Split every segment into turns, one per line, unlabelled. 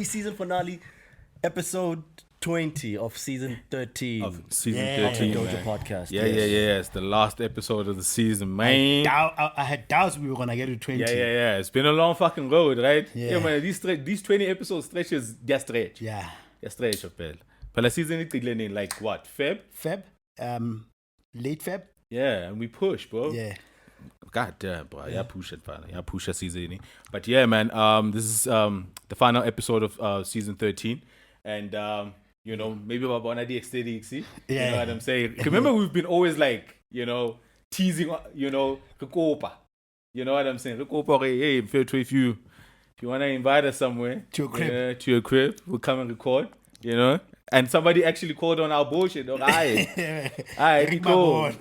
season finale, episode 20 of season 13.
Of season 13,
Dojo
man.
podcast.
Yeah. It's the last episode of the season, man.
I had doubts we were gonna get to 20.
Yeah. It's been a long fucking road, right?
Yeah.
Man. These 20 episode stretches, they're stretch.
Yeah.
They're stretch, Appel. But the season is in like what? Feb?
Late Feb.
Yeah, and we push, bro.
Yeah.
God damn, bro. Yeah, push it, man. Yeah, push a season. But yeah, man. This is the final episode of season 13, and you know, maybe about one idea aesthetics. You know what I'm saying? Remember, we've been always like, you know, teasing, you know, Rikopa. You know what I'm saying? Rikopa, hey, if you wanna invite us somewhere to your crib, we'll come and record. You know. And somebody actually called on our bullshit. Aye, boy.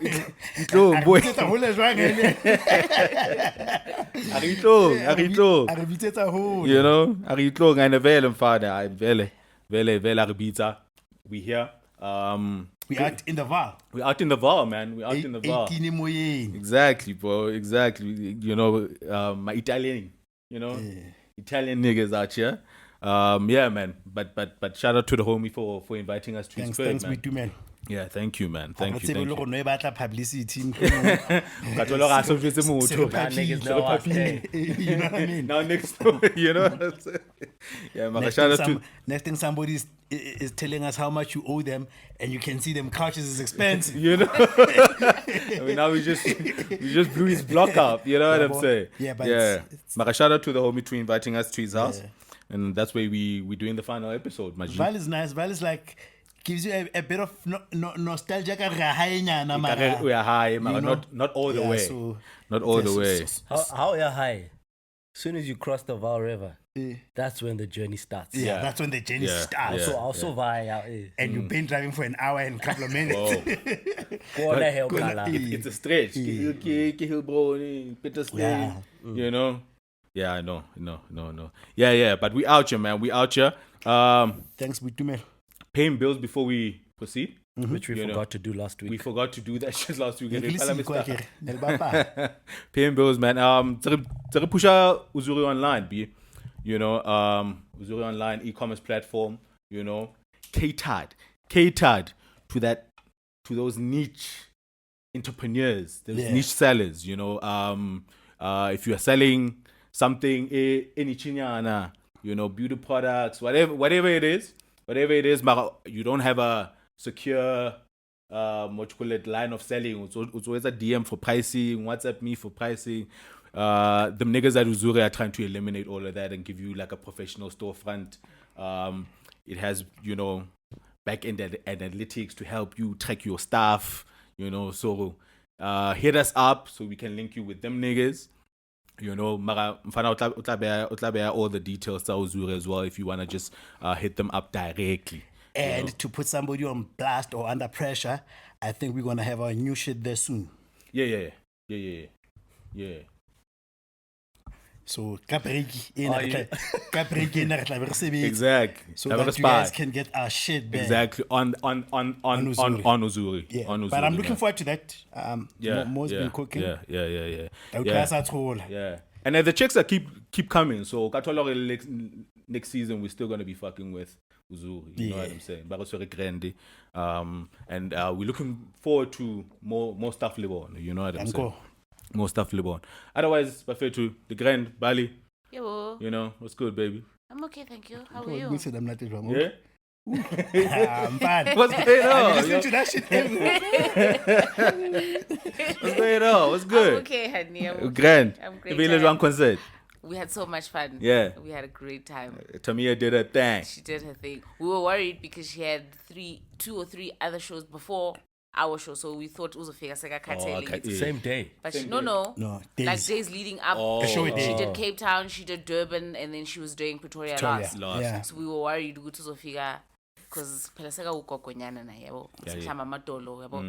You know, and a vele father, vele arbita. We here.
We out in the VAR.
We out in the VAR, man. We out in the VAR. Exactly, bro. Exactly. You know, my Italian. You know, Italian niggas out here. Yeah, man. But shout out to the homie for inviting us to his crib, man.
Thanks, we do, man.
Yeah, thank you, man. Thank you.
Publicity.
You know what I mean? Now next, you know what I'm saying? Yeah, man.
Next thing somebody is telling us how much you owe them, and you can see them couches is expensive.
You know? I mean, now we just blew his block up. You know what I'm saying?
Yeah, but
Maka, shout out to the homie to inviting us to his house. And that's why we're doing the final episode.
Val is nice. Val is like, gives you a bit of nostalgia.
We are high, not all the way.
So
not all the way.
How are you high? As soon as you cross the Val River, that's when the journey starts.
Yeah, that's when the journey starts.
So also via.
And you've been driving for an hour and a couple of minutes.
It's a stretch. You know? Yeah, I know. No. Yeah. But we out here, man. We out here.
Thanks, we do, man.
Paying bills before we proceed.
Which we forgot to do last week.
We forgot to do that shit last week.
Paying
bills, man. Pusha Uzuri Online, B. You know, Uzuri Online e-commerce platform. You know, catered to those niche entrepreneurs, those niche sellers. You know, if you are selling something, any chinyana, you know, beauty products, whatever it is, you don't have a secure, line of selling. It's always a DM for pricing, WhatsApp me for pricing. The niggas at Uzuri are trying to eliminate all of that and give you like a professional storefront. It has, you know, back-end analytics to help you track your staff, you know, so hit us up so we can link you with them niggas. You know, all the details to Uzuri as well if you want to just hit them up directly.
And to put somebody on blast or under pressure, I think we're going to have our new shit there soon.
Yeah.
So, exactly. So that you guys can get our shit there.
Exactly. On Uzuri.
Yeah.
On Uzuri,
but I'm looking forward to that. Mo's been cooking.
Yeah. And the checks that keep coming. So next season we're still gonna be fucking with Uzuri. You know what I'm saying? And we're looking forward to more stuff live on. You know what I'm saying? More stuff live on. Otherwise, prefer to the grand Bali.
Yo.
You know, what's good, baby?
I'm okay, thank you. How are you?
We said I'm not wrong.
Yeah?
I'm fine.
What's going on?
Listen to that shit.
What's going on? What's good?
I'm okay, honey. I'm okay.
Grand.
I'm great.
Concert.
We had so much fun.
Yeah.
We had a great time.
Tamia did her thing.
She did her thing. We were worried because she had 2 or 3 other shows before our show, so we thought it was a figure
Same day.
But
No, days.
Like days leading up. She did Cape Town, she did Durban, and then she was doing Pretoria last.
Yeah.
So we were worried ukuthi uzofika because phela seka ugogonyana na yabo. Sihlamba amadolo yabo.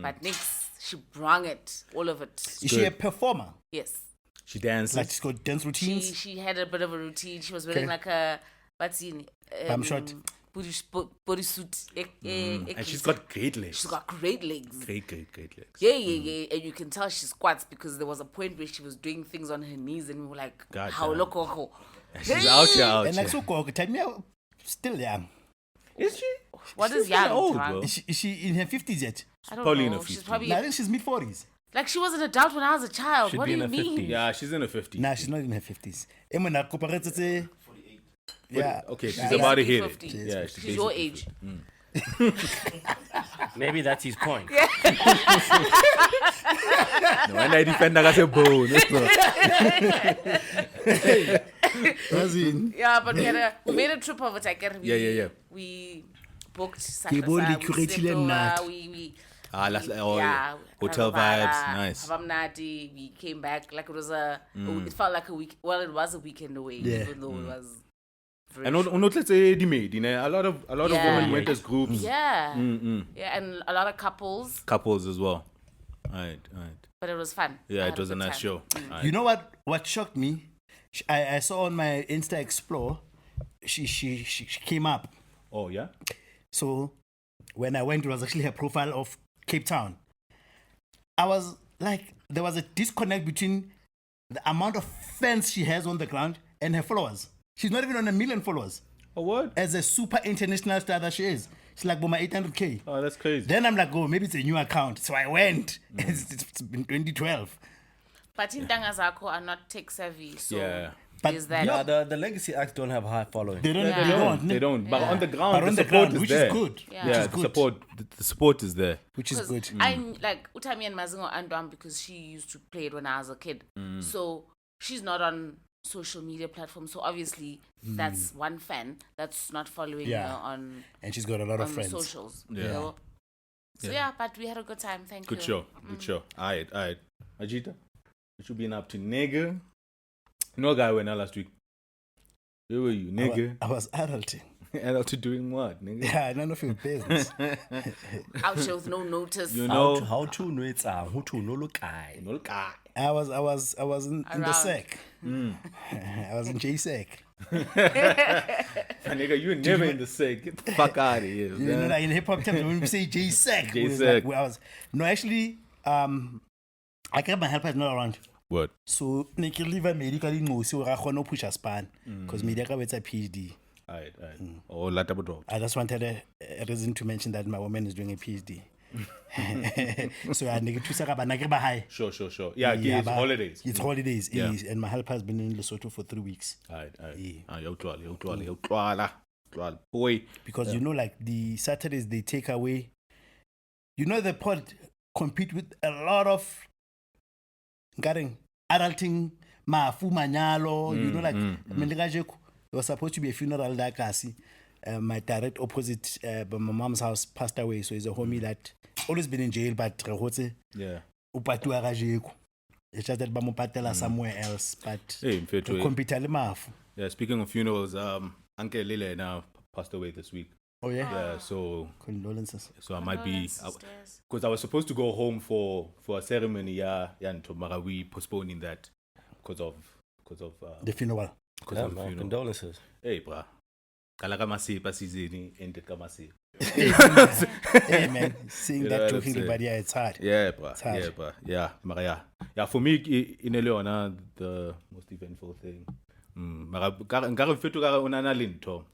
But next she brung it, all of it.
Is she a performer?
Yes.
She dances.
Like she's got dance routines?
She had a bit of a routine. She was wearing like a
short.
bodysuit.
And she's got great legs.
She's got great legs.
Great legs.
Yeah. And you can tell she squats because there was a point where she was doing things on her knees and we were like, how loco.
She's out here.
And like so, tell me, still young.
Is she?
What
She's
is young,
kinda old,
Drunk?
bro.
Is she in her 50s yet?
I don't
Probably in
know.
her
She's
50s.
probably
No, I think she's mid 40s.
like she was an adult when I was a child.
Should
What
be
do
in
you
her
mean?
50s.
Yeah, she's in her 50s.
Nah, she's not in her 50s. Emma, yeah.
Okay, she's
Basically
about to hit
50.
it. Yeah,
She's your
basically
age.
50.
Maybe that's his point.
No, and I defend like I said, bone.
Yeah.
Yeah, but we made a trip over Taker.
Yeah.
We booked
Ke bone
Sakrasa,
di
we slept
curated
over,
mnati.
we
Yeah, hotel vibes, nice.
Habamnati, we came back like it was it felt like a week. Well, it was a weekend away,
Yeah.
even though it was. Very
And
short.
not let's say the maid, you know, a lot of
Yeah.
women went as groups,
Yeah, yeah, and a lot of couples,
couples as well. Alright.
but it was fun. I
Yeah,
had
it was a
good
nice
time.
show. Aight.
You know what shocked me? I saw on my Insta Explore, she came up.
Oh yeah.
So when I went, it was actually her profile of Cape Town. I was like, there was a disconnect between the amount of fans she has on the ground and her followers. She's not even on 1 million followers.
Oh what?
As a super international star that she is. She's like, Boma 800K.
Oh, that's crazy.
Then I'm like, oh, maybe it's a new account. So I went. It's been 2012.
But in Tangazako are not tech savvy, so
Yeah.
But
there's that.
Yeah, the legacy acts don't have high following.
They don't.
Yeah.
They don't.
They don't. But on the ground,
But on
the
the
support
ground,
is
which
there.
is good.
Yeah.
Yeah,
Which is
the
good.
support. The support is there.
Which is
Because
good.
I like Utami and Mazingo Andwam because she used to play it when I was a kid. So she's not on social media platforms. So obviously that's one fan that's not following
Yeah.
her on
And she's got a lot of
on
friends.
socials.
Yeah.
You know? So yeah, but we had a good time. Thank
Good
you.
show. Good show. Alright. Ajita, what you been up to, nigga? No guy went out last week. Where were you, nigga?
I was adulting.
And out to doing what, nigga?
Yeah, none of your business.
Out here with no notice.
You know.
How to know it's who to know look I.
No guy.
I was in the
Around.
sec. I was in JSEC.
Nigga, you never in the sake. Get the fuck out of here.
You know,
man.
like in hip hop terms, when we say JSEC,
JSEC.
Actually, I kept my helpers not around.
What?
So, I leave a medical in so I can't push a span because medical with a PhD.
Alright. Oh, Latabo drop.
I just wanted a reason to mention that my woman is doing a PhD. So I need to say about high.
Sure. Yeah, it's
but
holidays.
It's holidays.
Yeah.
It is, and my helper has been in Lesotho for 3 weeks.
Alright.
Yeah.
Yo, twala. Boy.
Because you know, like the Saturdays they take away. You know, the pod compete with a lot of getting adulting, mafu manyalo. You know, like there was supposed to be a funeral that Kasi. My direct opposite, but my mom's house passed away, so he's a homie that always been in jail, but
Yeah.
it's just that bamupatela somewhere else, but
Hey, in fair to it.
compete mafu.
Yeah, speaking of funerals, Uncle Lile now passed away this week.
Oh yeah,
Yeah, so
condolences.
I might be
Sisters.
because I was supposed to go home for a ceremony. Yeah, and tomorrow we postponing that because of
The funeral.
Yeah,
the
man,
funeral.
condolences.
Hey, bra. Kala kama sipa sizini ended kama sipa.
Hey man, seeing
You know
that
what I'm
joking
saying?
everybody, yeah, it's hard.
Yeah, bra.
It's hard.
Yeah, bra. Yeah, mara yeah. Yeah, for me in Leona the most eventful thing. Mara ngare mfethu kare unana linto.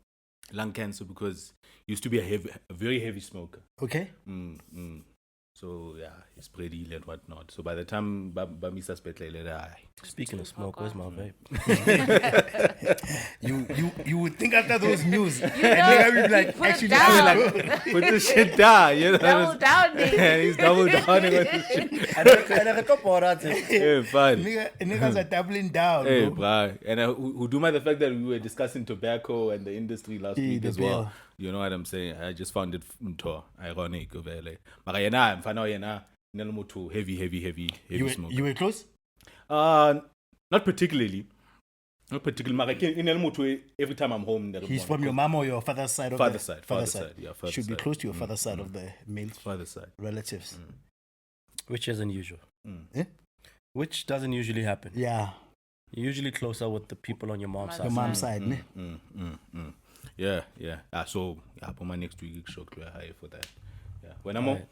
Lung cancer because he used to be a very heavy smoker.
Okay.
So yeah, he's pretty ill and whatnot. So by the time Bamisa Spetlele die.
Speaking of smoke, where's my vape?
You would think after those news, and
know,
then we'd be like,
put it
actually,
down.
Put this shit down, you know.
Double down, nigga.
And he's double downing on this shit. Yeah, fun.
niggas are doubling down.
Hey,
bro.
bro. And who do the fact that we were discussing tobacco and the industry last week
the
as well.
bill.
You know what I'm saying? I just found it ironic. Mara yena, mfano yena, nenomutu heavy smoke.
You were close?
Not particularly. Mara inelmutu every time I'm home.
He's from your mom or your father's side? Of
Father's
the,
side. Father's side. Yeah, father's
Should be
side.
close to your father's side of the male
Father's side.
relatives.
Which isn't usual.
Eh?
Which doesn't usually happen.
Yeah,
You're usually closer with the people on your mom's
your
side.
mom's side. ne?
Yeah. So for my next week, shocked we're high for that. Yeah. When I'm
Right.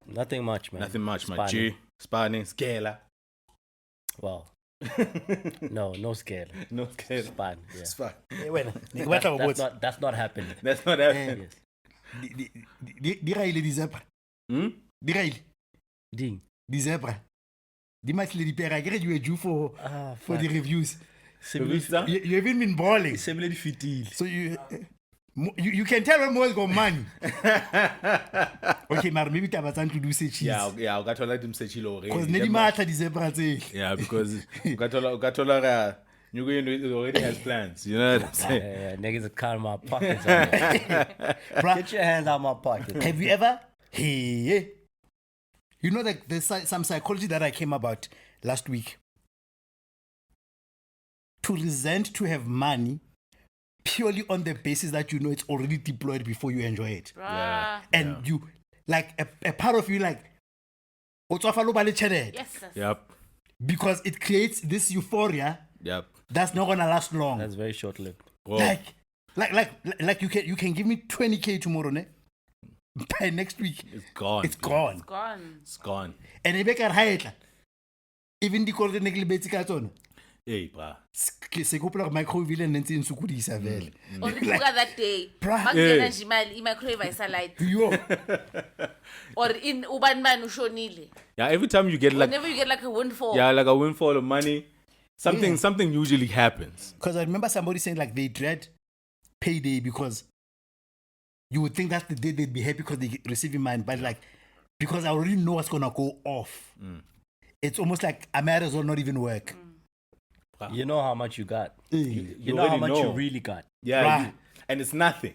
Nothing much, man.
nothing much, my
Spanning.
G, spanning, scalar.
Well, No scale.
No scale.
It's fine. Yeah.
It's fine.
That's not happening.
That's not happening.
Yes.
Di raile di zebra. Di raile.
Ding.
Di zebra. Di matlile di pera. I get you were due for the reviews. You haven't been balling.
Similarly fitting.
So you can tell when more go money. Okay, maar maybe tabatsan to do say cheese.
Yeah, I got to let him say chilo.
Because nedi matla di zebra tse.
Yeah, because got to you already has plans. You know what I'm saying?
Yeah, niggas are counting my pockets. Get your hands out my pocket.
Have you ever? Hey, you know that there's some psychology that I came about last week. To resent to have money purely on the basis that you know it's already deployed before you enjoy it.
Yeah.
And you, like, a part of you, like,
Yes.
Yep.
because it creates this euphoria
Yep.
that's not gonna last long.
That's very short-lived.
Whoa.
Like you can give me 20K tomorrow, ne? By next week,
It's gone.
it's gone.
Gone.
It's gone.
And if I can hide, even the call the neglibeti katon.
Hey, bruh.
Se kopela microwave and then in sukudisa vele.
Or the that day.
Bruh.
Makungena nje imali i-microwave ayisalight.
Yo,
Or in ubani man ushonile.
Yeah, every time you get like
Whenever you get like a windfall.
like a windfall of money, something usually happens.
because I remember somebody saying like they dread payday because you would think that's the day they'd be happy because they receive money, but like because I already know what's gonna go off. It's almost like I might as well not even work.
You know how much you got.
You
You know how
already
much
know.
you really got.
Yeah,
Right.
and it's nothing.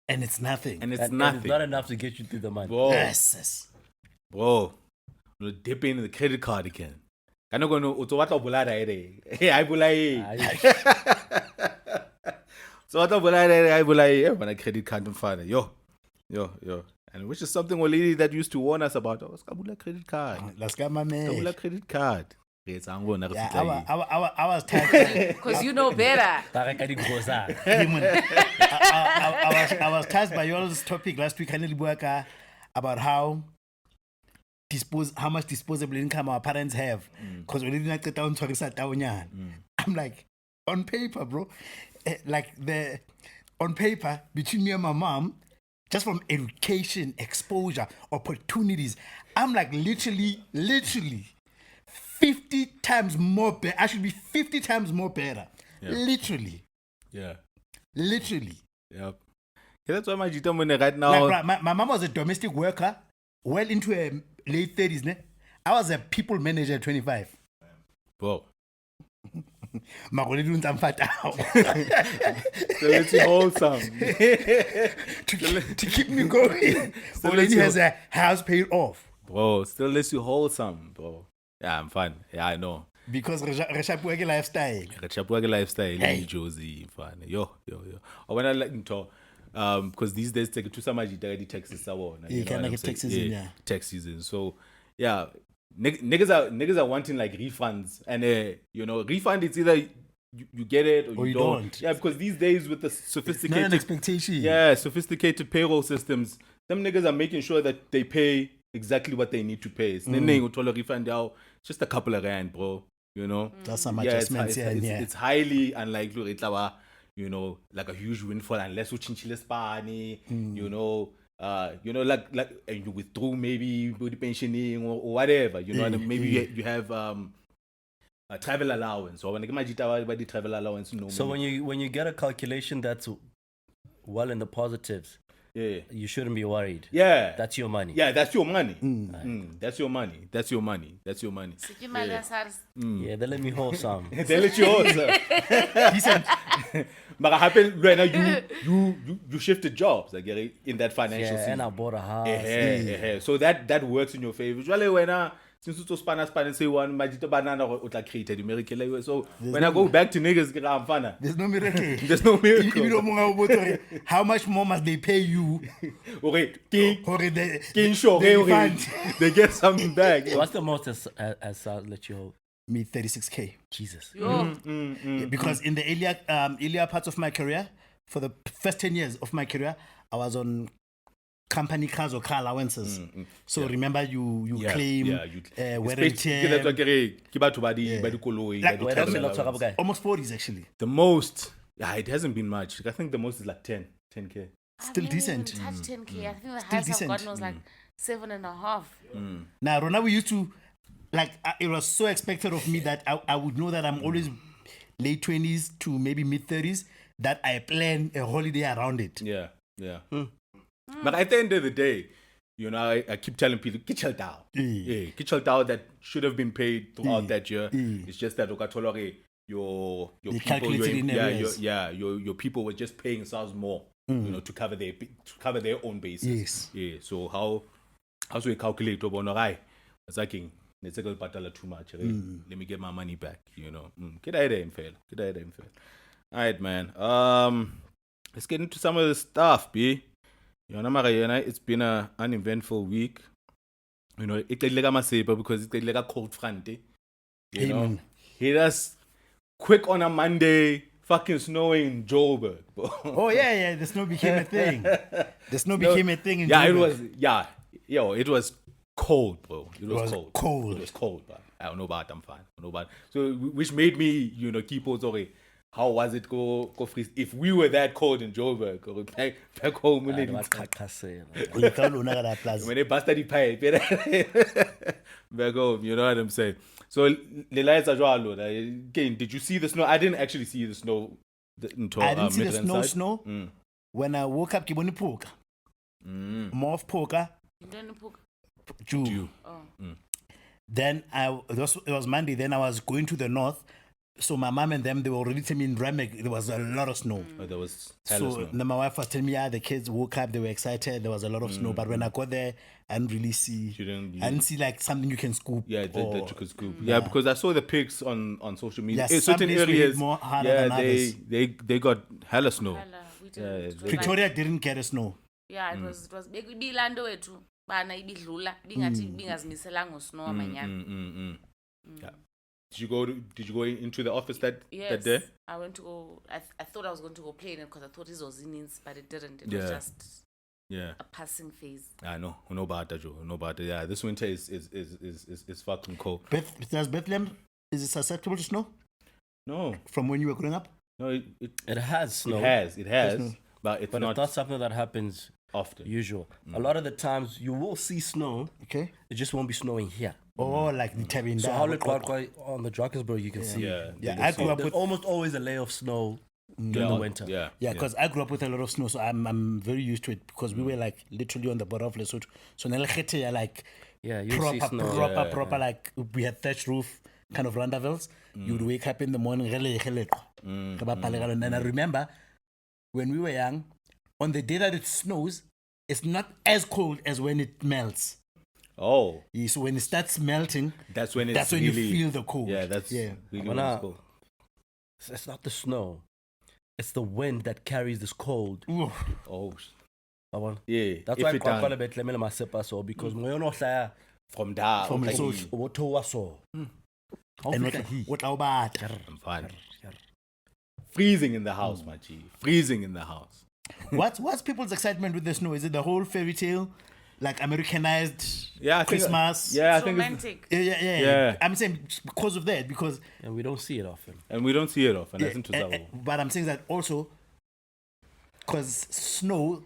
And it's nothing.
And it's
And
nothing.
it's not enough to get you through the month.
Bro,
Yes.
bro, you dip in the credit card again. I'm not going to utowata bulada ere. Hey, I bulai. So what bulada I bulai when I credit card and father. Yo. And which is something a lady that used to warn us about. Oh, skabula credit card.
Let's get my man.
Skabula credit card. It's angona
Yeah,
refika.
I was tired.
Because you know better.
I was tasked by y'all's topic last week about how much disposable income our parents have. Because we didn't get down to I'm like, on paper, bro. On paper, between me and my mom, just from education, exposure, opportunities, I'm like literally 50 times more better. I should be 50 times more better.
Yeah.
Literally.
Yeah.
Yep.
Yeah, that's why my jita money right now.
Like, my mom was a domestic worker, well into her late 30s. Ne? I was a people manager at 25.
Bro.
So
let's hold some.
to keep me going. Already has a house paid off.
Bro, still lets you hold some, bro. Yeah, I'm fine. Yeah, I know.
Because Reshapuege lifestyle.
Rechapuage lifestyle,
Hey.
Josie, fine. Yo. Or when I like to because these days take to some the Texas
You can get taxes in, yeah.
Tax season. So yeah, niggas are wanting like refunds, and refund it's either you get it or you don't. Yeah, because these days with the
Not
sophisticated
an expectation.
sophisticated payroll systems, them niggas are making sure that they pay exactly what they need to pay. So then they will tolerate refund out just a couple of rand, bro. You know,
That's some
yeah,
adjustments here and here.
it's highly unlikely it's like a huge windfall unless you chinchile spani, like and you withdrew maybe body pensioning or whatever, and maybe you have a travel allowance or when I get my the travel allowance.
So when you get a calculation that's well in the positives,
yeah,
you shouldn't be worried.
yeah,
That's your money.
yeah, that's your money. That's your money.
Yeah, they let me hold some.
They let you hold, sir.
Decent.
But it happened right now. You shifted jobs like in that financial
Yeah,
season.
and I bought a house.
So that works in your favor. Usually when since you span and say one majito banana or created miracle. So when I go back to niggas, I'm fun.
There's no miracle.
There's no miracle.
You don't know how much more must they pay you?
Okay,
Or they
refund. They get something back.
What's the most as let you hold?
Me 36K.
Jesus.
Yo.
Yeah, because in the earlier parts of my career, for the first 10 years of my career, I was on company cars or car allowances. So remember you claim wear and
Especially- that's
tear.
what ke batho ba di koloi, ba di
Where else
travel
you not talk
allowance.
about guy?
Almost 40s actually.
The most, it hasn't been much. I think the most is like 10K.
Still
I
decent.
Touch 10K. I think the
Still
highest
decent.
I've gotten was like 7.5.
Now, Rona, we used to, like, it was so expected of me that I would know that I'm always late 20s to maybe mid 30s, that I plan a holiday around it.
Yeah. But at the end of the day, you know, I keep telling people, get your down. Yeah, get your down that should have been paid throughout that year. It's just that your
They
people,
calculated in arrears.
your people were just paying themselves more, you know, to cover their own bases.
Yes.
Yeah. So how do we calculate? It's like let's go battle too much. Right? Let me get my money back. You know. Get out of there, fail. All right, man. Let's get into some of the stuff, B. You know, it's been an uneventful week. You know, it's like a saber because it's like a cold front. You know,
Amen.
hit us quick on a Monday. Fucking snowing in Joburg, bro.
Oh, yeah, the snow became a thing. The snow became a thing in
Yeah,
Joburg.
it was cold, bro. It was
was
cold. It was cold, but I don't know about it, I'm fine. I don't know about it. So, which made me, you know, keep on sorry. How was it go freeze? If we were that cold in Joburg, or back home when they busted the pipe, back home, you know what I'm saying? So, the lights are again, did you see the snow? I didn't actually see the snow.
I didn't see the
Midrand side.
snow. When I woke up, Kiboni Poka. More of Poka. Jew.
Dew.
Then it was Monday. Then I was going to the north. So my mom and them, they were already telling me in Ramek there was a lot of snow.
Oh, there was hella
So
snow.
then my wife was telling me, the kids woke up, they were excited, there was a lot of snow. But when I got there, I didn't really see.
You
I didn't see like something you can scoop.
Yeah, that
or-
you could scoop. Yeah, because I saw the pics on social media.
Yeah,
In
some
certain
places we
areas,
hit more harder
yeah,
than others.
they got hella snow.
We didn't. It was like-
Pretoria didn't get a snow.
Yeah, it was bilando wethu bana ibidlula bingathi bingazimiselanga usnow amanyana.
Yeah. Did you go into the office that
Yes,
day?
I went to go. I thought I was going to go play in it because I thought it was in, but it didn't. It
Yeah.
was just
Yeah.
a passing phase.
I know. No about that, Joe. No about that. Yeah, this winter is fucking cold.
Does Bethlehem, is it susceptible to snow
No,
from when you were growing up?
no,
It has snow.
it has,
snow.
but it's
But
not
it's not something that happens
often.
usual. A lot of the times you will see snow.
Okay.
It just won't be snowing here.
Or like the Tabinda.
So how on the Drakensberg you can see.
Yeah,
Yeah, I grew up
There's
with
almost always a layer of snow during the winter.
Yeah,
Yeah, because I grew up with a lot of snow, so I'm very used to it because we were like literally on the border of Lesotho. So Nelkhete, like
Yeah, you see snow.
proper, like we had thatched roof kind of rondavels. You would wake up in the morning, and I remember when we were young, on the day that it snows, it's not as cold as when it melts.
Oh,
Yeah, so when it starts melting,
that's when
that's when
really,
you feel the cold.
Yeah, that's
yeah.
really
Well,
when it's
now-
cold.
It's not the snow. It's the wind that carries this cold.
Ooh.
Oh,
Yabona?
yeah.
That's
If
why
it down
Kwakwale Bethlehem masepa so because moyo no hlaya
from there,
From
like,
Lesotho.
wotho wa so.
And what about?
I'm fine. Freezing in the house, my G. Freezing in the house.
What's people's excitement with the snow? Is it the whole fairy tale, like Americanized
Yeah, I think,
Christmas?
Yeah, I
It's
think. It's,
romantic.
Yeah. I'm saying because of that, because
And we don't see it often.
and we don't see it often.
yeah,
That's into
but I'm saying that also because snow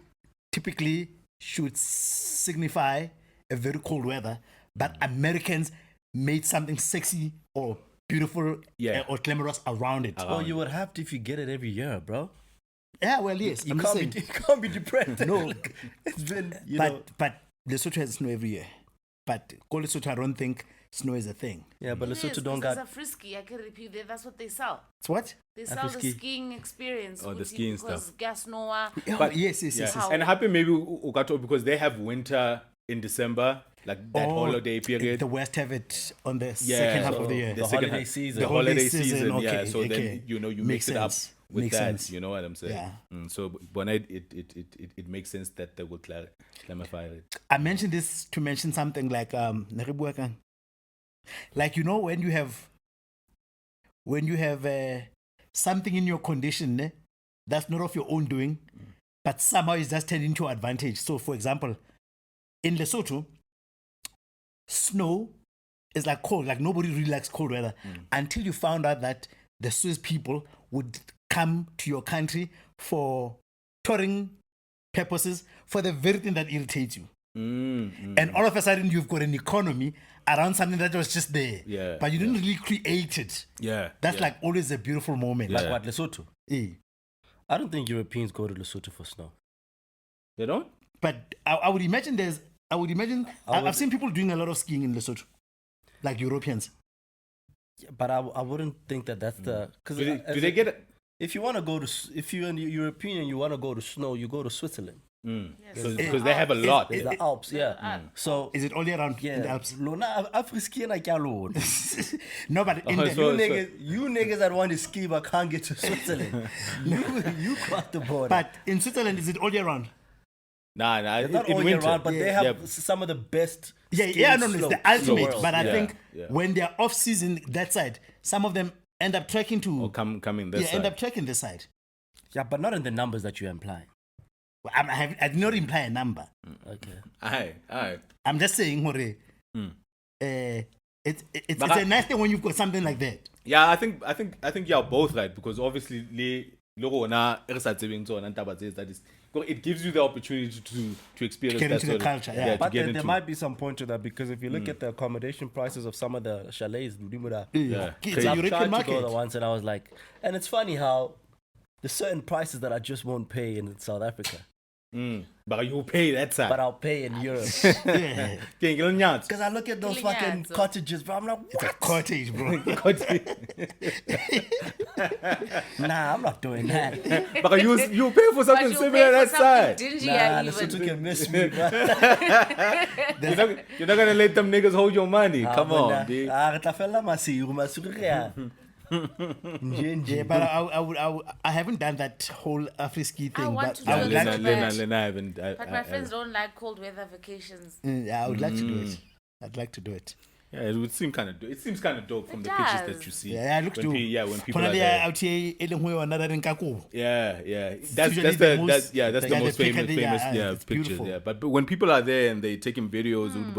typically should signify a very cold weather, but Americans made something sexy or beautiful
Yeah.
or glamorous around it.
Oh, you would have to if you get it every year, bro.
Yeah, well, yes.
You
I'm just saying.
you can't be depressed.
No.
It's been, you know.
But Lesotho has snow every year. But Lesotho, I don't think snow is a thing.
Yeah, but
Yes,
Lesotho don't
this is
got.
a frisky. I can repeat that. That's what they sell.
It's what?
They sell the
Frisky.
skiing experience.
Oh, the
ukuthi
skiing
because
stuff.
gas noa.
But-
yes.
Yeah.
How-
And happy maybe Ugato because they have winter in December, like that holiday period.
The West have it on the
Yeah,
second half
so
of the year.
the
The
second
holiday
half-
season.
The holiday season,
okay,
yeah. So
okay.
then you
Makes
mix it up
sense.
with
Makes
that.
sense.
You know what I'm saying?
Yeah.
So when it makes sense that they will clarify it.
I mentioned this to mention something like like you know when you have something in your condition that's not of your own doing, but somehow it's just turned into advantage. So, for example, in Lesotho, snow is like cold. Like nobody really likes cold weather until you found out that the Swiss people would come to your country for touring purposes for the very thing that irritates you. And all of a sudden, you've got an economy around something that was just there.
Yeah,
but you didn't really create it.
Yeah.
That's like always a beautiful moment.
Like what, Lesotho?
Yeah.
I don't think Europeans go to Lesotho for snow.
They don't?
But I would imagine I've seen people doing a lot of skiing in Lesotho, like Europeans.
Yeah, but I wouldn't think that's the... Cause
Do they get it?
If you want to go to... If you're a European and you want to go to snow, you go to Switzerland.
Because they have a lot.
It's the Alps, yeah. So...
Is it all year round in the Alps?
Lona, I've skiing like alone.
No, but in
You niggas that want to ski but can't get to Switzerland. you cross the border.
But in Switzerland, is it all year round?
Nah.
It's not all year round, but they have some of the best.
No, it's the ultimate. But I think when they're off season that side, some of them end up trekking to.
Or coming this side.
End up trekking this side.
Yeah, but not in the numbers that you're implying.
Well, I did not imply a number.
Okay. Aye.
I'm just saying, it's a nice thing when you've got something like that.
Yeah, I think you're both right, because obviously it gives you the opportunity to experience
Get
that
into the
sort
culture,
of,
yeah.
But there might be some point to that, because if you look at the accommodation prices of some of the chalets,
It's a
I've
European
tried to
market.
go there once and I was like, and it's funny how there's certain prices that I just won't pay in South Africa.
But you pay that side.
But I'll pay in Europe.
Yeah.
Because I look at those fucking
Kilimanjaro.
cottages, bro. I'm like,
It's a
what?
cottage, bro.
Nah, I'm not doing that.
But you pay for
But
something
you
similar
pay
that
for
side.
something dingier
Nah,
even.
Lesotho can miss me, bro.
You're not gonna let them niggas hold your money. Come on, B.
Yeah, but I haven't done that whole Afri-ski thing.
I want
But
to
I
do
would
it
like
so
to.
bad. But my friends don't like cold weather vacations.
I would like to do it. I'd like to do it.
Yeah, it would seem kind of dope. It seems kind of dope from
It
the pictures
does.
that you see.
Yeah, it looks dope.
When people are
Ponale
there.
out here, another than Kaku.
Yeah. That's
usually
the
the
most
most-
the most
the
famous
it's
pictures.
beautiful.
Yeah, but when people are there and they taking videos, it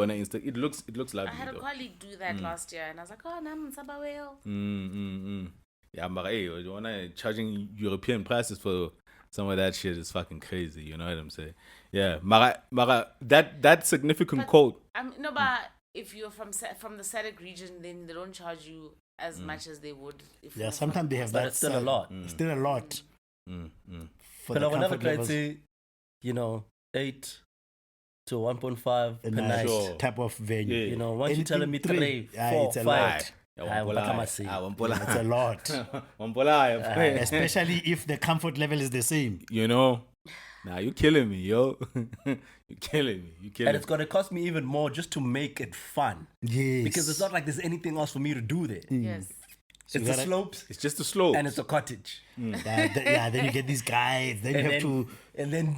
looks lovely.
I had a
though.
colleague do that last year, and I was like, oh, nam sabaweo.
Yeah, but hey, you wanna charging European prices for some of that shit is fucking crazy. You know what I'm saying? Yeah, Mara, that significant quote.
No, but if you're from the SADC region, then they don't charge you as much as they would. If
Yeah,
you're
sometimes they have
But
that.
it's still a
side.
lot.
Still a lot. For
But
the
I would never
comfort
try to
levels.
say, 8 to 1.5 per
A
night.
nice
Sure.
type of venue.
You know, once you're
Anything
telling me 3,
yeah,
4,
it's a
5.
lot.
It's
It's a lot. Especially if the comfort level is the same.
You know, nah, you killing me, yo. you killing me.
And it's going to cost me even more just to make it fun.
Yes.
Because it's not like there's anything else for me to do there.
Yes.
So
It's
you
the
gotta-
slopes
It's just a slope.
and it's a cottage.
Yeah, then you get these guys. Then you
And
have to.
then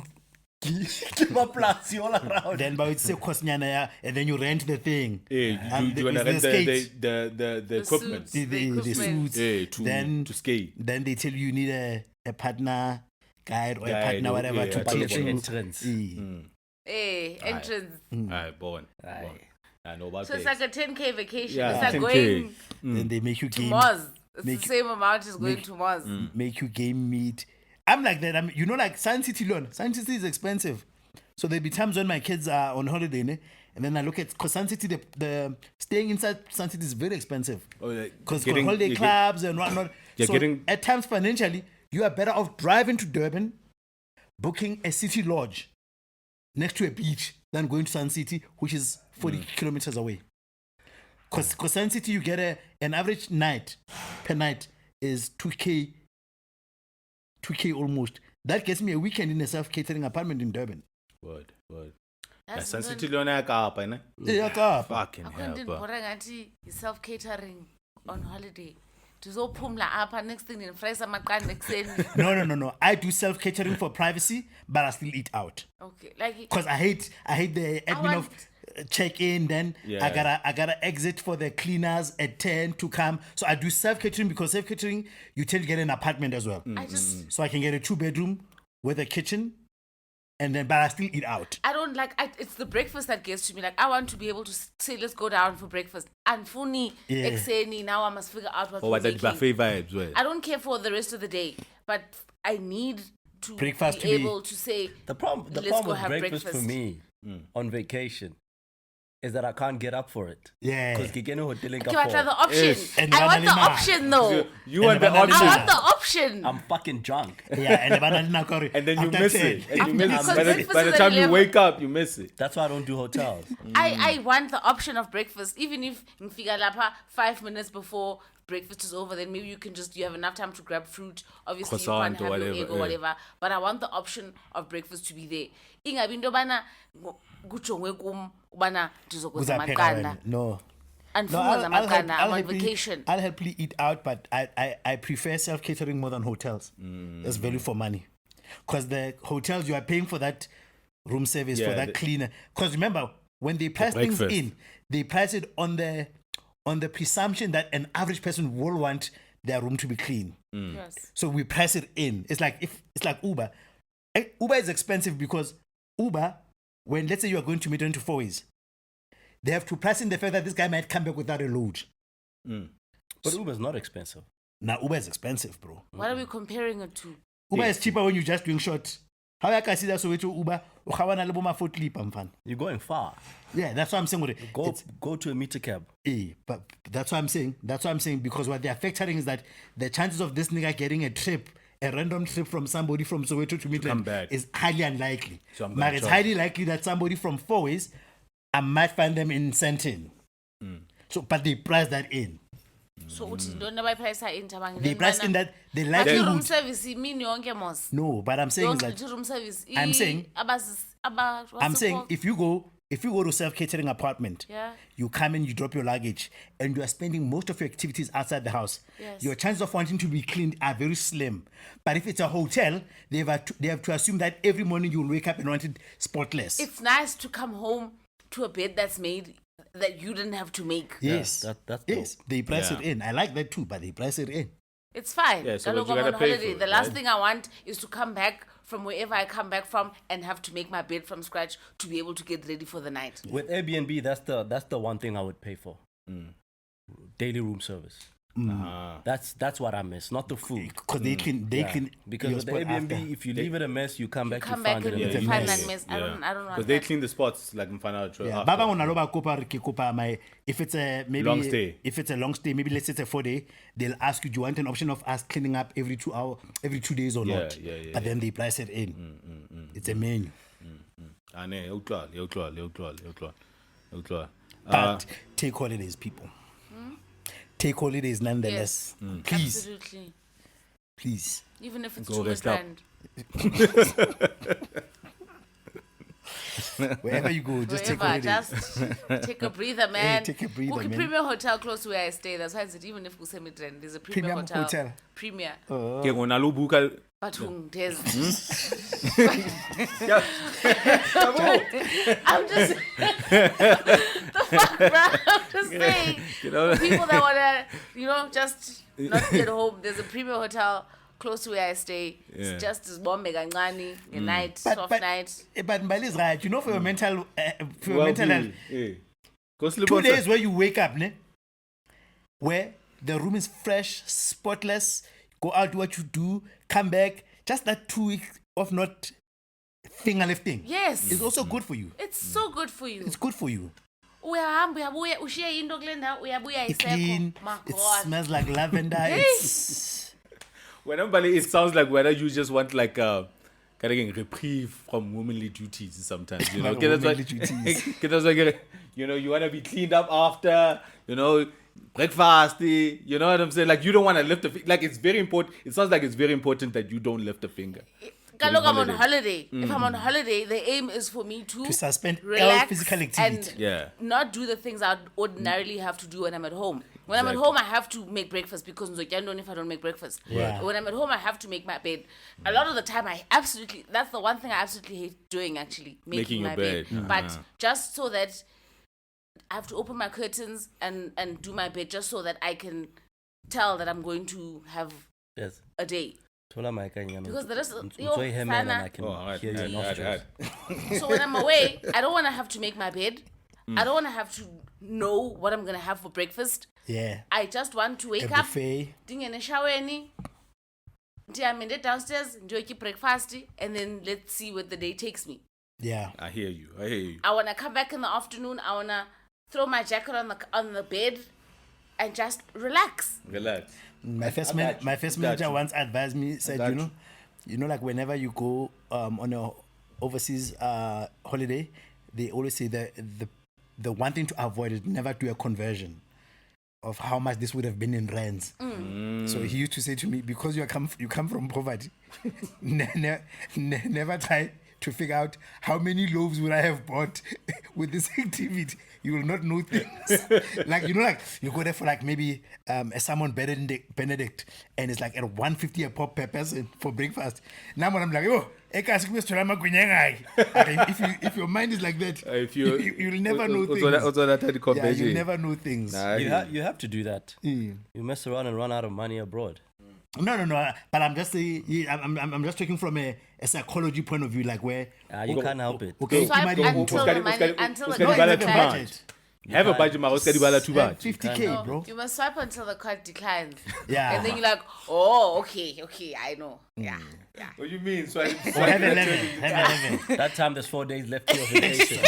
give up plants all around.
Then by it's and then you rent the thing.
Hey,
And
do you want to
it's
rent
skates.
the equipment?
suits.
The
equipment.
suits.
Yeah,
Then
to skate.
Then they tell you need a partner, guide or a
Guide,
partner, whatever,
yeah,
to
to
teach
the
you.
entrance.
Hey, entrance.
Alright, born.
Aye.
I know about
So it's
that.
like a 10K vacation.
Yeah,
it's like
10K.
going
Then they make you
to
game,
Mars. It's
make-
the same amount as going to Mars.
make you game meet. I'm like that. You know, like Sun City loan. Sun City is expensive. So there'll be times when my kids are on holiday, ne? And then I look at, because Sun City, the staying inside Sun City is very expensive.
Oh, yeah,
Because
getting-
holiday
you get-
clubs and whatnot.
You're
So
getting-
at times financially, you are better off driving to Durban, booking a city lodge next to a beach than going to Sun City, which is 40 kilometers away. Because Sun City, you get an average night per night is 2K almost. That gets me a weekend in a self-catering apartment in Durban.
Word.
That's
Sun
good.
City Leona Kapa, ne?
Yeah, Kapa.
Fucking
Akho
hell,
into
bro.
ngibona ngathi self-catering on holiday. Ndizophumla apha next thing ndinifries amaqanda ekuseni.
No. I do self-catering for privacy, but I still eat out.
Okay. Like
Because I hate the admin of check in, then
Yeah.
I gotta exit for the cleaners at 10 to come. So I do self-catering, because self-catering you tend to get an apartment as well.
I just
So I can get a 2-bedroom with a kitchen and then but I still eat out.
I don't like. It's the breakfast that gets to me. Like I want to be able to say, let's go down for breakfast. And funny, exeni. Now I must figure out what.
Or what that buffet vibes. Well.
I don't care for the rest of the day, but I need to
Breakfast
be
to be-
able to say
The problem
let's go
with
have
breakfast for me on vacation is that I can't get up for it.
Yeah.
Because okay,
Okay, what are the option?
Yes.
And
I want the
banana.
option though.
You want the
banana.
I
option.
want the option.
I'm fucking drunk.
Yeah, and the banana curry.
And then you
After
miss
10.
it. And you miss
Because
it.
breakfast
By the
is
time
at
you
11.
wake up, you miss it.
That's why I don't do hotels.
I want the option of breakfast. Even if ngifika lapha 5 minutes before breakfast is over, then maybe you have enough time to grab fruit. Obviously, you
Croissant
can't
or
have your
whatever,
egg or
yeah.
whatever. But I want the option of breakfast to be there. Ingabi into yobana kujongwe kum ubana ndizokwenza
Kuzapheka
amaqanda.
wena. No.
Andifuni
I'll
amaqanda. I'm on
happily-
vacation.
I'll happily eat out, but I prefer self-catering more than hotels. That's value for money. Because the hotels, you are paying for that room service, for
Yeah,
that cleaner. Because remember, when they price things
breakfast.
in, they price it on the presumption that an average person will want their room to be clean.
Yes.
So we price it in. It's like Uber. Uber is expensive because Uber, when let's say you are going to meet into 4 ways, they have to price in the fact that this guy might come back without a load.
But Uber's not expensive.
Now Uber is expensive, bro.
What are we comparing it to?
Uber is cheaper when you're just doing short. How I can see that so with Uber, ukawana lebo ma-foot leap, mfana.
You're going far.
Yeah, that's what I'm saying with it.
Go to a meter cab.
But that's what I'm saying. That's what I'm saying because what they're factoring is that the chances of this nigga getting a random trip from somebody from Soweto to Midland
back.
is highly unlikely.
So I'm
But
gonna
it's
chop.
highly likely that somebody from Four Ways, I might find them in Sentin. So, but they price that in.
So uthi don't buy price in tabang.
They price in that the
But your room
likelihood.
service mean yonke mos.
No, but I'm saying is
Your
that
room service.
I'm saying- I'm saying if you go to self-catering apartment,
Yeah.
you come in, you drop your luggage, and you are spending most of your activities outside the house.
Yes.
Your chances of wanting to be cleaned are very slim. But if it's a hotel, they have to assume that every morning you will wake up and want it spotless.
It's nice to come home to a bed that's made that you didn't have to make.
yes,
that's
yes. They price
Yeah.
it in. I like that too, but they price it in.
It's fine.
Yeah, so
Kaloku,
but you
I'm
gotta
on
pay
holiday.
for
The
it,
last
right?
thing I want is to come back from wherever I come back from and have to make my bed from scratch to be able to get ready for the night.
With Airbnb, that's the one thing I would pay for. Daily room service. That's what I miss, not the food.
Because they clean
Because
your
with the
spot
Airbnb,
after.
if you leave it a mess, you come back,
Come
you
back
find
and
it a
it's a
you
mess.
find
mess.
that mess. I don't want
Because they
that.
clean the spots like in final after.
Yeah, Baba unaloba kopa my if it's a maybe
Long stay.
if it's a long stay, maybe let's say it's a 4-day, they'll ask you, do you want an option of us cleaning up every 2 days or
Yeah,
not?
yeah,
But then they price it in. It's a menu.
Ah, ne, utlwa.
But take holidays, people. Take holidays nonetheless. Please,
Absolutely.
please.
Even if it's
Go
too
rest up.
grand.
Wherever you go, just take
Wherever,
holidays.
just take a breather, man.
take a breather,
Okay,
man.
Premier Hotel close to where I stay. That's why I said even if Kusemidren, there's a Premier
Premium
Hotel.
hotel.
Premier.
Ke ngona lo buka
But there's. I'm just. The fuck, bro? I'm just saying.
you know
People that wanna, just not be at home. There's a Premier Hotel close to where I stay.
Yeah.
It's just as bomb megangani, a night,
But-
soft
but-
night.
But Mbali is right. You know, for your mental health,
Go sleep
2
on
days where you wake up, ne? Where the room is fresh, spotless, go out, do what you do, come back. Just that 2 weeks of not finger lifting.
Yes.
It's also good for you.
It's so good for you.
It's good for you.
Uyahamba uyabuya ushiye into kule ndawo uyabuya
It's
isekho.
clean.
My
It
God.
smells like lavender. It's
Whenever it sounds like whether you just want like a getting reprieve from womanly duties sometimes, you know.
Like
Okay, that's
womanly
why-
duties.
okay, that's why, you know, you want to be cleaned up after, you know, breakfast, you know what I'm saying? Like you don't want to lift a like it's very important. It sounds like it's very important that you don't lift a finger.
Kaloku, I'm on
holiday.
holiday. If I'm on holiday, the aim is for me to
suspend all
relax
physical activity.
and
Yeah.
not do the things I ordinarily have to do when I'm at home. When I'm at
Exactly.
home, I have to make breakfast because Nzokyando if I don't make breakfast.
Yeah.
When I'm at home, I have to make my bed. A lot of the time, that's the one thing I absolutely hate doing, actually, making
your
my
bed.
bed. But just so that I have to open my curtains and do my bed just so that I can tell that I'm going to have
Yes.
a day. Because the rest of
him and I can
Alright,
hear your nostrils.
So when I'm away, I don't want to have to make my bed. I don't want to have to know what I'm gonna have for breakfast.
Yeah.
I just want to wake
A
up,
buffet.
dingene showerni, I'm downstairs, enjoy breakfast, and then let's see where the day takes me.
Yeah.
I hear you.
I wanna come back in the afternoon. I wanna throw my jacket on the bed and just relax.
Relax.
My first
Got
manager
you.
once advised me, said,
got
you know, like whenever you go on a overseas holiday, they always say that the one thing to avoid is never do a conversion of how much this would have been in rands. So he used to say to me, because you come from poverty, never try to figure out how many loaves would I have bought with this activity. You will not know things. Like, you know, like you go there for like maybe a salmon Benedict, and it's like at 150 a pop per person for breakfast. Now when I'm like, oh, if your mind is like that, you'll never know things. Yeah, you'll never know things.
You have to do that. You mess around and run out of money abroad.
No. But I'm just saying, I'm just talking from a psychology point of view, like where
You can't help it.
okay,
Swipe
imagine-
until the money, until the
No,
card
have a
declines.
budget.
Have a budget, man. What's too bad?
50K,
No,
bro.
you must swipe until the card declines.
Yeah.
And then you're like, oh, okay, I know. Yeah.
What do you mean? So
Or have 11.
That time there's 4 days left to your vacation.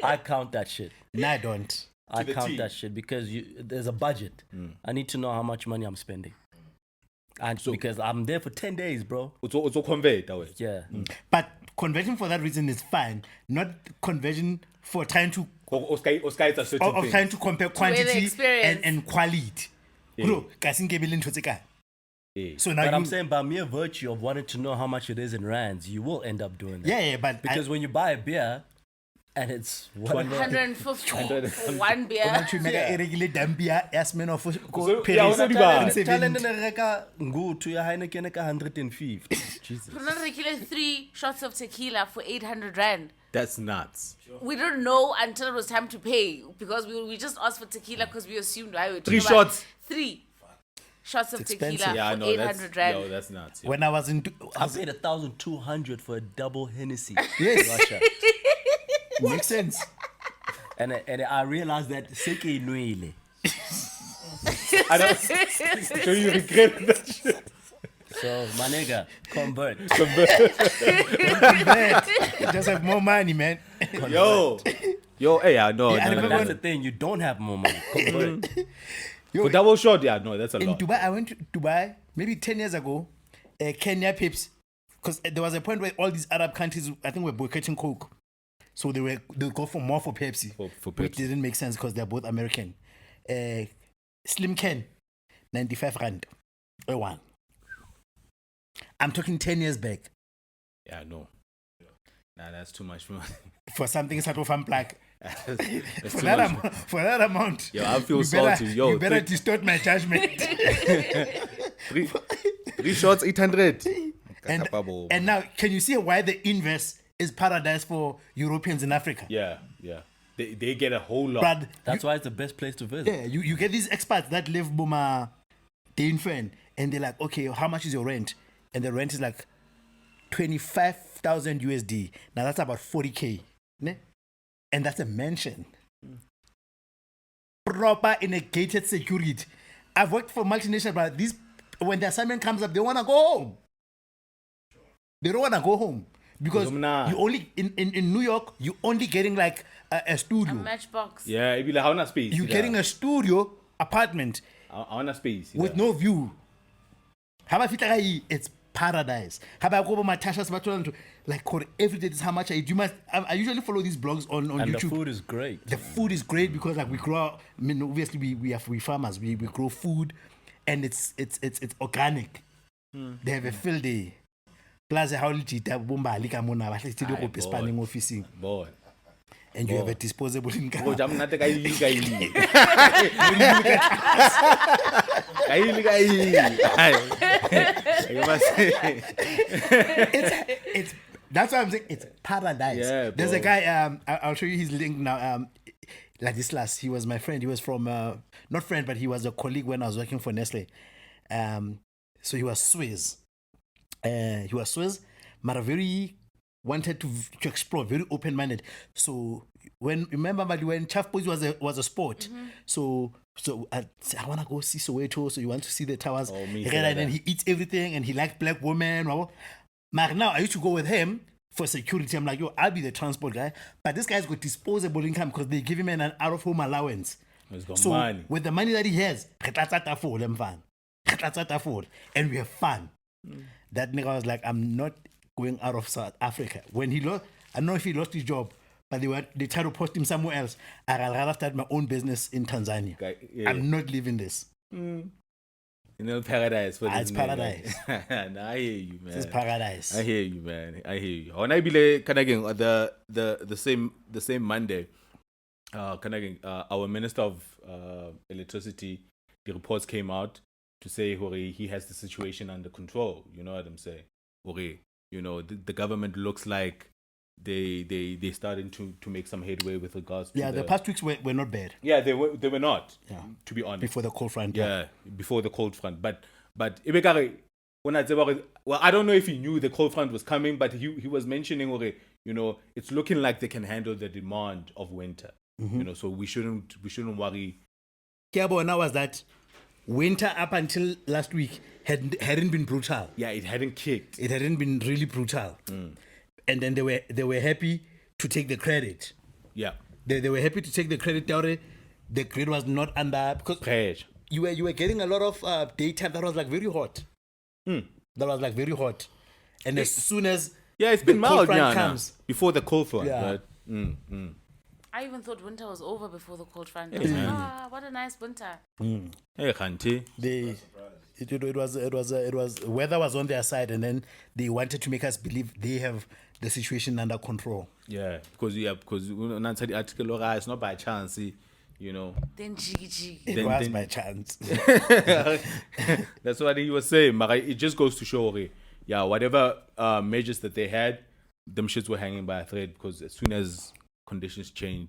I count that shit.
No, I don't.
I
the
count
T.
that shit because there's a budget. I need to know how much money I'm spending. And because I'm there for 10 days, bro.
It's all conveyed that way.
Yeah.
But conversion for that reason is fine. Not conversion for trying to
Oscar is a certain
of
thing.
trying to compare quantity
experience.
and quality. Bro, kasi ngeke bile ntho tse kae.
Yeah.
So now
But
you,
I'm saying by mere virtue of wanting to know how much it is in rands, you will end up doing that.
yeah, but
Because when you buy a beer and it's whatever,
150 for one beer.
to make a regular Dambia Asman of
yeah, I wanna do that.
talent reka ngutu ya Heineken ka 150. Jesus.
We're not regular 3 shots of tequila for 800 rand.
That's nuts.
We don't know until it was time to pay because we just asked for tequila because we assumed I would.
3 shots.
3 shots of
expensive.
tequila
Yeah, I
for
know.
800 rand.
That's nuts. Yeah.
when I was in
I paid 1,200 for a double Hennessy.
Yes.
Russia.
makes sense.
And I realized that seke inuile.
I don't. So you regret that shit.
So my nigga, convert.
Just have more money, man.
Yo, hey, I know.
Yeah, I
no,
remember
no,
That's
no.
the thing. You don't have more money. Convert.
For double shot, yeah, no, that's a
In
lot.
Dubai, I went to Dubai maybe 10 years ago. Kenya Pips, because there was a point where all these Arab countries, I think, were boycotting Coke, so they go for more for Pepsi,
For
which
Pepsi.
didn't make sense because they're both American. Slim Ken, 95 rand, a one. I'm talking 10 years back
Yeah, no. Nah, that's too much money.
for something sort of unplug.
That's
For
too
that,
much.
for that amount,
Yo, I feel
you better,
salty. Yo,
you better distort my judgment.
three shots, 800.
and now, can you see why the inverse is paradise for Europeans in Africa?
Yeah. They get a whole lot.
But
That's why it's the best place to visit.
yeah, you get these expats that live Buma Dainfen, and they're like, okay, how much is your rent? And the rent is like 25,000 USD. Now that's about 40K. Ne? And that's a mansion. Proper in a gated security. I've worked for multinational, but these, when the assignment comes up, they want to go home. They don't want to go home. Because
Zuma.
you only, in New York, you're only getting like a studio.
A matchbox.
Yeah, it'd be like, I want a space.
You're getting a studio apartment
I want a space.
with no view. How about it's paradise. How about go my Tasha's battle like every day? This is how much I do. I usually follow these blogs on
And
YouTube.
the food is great.
The food is great because like we grow. I mean, obviously we farmers. We grow food, and it's organic. They have a field day. Plus how little bomba lika mona ba tle go
boy.
spanning officing,
Boy.
and you have a disposable income.
Oh, jam nate kaili.
It's that's why I'm saying it's paradise.
Yeah,
There's
bro.
a guy. I'll show you his link now. Ladislas, he was my friend. He was from not friend, but he was a colleague when I was working for Nestle. So he was Swiss. But very wanted to explore, very open-minded. So when Chaff Boys was a sport, so I want to go see Soweto. So you want to see the towers, and then he eats everything, and he likes black women. But now I used to go with him for security. I'm like, yo, I'll be the transport guy, but this guy's got disposable income because they give him an out-of-home allowance. So money. With the money that he has, and we have fun. That nigga was like, I'm not going out of South Africa. When he lost, I don't know if he lost his job, but they tried to post him somewhere else. I'd rather start my own business in Tanzania. I'm not leaving this.
Paradise.
It's paradise.
Nah, I hear you, man.
It's paradise.
I hear you, man. I hear you. When I be like, the same Monday, our Minister of Electricity, the reports came out to say he has the situation under control. You know what I'm saying? You know, the government looks like they starting to make some headway with regards to
the past weeks were not bad.
Yeah, they were not, to be honest.
Before the cold front.
Yeah, before the cold front. But when I say, well, I don't know if he knew the cold front was coming, but he was mentioning, you know, it's looking like they can handle the demand of winter. You know, so we shouldn't worry.
Now was that winter up until last week hadn't been brutal.
Yeah, it hadn't kicked.
It hadn't been really brutal. And then they were happy to take the credit. Yeah. They were happy to take the credit. The grid was not under because you were getting a lot of daytime that was like very hot. That was like very hot. And as soon as
it's been mild comes before the cold front.
Yeah.
But,
I even thought winter was over before the cold front. I was like, what a nice winter.
Hey, Khanti.
It was weather was on their side, and then they wanted to make us believe they have the situation under control.
Yeah, because when I said the article, it's not by chance, you know.
Then jiggy.
It was by chance.
That's what he was saying. But it just goes to show, whatever measures that they had, them shits were hanging by a thread because as soon as conditions changed,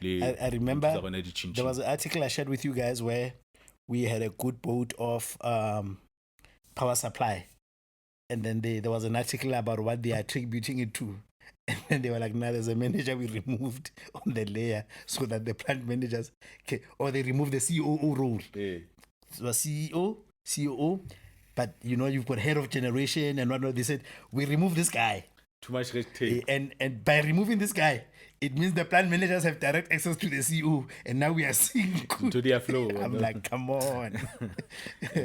I remember there was an article I shared with you guys where we had a good boat of power supply. And then there was an article about what they are attributing it to. And then they were like, there's a manager we removed on the layer so that the plant managers or they removed the COO role. Yeah. So CEO, but you know, you've got head of generation and whatnot. They said, we remove this guy.
Too much red tape.
And by removing this guy, it means the plant managers have direct access to the CEO, and now we are seeing
to their flow.
I'm like, come on.
Man,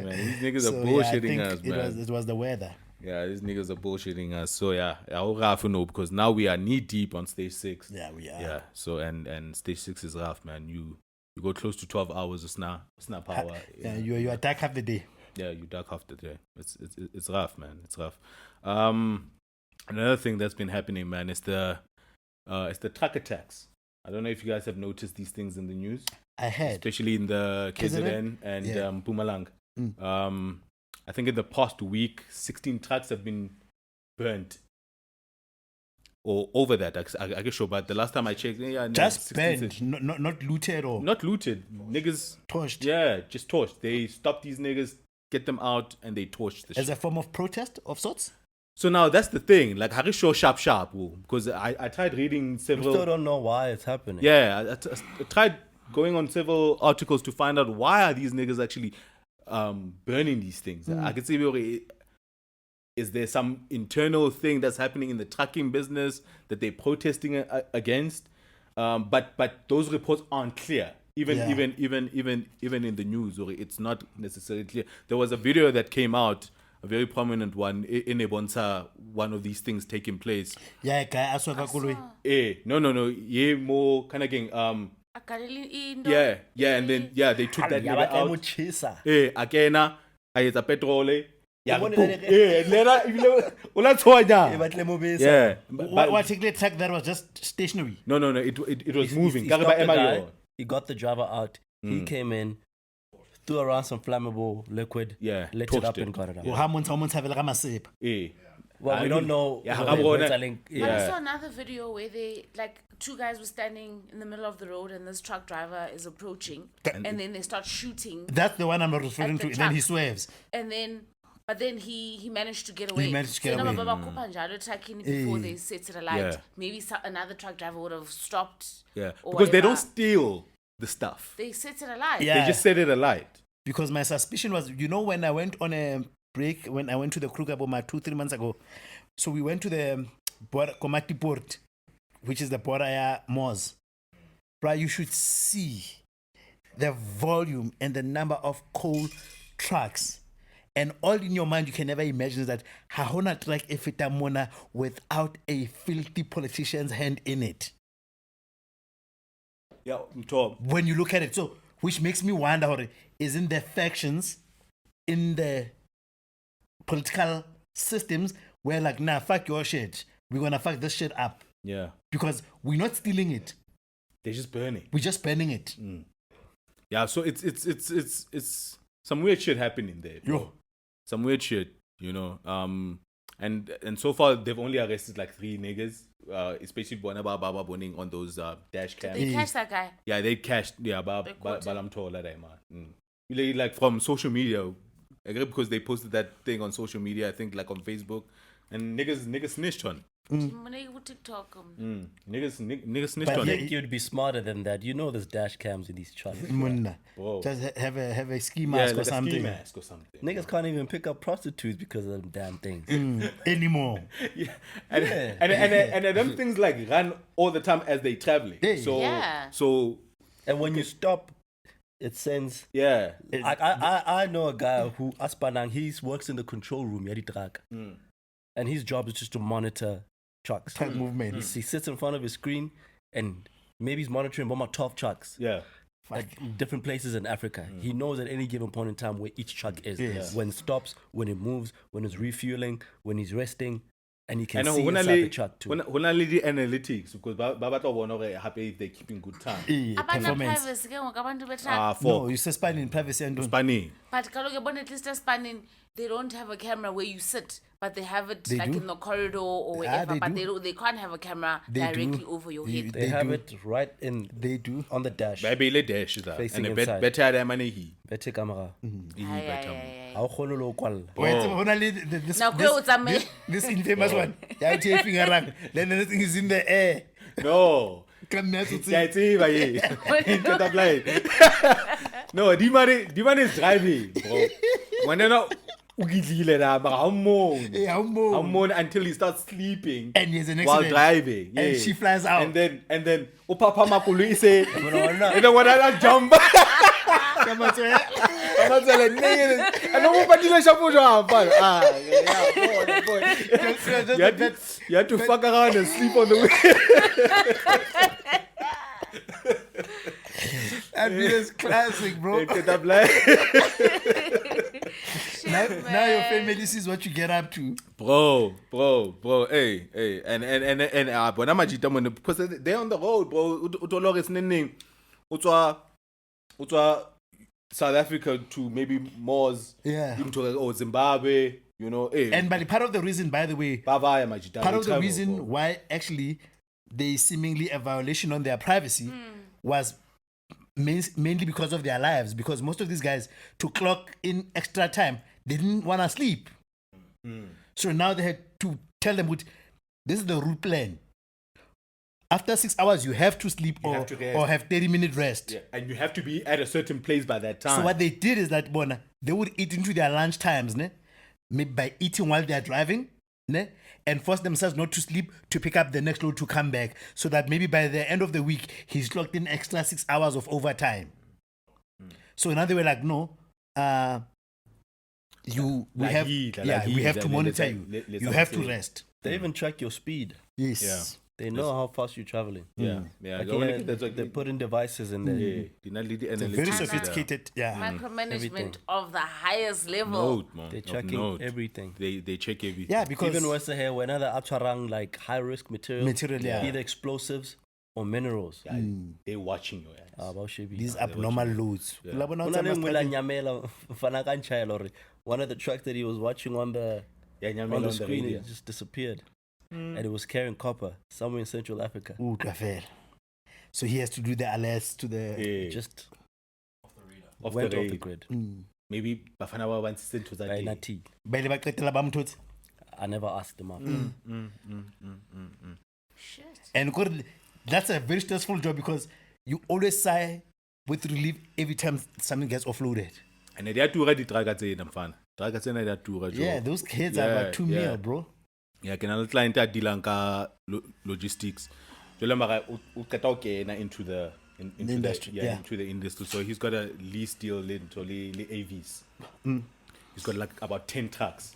these niggas are bullshitting us, man.
It was the weather.
Yeah, these niggas are bullshitting us. So yeah, I'll rough know because now we are knee deep on stage 6.
Yeah, we are.
Yeah. So and stage 6 is rough, man. You go close to 12 hours of snap power.
Yeah, you attack half the day.
Yeah, you dark half the day. It's rough, man. It's rough. Another thing that's been happening, man, is the truck attacks. I don't know if you guys have noticed these things in the news.
I had,
especially in the KZN and Mpumalanga. I think in the past week, 16 trucks have been burnt. Or over that, I guess sure. But the last time I checked,
just burnt, not looted or
not looted. Niggas
torched.
Yeah, just torched. They stopped these niggas, get them out, and they torched the shit.
As a form of protest of sorts.
So now that's the thing. Like Harisho sharp, because I tried reading several.
We still don't know why it's happening.
Yeah, I tried going on several articles to find out why are these niggas actually burning these things. I could see, is there some internal thing that's happening in the trucking business that they're protesting against? But those reports aren't clear. Even in the news, or it's not necessarily clear. There was a video that came out, a very prominent one in Ebonsa, one of these things taking place.
Yeah, guy, I saw.
No. Yeah, more kind of getting yeah, and then they took that nigga out. Again, I had a petrol. Yeah,
What truck that was just stationary?
No, it was moving.
He got the driver out. He came in, threw around some flammable liquid, lit it up and got it out. Well, we don't know.
But I saw another video where two guys were standing in the middle of the road and this truck driver is approaching and then they start shooting.
That's the one I'm referring to. And then he swerves.
And then But then he managed to get away.
managed to get away.
Before they set it alight.
Yeah.
Maybe another truck driver would have stopped.
Yeah,
or
because they
whatever.
don't steal the stuff.
They set it alight.
Yeah.
They just set it alight.
Because my suspicion was, when I went on a break, when I went to the Kruger Boma 2-3 months ago, so we went to the Komati Port, which is the Boraya Moz. But you should see the volume and the number of coal trucks. And all in your mind, you can never imagine that Hahona truck Efitamona without a filthy politician's hand in it.
Yeah, top.
When you look at it, so which makes me wonder, isn't there factions in the political systems where like, nah, fuck your shit, we're gonna fuck this shit up
Yeah,
because we're not stealing it,
they're just burning.
we're just burning it.
Yeah, so it's some weird shit happening there. Bro.
Yo.
Some weird shit, and so far they've only arrested like 3 niggas, especially Baba Boning on those dash cams.
They catch that guy.
Yeah, they cashed. Yeah,
They caught him.
Balam told that man. Really, like from social media, because they posted that thing on social media. I think like on Facebook, and niggas snitched on.
TikTok.
Niggas snitched
But
on.
I
yeah,
it.
think you'd be smarter than that. There's dash cams in these trucks.
Munna.
Whoa.
Just have a ski
Yeah,
mask
like
or
a ski
something
mask or something.
Niggas can't even pick up prostitutes because of them damn things.
anymore.
Yeah. And them things like run all the time as they traveling.
Yeah.
So
Yeah.
so
And when you stop, it sends.
yeah.
I know a guy who Aspanang. He works in the control room. Yadi truck, and his job is just to monitor trucks.
Truck movements.
He sits in front of his screen, and maybe he's monitoring about 12 trucks.
Yeah.
At different places in Africa. He knows at any given point in time where each truck is.
Yes.
When it stops, when it moves, when it's refueling, when he's resting, and he can
And
see inside the truck too.
when the analytics, because Baba want happy if they're keeping good time.
Performance.
Privacy ke ngoku abantu betruck.
For
No, you say span in privacy and don't.
Spani.
But kaloku yabona at least spanning, they don't have a camera where you sit, but they have it
They
like
do.
in the corridor or
Ah,
wherever.
they
But
do.
they can't have a camera
They
directly
do.
over your
You-
head.
They have
do.
it right in
They do.
on the dash.
Baby le dash that.
Facing
And
inside.
better than money.
Bethe camera.
Aye, aye, aye, aye.
Ha o kgone le ho kwalla.
Wait, only this,
Now go with some-
this infamous one. Yeah, take your finger around. Then the thing is in the air.
No.
Come here to
Yeah,
see.
No, the man is driving, bro. When they're not how moan until he starts sleeping
And he has an
while
accident.
driving. Yeah.
And she flies out.
And then Papa Makulu say
Bona-
and then when I jump
Come on, sir.
I'm not telling you. I know what Patila Shapo boy. You had to fuck around and sleep on the way.
That is classic, bro.
Get up like
Now your family sees what you get up to.
Bro, hey, and bona majita mone because they're on the road, bro. Utolore is nending, utwa South Africa to maybe Moz,
Yeah.
or Zimbabwe, hey.
And but part of the reason, by the way,
Bavaya majita.
part of the reason why actually they seemingly a violation on their privacy was mainly because of their lives. Because most of these guys, to clock in extra time, they didn't want to sleep. So now they had to tell them, this is the route plan. After 6 hours, you have to sleep
You
or,
have to rest.
or have 30-minute rest.
Yeah, and you have to be at a certain place by that time.
So what they did is that bona, they would eat into their lunch times, ne? Maybe by eating while they are driving, ne? And force themselves not to sleep to pick up the next load to come back, so that maybe by the end of the week he's clocked in extra 6 hours of overtime. So now they were like, no, we have to monitor you. You have to rest.
They even track your speed.
Yes.
Yeah.
They know how fast you're traveling.
Yeah.
Like, they put in devices in there.
Very sophisticated. Yeah.
Micromanagement
Everything.
of the highest level.
Note, man.
They're
Of
tracking
note.
everything.
They check everything.
Yeah, because
Even worse here, whenever atwarang like high risk material,
yeah.
either explosives or minerals.
Yeah, they're watching your ass.
About Shebi.
these abnormal loads.
Yeah.
Ulabona
Una
ukuthi
le
ama-
ngwela nyamela, mfana kanchayela hore, one of the trucks that he was watching on the screen, it just disappeared. And it was carrying copper somewhere in Central Africa.
Ooh, Kafel. So he has to do the alerts to the.
Yeah.
Just
Off
went
the
off the
radar.
grid.
Mm.
maybe bafana ba bantse ntho tsa teng.
Tea.
ba ile ba qetela ba mthotse.
I never asked them out.
Shit.
And that's a very stressful job because you always sigh with relief every time something gets offloaded.
And they are tura di traga tsena mfana. Traga tsena dia tura jo.
Yeah, those kids are about 2 mil, bro.
Yeah, ke na le client a dealang ka logistics. Jole mara o qeta o kena into the
industry,
into the industry. So he's got a lease deal into le AVs. He's got like about 10 trucks.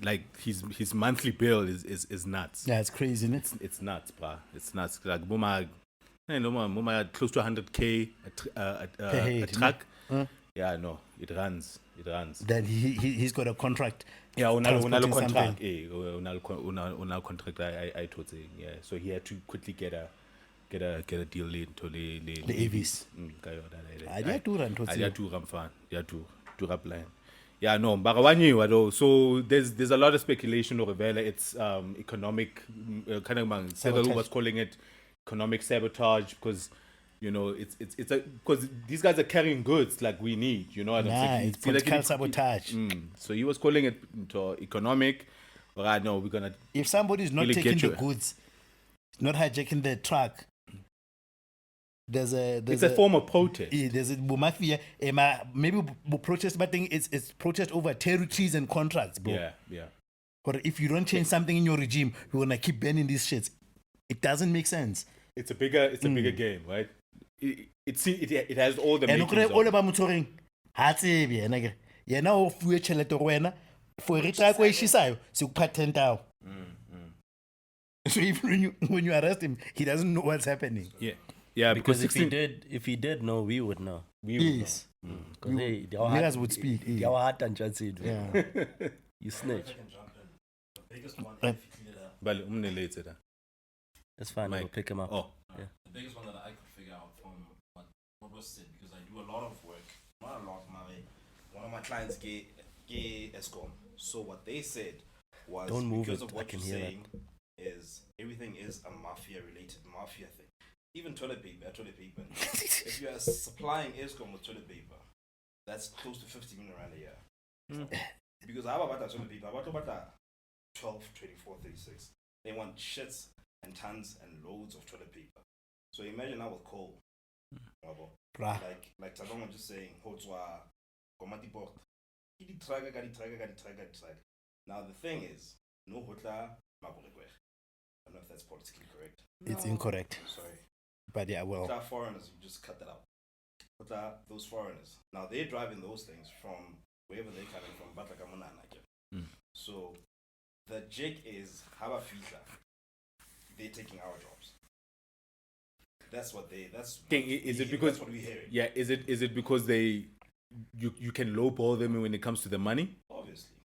Like his monthly bill is nuts.
Yeah, it's crazy, isn't it?
It's nuts, bruh. It's nuts. Like Muma close to 100K a truck. Yeah, no, it runs.
Then he's got a contract.
Yeah, unal contract.
something.
Unal contract. I told him. Yeah, so he had to quickly get a deal into the
AVs. I do run to
I do run fan. I do plan. Yeah, no, but I knew though. So there's a lot of speculation over whether it's economic kind of Cyril was calling it economic sabotage because you know it's because these guys are carrying goods like we need, you know.
It's political sabotage.
So he was calling it into economic. But I know we're gonna.
If somebody is not
really
taking the goods, not hijacking the truck. There's
a form of protest.
There's a mafia. Maybe protest, but I think it's protest over territories and contracts, bro.
Yeah.
Or if you don't change something in your regime, you're gonna keep banning these shits. It doesn't make sense.
It's a bigger game, right? It has all the.
And
makings
all
of
about motoring. Hatsibi, and you know, fuwe cheleto wena for retire kwa ishisayo, so patent out. So even when you arrest him, he doesn't know what's happening.
Yeah,
because if he did know, we would know.
Yes.
Because
niggas would speak.
They are hard and chances.
Yeah.
You snitch.
The biggest one, if you clean it up.
That's fine. We'll pick him up.
Oh.
Yeah.
The biggest one that I could figure out from what was said, because I do a lot of work, not a lot, one of my clients gay ESCOM. So what they said was
Don't move
because
it.
of what
I can
you're
hear
saying is everything is a mafia-related mafia thing. Even toilet paper. If you are supplying ESCOM with toilet paper, that's close to 50 million rand a year. Because I have about toilet paper, about 12, 24, 36. They want shits and tons and loads of toilet paper. So imagine now with coal.
Bruh.
Like Tadong was just saying, Hotswa, Komati Port. Gadi traga. Now the thing is, no hotla maburekwe. I don't know if that's politically correct.
It's incorrect.
Sorry.
But yeah, well.
Hotla foreigners, you just cut that out. Hotla, those foreigners. Now they're driving those things from wherever they're coming from, Batakamunana. So the jig is Haba Fita. They're taking our jobs. That's what that's what we're hearing.
Yeah, is it because you can lowball them when it comes to the money?
Obviously.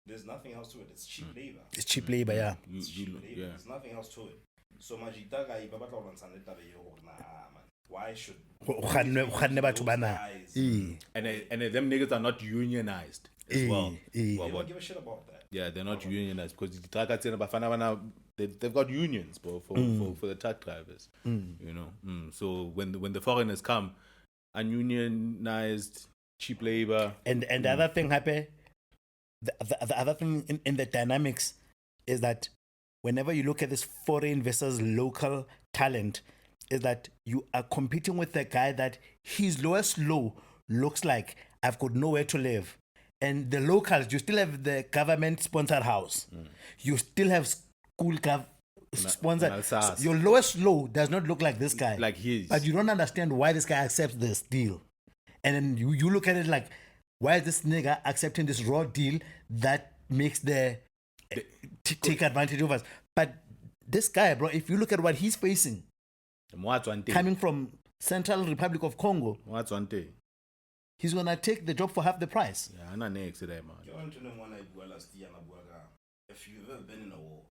There's nothing else to it. It's cheap labor.
It's cheap labor, yeah.
It's cheap labor.
Yeah.
There's nothing else to it. So Majitaga why should
and them niggas are not unionized as well.
They don't give a shit about that.
Yeah, they're not unionized because they've got unions, bro, for the truck drivers. You know, so when the foreigners come, ununionized, cheap labor,
and the other thing happen. The other thing in the dynamics is that whenever you look at this foreign versus local talent, is that you are competing with a guy that his lowest low looks like I've got nowhere to live. And the locals, you still have the government-sponsored house. You still have school sponsored. Your lowest low does not look like this guy.
Like his.
But you don't understand why this guy accepts this deal. And then you look at it like, why is this nigga accepting this raw deal that makes take advantage of us? But this guy, bro, if you look at what he's facing, coming from Central Republic of Congo, he's gonna take the job for half the price.
Yeah, I'm not next to that, man.
If you've ever been in a war,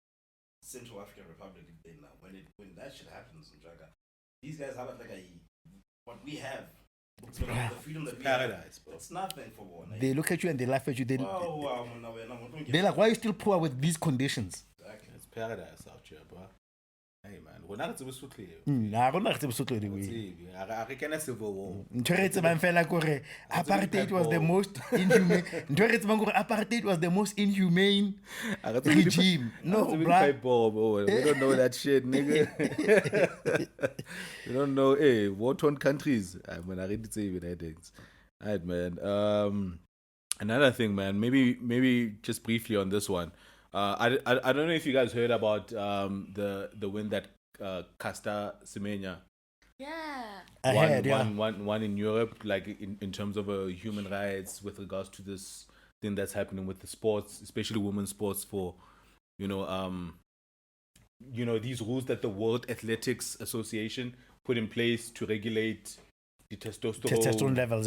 Central African Republic, when that shit happens in Jaga, these guys have like what we have. The freedom that we
paradise,
bro. It's nothing for war.
They look at you and they laugh at you. They're like, why are you still poor with these conditions?
Exactly.
It's paradise out here, bro. Hey man, we're not supposed to clear.
Nah, go not supposed to anyway.
I can a civil war.
Ntweretse man fela kore apartheid was the most inhumane. Ntweretse man kore apartheid was the most inhumane regime. No,
bro. We don't know that shit, nigga. We don't know. Hey, war-torn countries. I mean, I read say even things. Alright, man. Another thing, man. Maybe just briefly on this one. I don't know if you guys heard about the win that Casta Semenya won in Europe, like in terms of human rights with regards to this thing that's happening with the sports, especially women's sports, for these rules that the World Athletics Association put in place to regulate the testosterone
levels,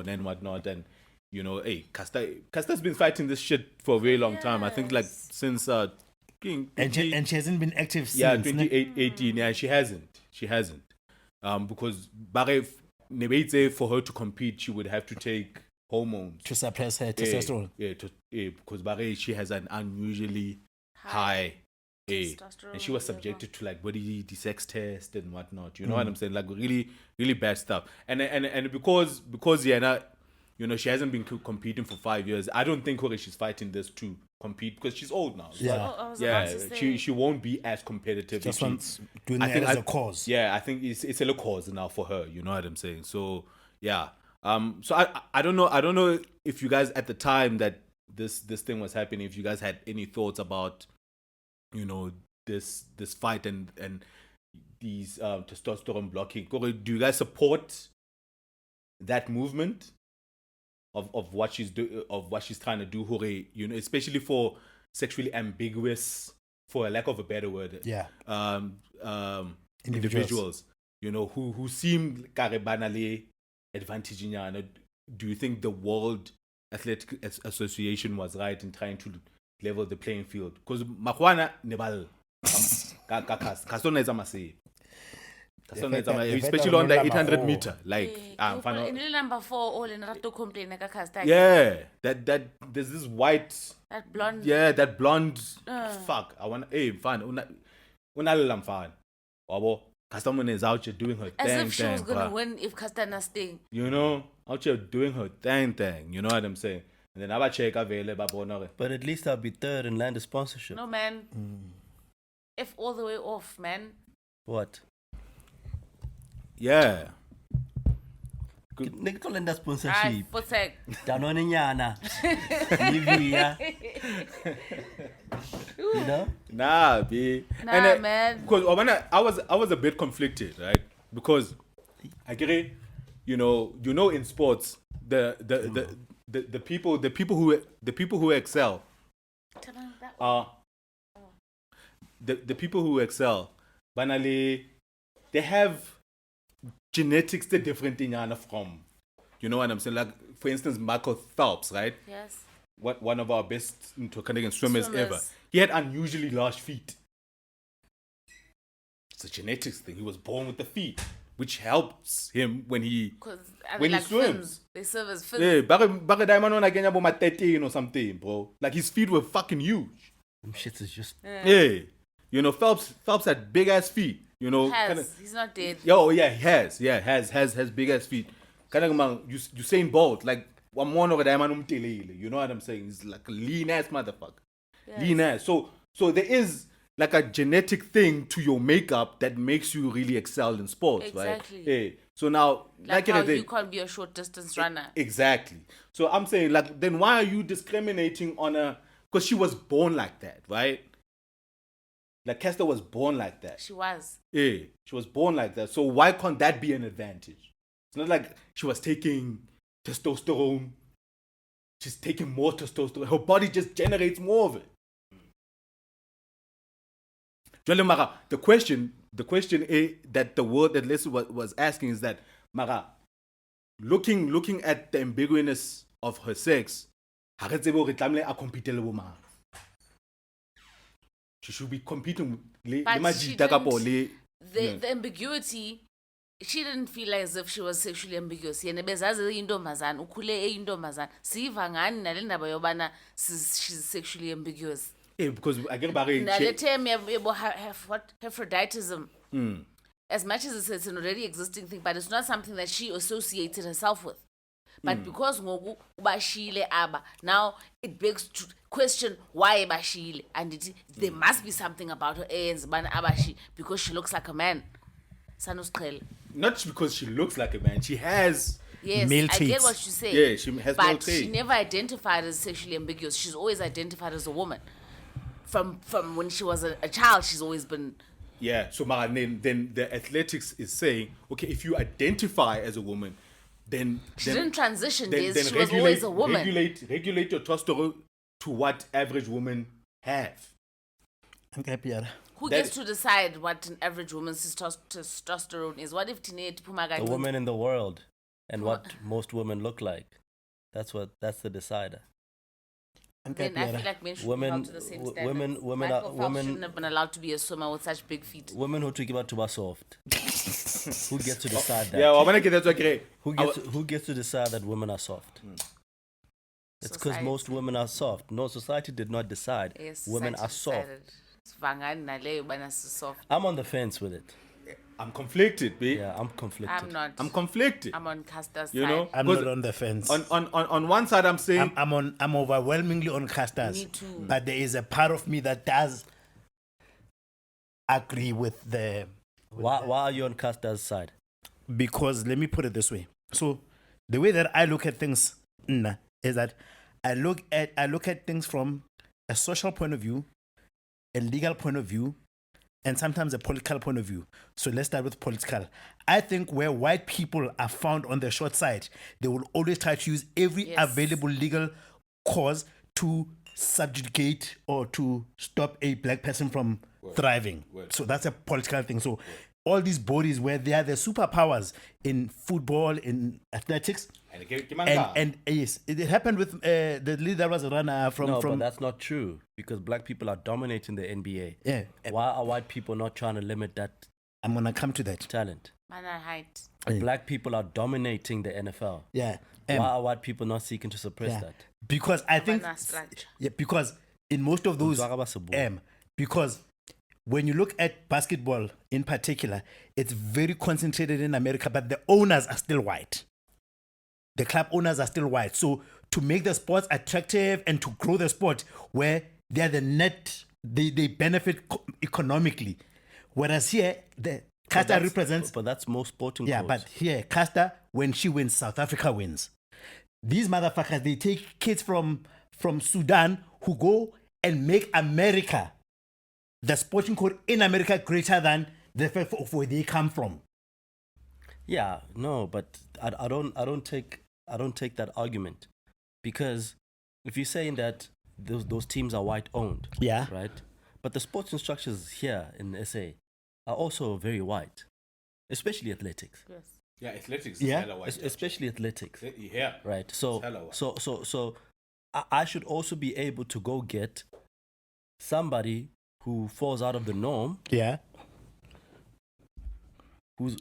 and whatnot. And hey, Casta's been fighting this shit for a very long time. I think like since
and she hasn't been active since.
Yeah, 2018. Yeah, she hasn't. Because Bare Nebeitze, for her to compete, she would have to take hormones
to suppress her testosterone.
Because Bare, she has an unusually high testosterone, and she was subjected to like body sex test and whatnot. You know what I'm saying? Like really, really bad stuff. And because Yana, she hasn't been competing for 5 years. I don't think she's fighting this to compete because she's old now. She won't be as competitive.
Just doing it as a cause.
Yeah, I think it's a cause now for her. You know what I'm saying? So yeah. So I don't know if you guys at the time that this thing was happening, if you guys had any thoughts about this fight and these testosterone blocking. Do you guys support that movement? Of what she's trying to do, especially for sexually ambiguous, for a lack of a better word, individuals, who seem banally advantaging. Do you think the World Athletic Association was right in trying to level the playing field? Because Makwana nebal, especially on the 800 meter, like
in number 4, all in Rato complain
that there's this white,
that blonde,
that blonde. Fuck, I want unalam fan. Wabo, Castamone is out here doing her thing.
As if she was gonna win if Castana staying.
Out here doing her thing. You know what I'm saying? And then I check available.
But at least I'll be third in land of sponsorship.
No man, F all the way off, man.
What?
Yeah.
Nigga call that sponsorship.
Protect.
Danone nyana. Livia.
Nah, B.
Nah, man.
Because I was a bit conflicted, right? Because I get it. In sports, the people who excel the people who excel, banally, they have genetics they're different from, you know what I'm saying? Like, for instance, Michael Phelps, right?
Yes.
One of our best Canadian swimmers ever. He had unusually large feet. It's a genetics thing. He was born with the feet, which helps him when he swims.
Fins. They serve as fins.
Yeah, Baga Diamond on again about my 13 or something, bro. Like, his feet were fucking huge.
Them shits is just
Phelps had big ass feet.
He's not dead.
He has big ass feet. Usain Bolt, like one more over diamond. You know what I'm saying? He's like a lean ass motherfucker. Yes. Lean ass. So there is like a genetic thing to your makeup that makes you really excel in sports, right?
Exactly.
So now,
like how you can't be a short distance runner.
Exactly. So I'm saying, like, then why are you discriminating on because she was born like that, right? Like, Casta was born like that.
She was.
Yeah, she was born like that. So why can't that be an advantage? It's not like she was taking testosterone. She's taking more testosterone. Her body just generates more of it. The question that the word that Leslie was asking is that, Mara, looking at the ambiguousness of her sex, she should be competing with
the ambiguity. She didn't feel as if she was sexually ambiguous. She's sexually ambiguous.
because I get about it.
Now, the term hermaphroditism. As much as it's an already existing thing, but it's not something that she associated herself with. But because ngoku ubashile aba, now it begs to question why bashile, and there must be something about her abashi because she looks like a man.
Not because she looks like a man, she has.
Yes,
male
I get
traits.
what you say.
Yeah, she has male
but
traits.
she never identified as sexually ambiguous. She's always identified as a woman. From when she was a child, she's always been.
Yeah, so then the athletics is saying, okay, if you identify as a woman, then
She didn't transition.
then
She was always a woman.
Regulate your testosterone to what average women have.
Who gets to decide what an average woman's testosterone is? What if Tinette Pumaga?
The woman in the world and what most women look like. That's the decider.
Then I feel like men should be held to the same standards. Michael Phelps shouldn't have been allowed to be a swimmer with such big feet.
Women who talk about to be soft. Who gets to decide that?
Yeah, I want to get that okay.
Who gets to decide that women are soft? It's because most women are soft. No, society did not decide women are soft. I'm on the fence with it.
I'm conflicted, babe.
Yeah, I'm conflicted.
I'm not.
I'm conflicted.
I'm on Casta's side.
You know,
I'm not on the fence.
On one side, I'm saying
I'm overwhelmingly on Casta's.
Me too.
But there is a part of me that does agree with the.
Why are you on Casta's side?
Because let me put it this way. So the way that I look at things is that I look at things from a social point of view, a legal point of view, and sometimes a political point of view. So let's start with political. I think where white people are found on the short side, they will always try to use every available legal cause to subjugate or to stop a black person from thriving. So that's a political thing. So all these bodies where they are the superpowers in football, in athletics, and yes, it happened with the leader that was a runner from.
But that's not true because black people are dominating the NBA.
Yeah.
Why are white people not trying to limit that?
I'm gonna come to that.
Talent.
height.
Black people are dominating the NFL.
Yeah.
Why are white people not seeking to suppress that?
Because I think. Because in most of those. Because when you look at basketball in particular, it's very concentrated in America, but the owners are still white. The club owners are still white. So to make the sports attractive and to grow the sport where they're the net, they benefit economically. Whereas here, the Casta represents...
But that's most sporting
Yeah,
codes.
but here, Casta, when she wins, South Africa wins. These motherfuckers, they take kids from Sudan who go and make America, the sporting code in America, greater than the fact of where they come from.
Yeah, no, but I don't take that argument because if you're saying that those teams are white owned,
yeah,
right, but the sports structures here in SA are also very white, especially athletics.
Yes.
Yeah, athletics.
Yeah,
is hella white
especially athletics.
Yeah,
right. So I should also be able to go get somebody who falls out of the norm.
Yeah.
Who's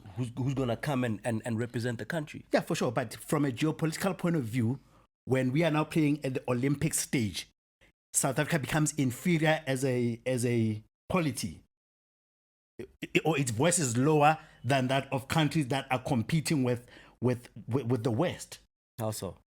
gonna come and represent the country?
Yeah, for sure. But from a geopolitical point of view, when we are now playing at the Olympic stage, South Africa becomes inferior as a polity, or its voice is lower than that of countries that are competing with the West.
How so?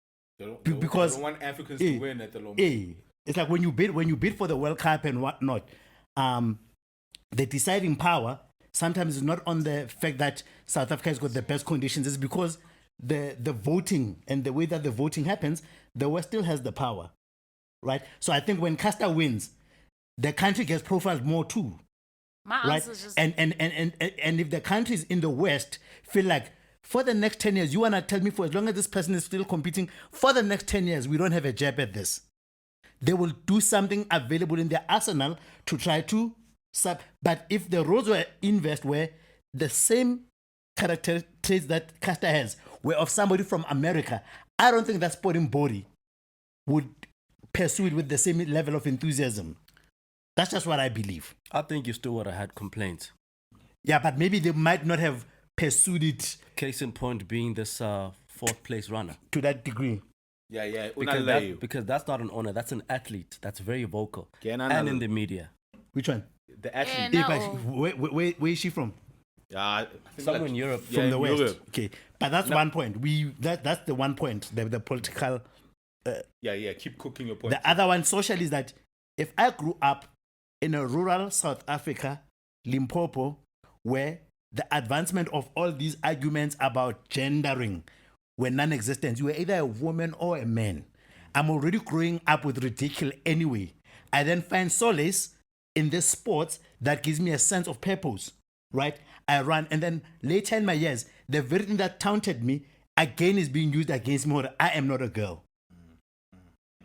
Because
they don't want Africans to win at the moment.
It's like when you bid for the World Cup and whatnot, the deciding power sometimes is not on the fact that South Africa has got the best conditions. It's because the voting and the way that the voting happens, the West still has the power, right? So I think when Casta wins, the country gets profiled more too, right? And if the countries in the West feel like for the next 10 years, you want to tell me for as long as this person is still competing, for the next 10 years, we don't have a jab at this. They will do something available in their arsenal to try to but if the roles were invest where the same character traits that Casta has were of somebody from America, I don't think that sporting body would pursue it with the same level of enthusiasm. That's just what I believe.
I think you still would have had complaints.
Yeah, but maybe they might not have pursued it.
Case in point being this fourth place runner.
To that degree.
Yeah.
Because that's not an owner, that's an athlete. That's very vocal.
Yeah,
and in the media.
Which one?
The athlete.
Yeah,
Yeah,
no.
but where is she from?
I think
Somewhere in Europe.
From the West.
Europe.
Okay, but that's one point. That's the one point. The political.
Yeah. Keep cooking your point.
The other one, social, is that if I grew up in a rural South Africa, Limpopo, where the advancement of all these arguments about gendering were non-existent, you were either a woman or a man. I'm already growing up with ridicule anyway. I then find solace in this sport that gives me a sense of purpose, right? I run, and then later in my years, the very thing that taunted me again is being used against me. I am not a girl.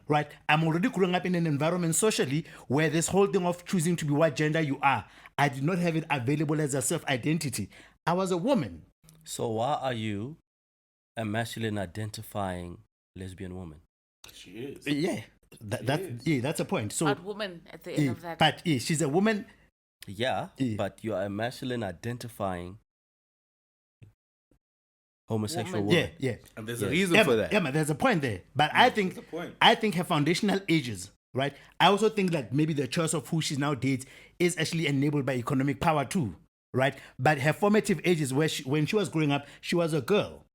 Right? I'm already growing up in an environment socially where this whole thing of choosing to be what gender you are, I did not have it available as a self-identity. I was a woman.
So why are you a masculine identifying lesbian woman?
She is.
Yeah. That's a point. So,
But woman at the end of that.
but she's a woman.
Yeah,
Yeah.
but you are a masculine identifying homosexual
Woman.
woman.
Yeah.
And there's a reason for that.
Yeah, man, there's a point there. But I think
there's a point.
I think her foundational ages, right? I also think that maybe the choice of who she now dates is actually enabled by economic power too, right? But her formative ages, when she was growing up, she was a girl.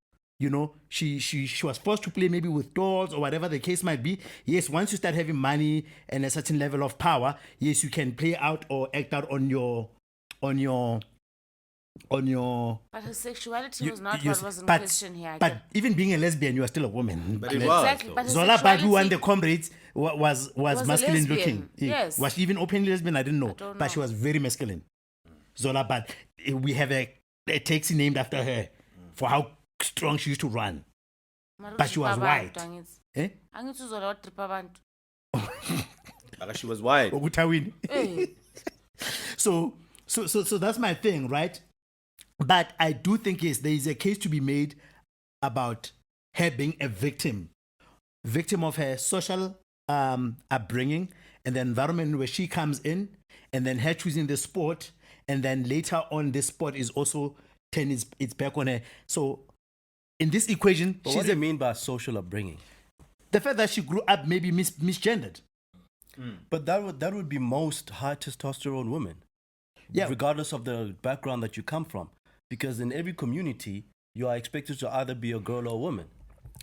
You know, she was forced to play maybe with dolls or whatever the case might be. Yes, once you start having money and a certain level of power, yes, you can play out or act out on your
But her sexuality was not what was in question here.
But even being a lesbian, you are still a woman.
But it was.
Exactly.
though.
But her
Zola Bad, who won
sexuality-
the comrades, was
a
masculine
lesbian,
looking.
yes.
Was she even openly lesbian? I don't know.
don't
But she
know.
was very masculine. Zola Bad. We have a taxi named after her for how strong she used to run. But she was white. Eh?
Angithi uzola watripa abantu.
Like she was white.
Okutawini.
Eh,
So that's my thing, right? But I do think, yes, there is a case to be made about her being a victim of her social upbringing and the environment where she comes in, and then her choosing the sport, and then later on, this sport is also turning its back on her. So in this equation,
But what do you mean by social upbringing?
the fact that she grew up maybe misgendered.
But that would be most high testosterone women.
Yeah.
Regardless of the background that you come from. Because in every community, you are expected to either be a girl or a woman.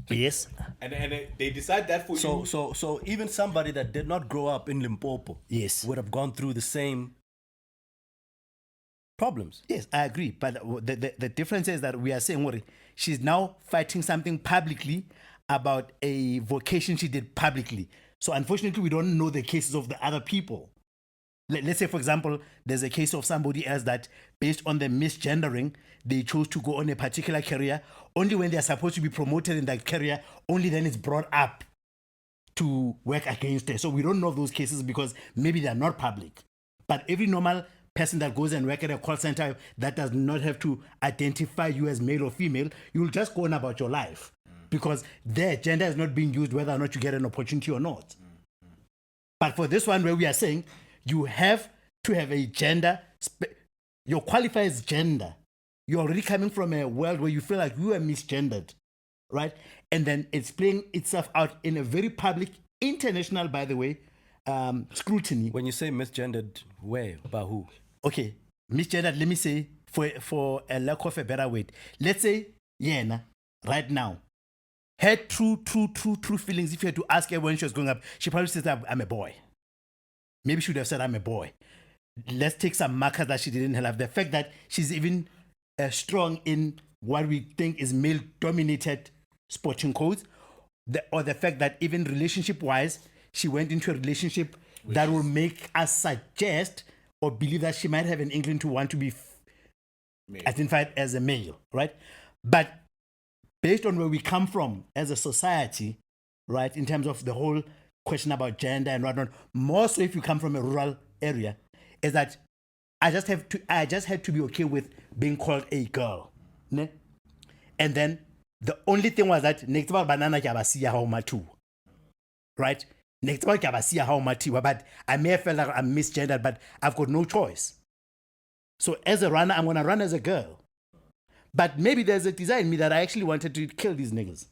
Yes.
And they decide that for you.
So even somebody that did not grow up in Limpopo
Yes.
would have gone through the same problems.
Yes, I agree. But the difference is that we are saying, what, she's now fighting something publicly about a vocation she did publicly. So unfortunately, we don't know the cases of the other people. Let's say, for example, there's a case of somebody else that, based on the misgendering, they chose to go on a particular career. Only when they're supposed to be promoted in that career, only then it's brought up to work against her. So we don't know those cases because maybe they're not public. But every normal person that goes and work at a call center that does not have to identify you as male or female, you'll just go on about your life because their gender is not being used whether or not you get an opportunity or not. But for this one where we are saying you have to have a gender, your qualifier is gender. You're already coming from a world where you feel like you are misgendered, right? And then it's playing itself out in a very public, international, by the way, scrutiny.
When you say misgendered, where? By who?
Okay, misgendered, let me say, for a lack of a better word, let's say, Yena, right now, her true feelings, if you had to ask her when she was growing up, she probably says, I'm a boy. Maybe she would have said, I'm a boy. Let's take some markers that she didn't have. The fact that she's even strong in what we think is male-dominated sporting codes, or the fact that even relationship-wise, she went into a relationship that will make us suggest or believe that she might have an inkling to want to be identified as a male, right? But based on where we come from as a society, right, in terms of the whole question about gender and whatnot, more so if you come from a rural area, is that I just had to be okay with being called a girl. Ne? And then the only thing was that next about banana kabasiya how matu. Right? Next about kabasiya how matu. But I may have felt like I'm misgendered, but I've got no choice. So as a runner, I'm gonna run as a girl. But maybe there's a desire in me that I actually wanted to kill these niggas.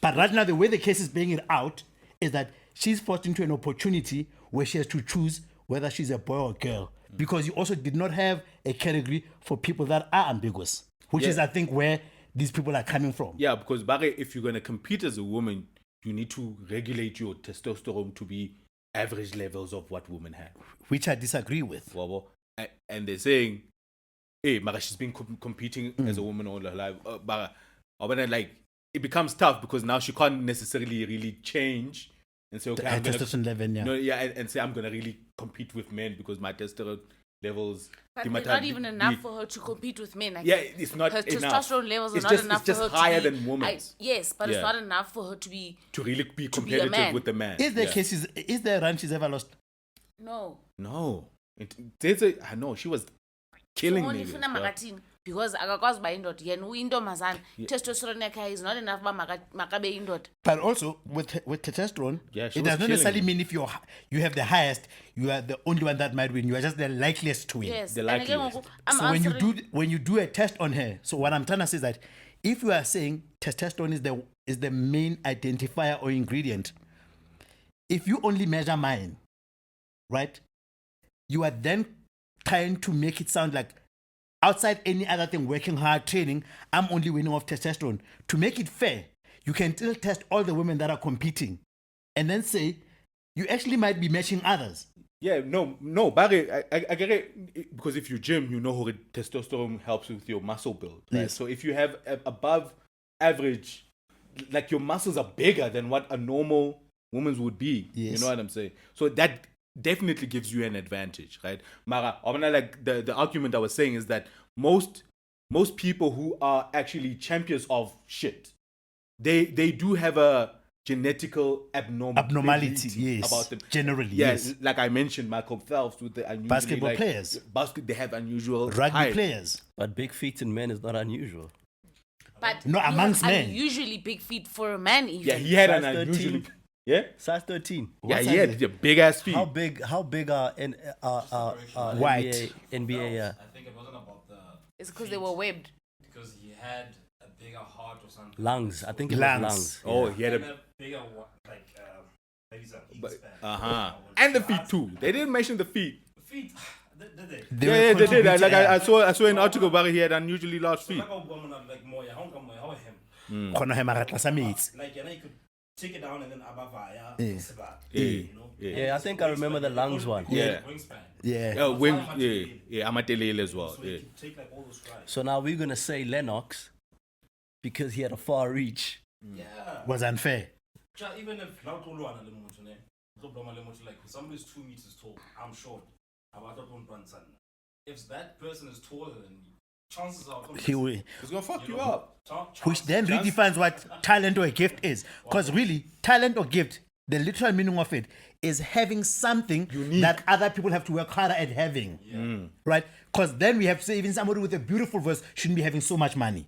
But right now, the way the case is being it out is that she's forced into an opportunity where she has to choose whether she's a boy or a girl. Because you also did not have a category for people that are ambiguous, which is, I think, where these people are coming from.
Yeah, because Barry, if you're going to compete as a woman, you need to regulate your testosterone to be average levels of what women have.
Which I disagree with.
And they're saying, hey, Mara, she's been competing as a woman all her life. Like, it becomes tough because now she can't necessarily really change and say, okay, I'm
testosterone level,
and say I'm gonna really compete with men because my testosterone levels.
But it's not even enough for her to compete with men.
It's not
her
enough.
Testosterone levels are not
just,
enough
it's just
for her
higher
to be,
than women's.
Yes, but it's not enough for her to
really be competitive with the man.
Is there cases? Is there a run she's ever lost?
No.
I know she was killing me.
Because akakwazi ba indoda yena uyintombazana testosterone yakhe is not enough ba makabe indoda.
But also with testosterone, it does not necessarily mean if you have the highest, you are the only one that might win. You are just the likeliest to win.
Yes,
the likeliest.
So when you do a test on her, so what I'm trying to say is that if you are saying testosterone is the main identifier or ingredient, if you only measure mine, right, you are then trying to make it sound like outside any other thing, working hard, training, I'm only winning off testosterone. To make it fair, you can still test all the women that are competing and then say, you actually might be matching others.
Yeah, no, Barry, I get it. Because if you gym, you know how testosterone helps with your muscle build. Right?
Yes.
So if you have above average, like your muscles are bigger than what a normal woman's would be.
Yes.
You know what I'm saying? So that definitely gives you an advantage, right? Mara, like the argument I was saying is that most people who are actually champions of shit, they do have a genetical abnormality
yes,
about them.
Generally,
yes. Like I mentioned, Michael Phelps with the unusual
basketball players.
They have unusual
rugby
height.
players.
But big feet in men is not unusual.
But
no, amongst men.
Usually big feet for a man. Even.
Yeah, he had
Size
an
13.
unusually. Yeah,
size 13.
Yeah, he had big ass feet.
How big are
White
NBA? Yeah.
I think it wasn't about the.
It's because they were webbed.
Because he had a bigger heart or something.
Lungs. I think it was lungs.
Oh,
yeah.
he had
a bigger maybe some span.
And the feet too. They didn't mention the feet.
The feet. Did they?
They did. Like I saw an article about it. He had unusually large feet.
Like more, how him.
Like
you could take it down and then abavaya.
Yeah, I think I remember the lungs one.
Yeah.
Wingspan.
I'm a telele as well.
So he could take like all those strides.
So now we're gonna say Lennox because he had a far reach.
Yeah.
Was unfair.
Even if like somebody is 2 meters tall, I'm short. If that person is taller than me, chances are
he's gonna fuck you up.
Which then redefines what talent or a gift is. Because really, talent or gift, the literal meaning of it is having something unique that other people have to work harder at having. Right? Because then we have to say even somebody with a beautiful voice shouldn't be having so much money.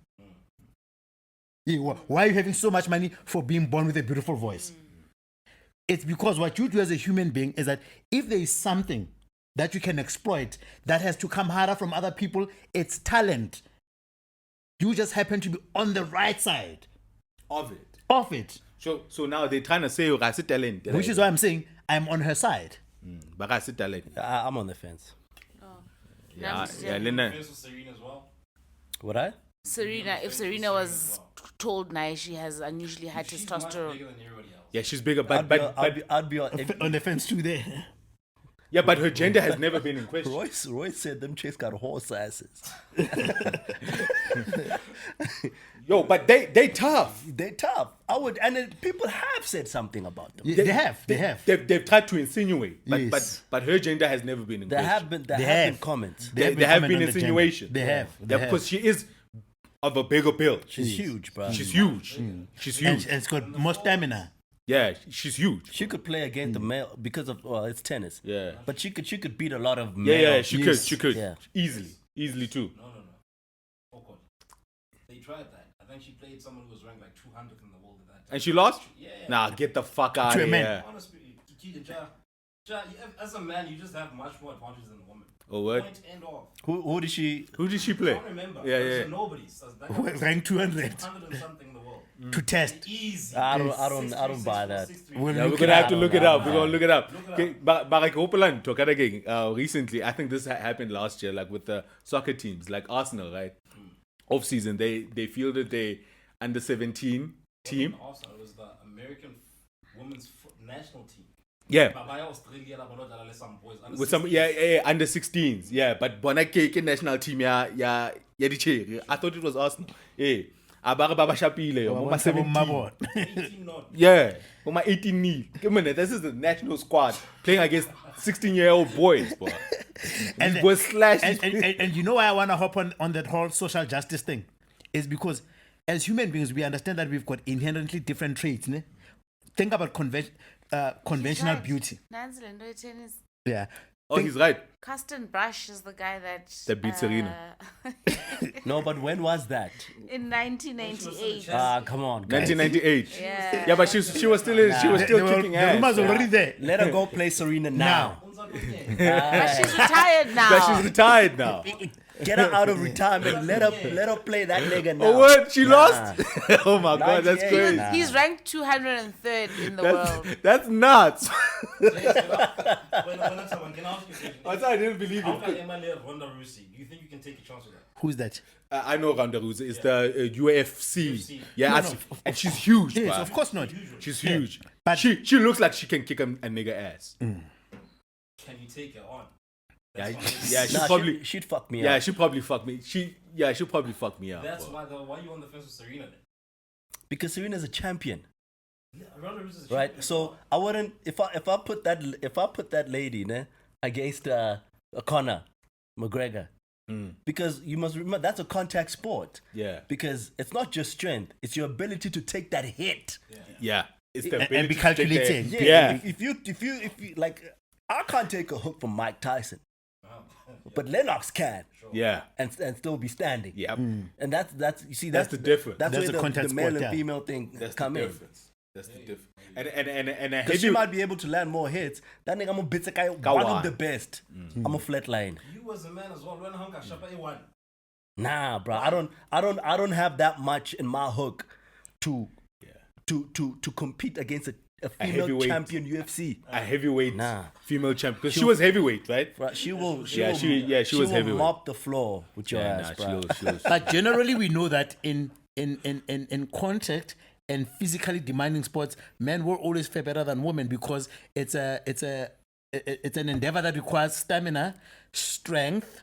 Yeah, why are you having so much money for being born with a beautiful voice? It's because what you do as a human being is that if there is something that you can exploit that has to come harder from other people, it's talent. You just happen to be on the right side
of it. So now they're trying to say you got talent.
Which is why I'm saying I'm on her side.
But I see talent.
I'm on the fence.
Linda.
Serena as well.
What
Serena, if Serena was told now she has unusually high testosterone.
Yeah, she's bigger, but
I'd be on
the fence too there.
Yeah, but her gender has never been in question.
Roy said them chicks got horse asses.
Yo, but they tough.
They're tough. People have said something about them.
Yeah, they have.
They've tried to insinuate,
yes.
but her gender has never been in question.
There have been comments.
There have been insinuations.
They have.
Because she is of a bigger build.
She's huge, bro.
She's huge. She's huge.
And it's got more stamina.
Yeah, she's huge.
She could play against the male because of it's tennis.
Yeah,
but she could beat a lot of male.
Yeah, she could
yeah.
easily too.
No. They tried that. I think she played someone who was ranked like 200 in the world at that time.
And she lost?
Yeah.
Nah, get the fuck out of here.
Honestly, as a man, you just have much more advantage than a woman.
Oh, what?
Point end off.
Who did she
play?
I don't remember.
Yeah.
Nobody. So
Ranked 200.
200 and something in the world.
to test.
Easy.
I don't buy that.
We'll
Yeah, we're
look
gonna
it
have
up.
to look it up. We're gonna look it up. Okay, but I hope recently, I think this happened last year, like with the soccer teams, like Arsenal, right? Off season, they fielded the under 17 team.
Also, it was the American women's national team.
Yeah,
By Australia, some boys.
with some under 16s. Yeah, but bona cake national team ya di cherry. I thought it was Arsenal. Yeah. Abare baba shapile mo ma 17.
18 not.
Yeah, mo ma 18 nil. This is the national squad playing against 16-year-old boys, bro.
And,
These boys slash.
and you know why I want to hop on that whole social justice thing? Is because as human beings, we understand that we've got inherently different traits. Ne? Think about conventional beauty.
Nancy Lendo tennis.
Yeah.
Oh, he's right.
Custom Brush is the guy that
beat Serena.
No, but when was that?
In 1998.
Come on, guys.
1998.
Yeah.
Yeah, but she was still kicking
The
ass.
rumors already there.
Let her go play Serena now.
But she's retired now.
But she's retired now.
Get her out of retirement. Let her play that nigga now.
Oh, what? She lost? Oh my god, that's
98.
crazy.
Nah.
He's ranked 203rd in the world.
That's nuts.
When someone can ask you,
I didn't believe
how
it.
can Emma Ronda Rousey? Do you think you can take a chance with that?
Who's that?
I know Ronda Rousey. It's the UFC.
UFC.
Yeah,
No,
and she's huge.
Yes,
bruh.
of course not.
She's huge.
But-
She looks like she can kick a nigga ass.
Can you take her on?
Yeah,
That's
yeah,
why-
she probably.
she'd fuck me
Yeah,
up.
she'll probably fuck me. She'll probably fuck me up.
That's
bro.
why you on the fence with Serena then?
Because Serena's a champion,
Yeah, Ronda Rousey's a
right?
champion.
So I wouldn't if I put that lady ne, against Conor McGregor, because you must remember that's a contact sport.
Yeah.
Because it's not just strength; it's your ability to take that hit.
Yeah. It's the
And
ability
be
to take
calculated.
that-
Yeah.
Yeah.
If you like, I can't take a hook from Mike Tyson, but Lennox can,
Yeah.
and still be standing.
Yeah.
And that's you see
That's the difference.
That's
That's
where
the contact
the male
sport,
and
yeah.
female thing
That's
come
the
in.
difference. That's the difference. And a
Because she
heavy.
might be able to land more hits. That nigga, I'm a bit one
Kawan.
of the best. I'm a flatline.
You as a man as well. When Hunka Shapa A1.
Nah, bro. I don't have that much in my hook to compete against a female
heavyweight.
champion UFC.
A heavyweight
Nah.
female champion. Because she was heavyweight, right?
Bro, she will.
She was
will
heavyweight.
mop the floor with your ass,
Nah,
bro.
she was.
But generally, we know that in contact and physically demanding sports, men will always fare better than women because it's an endeavor that requires stamina, strength,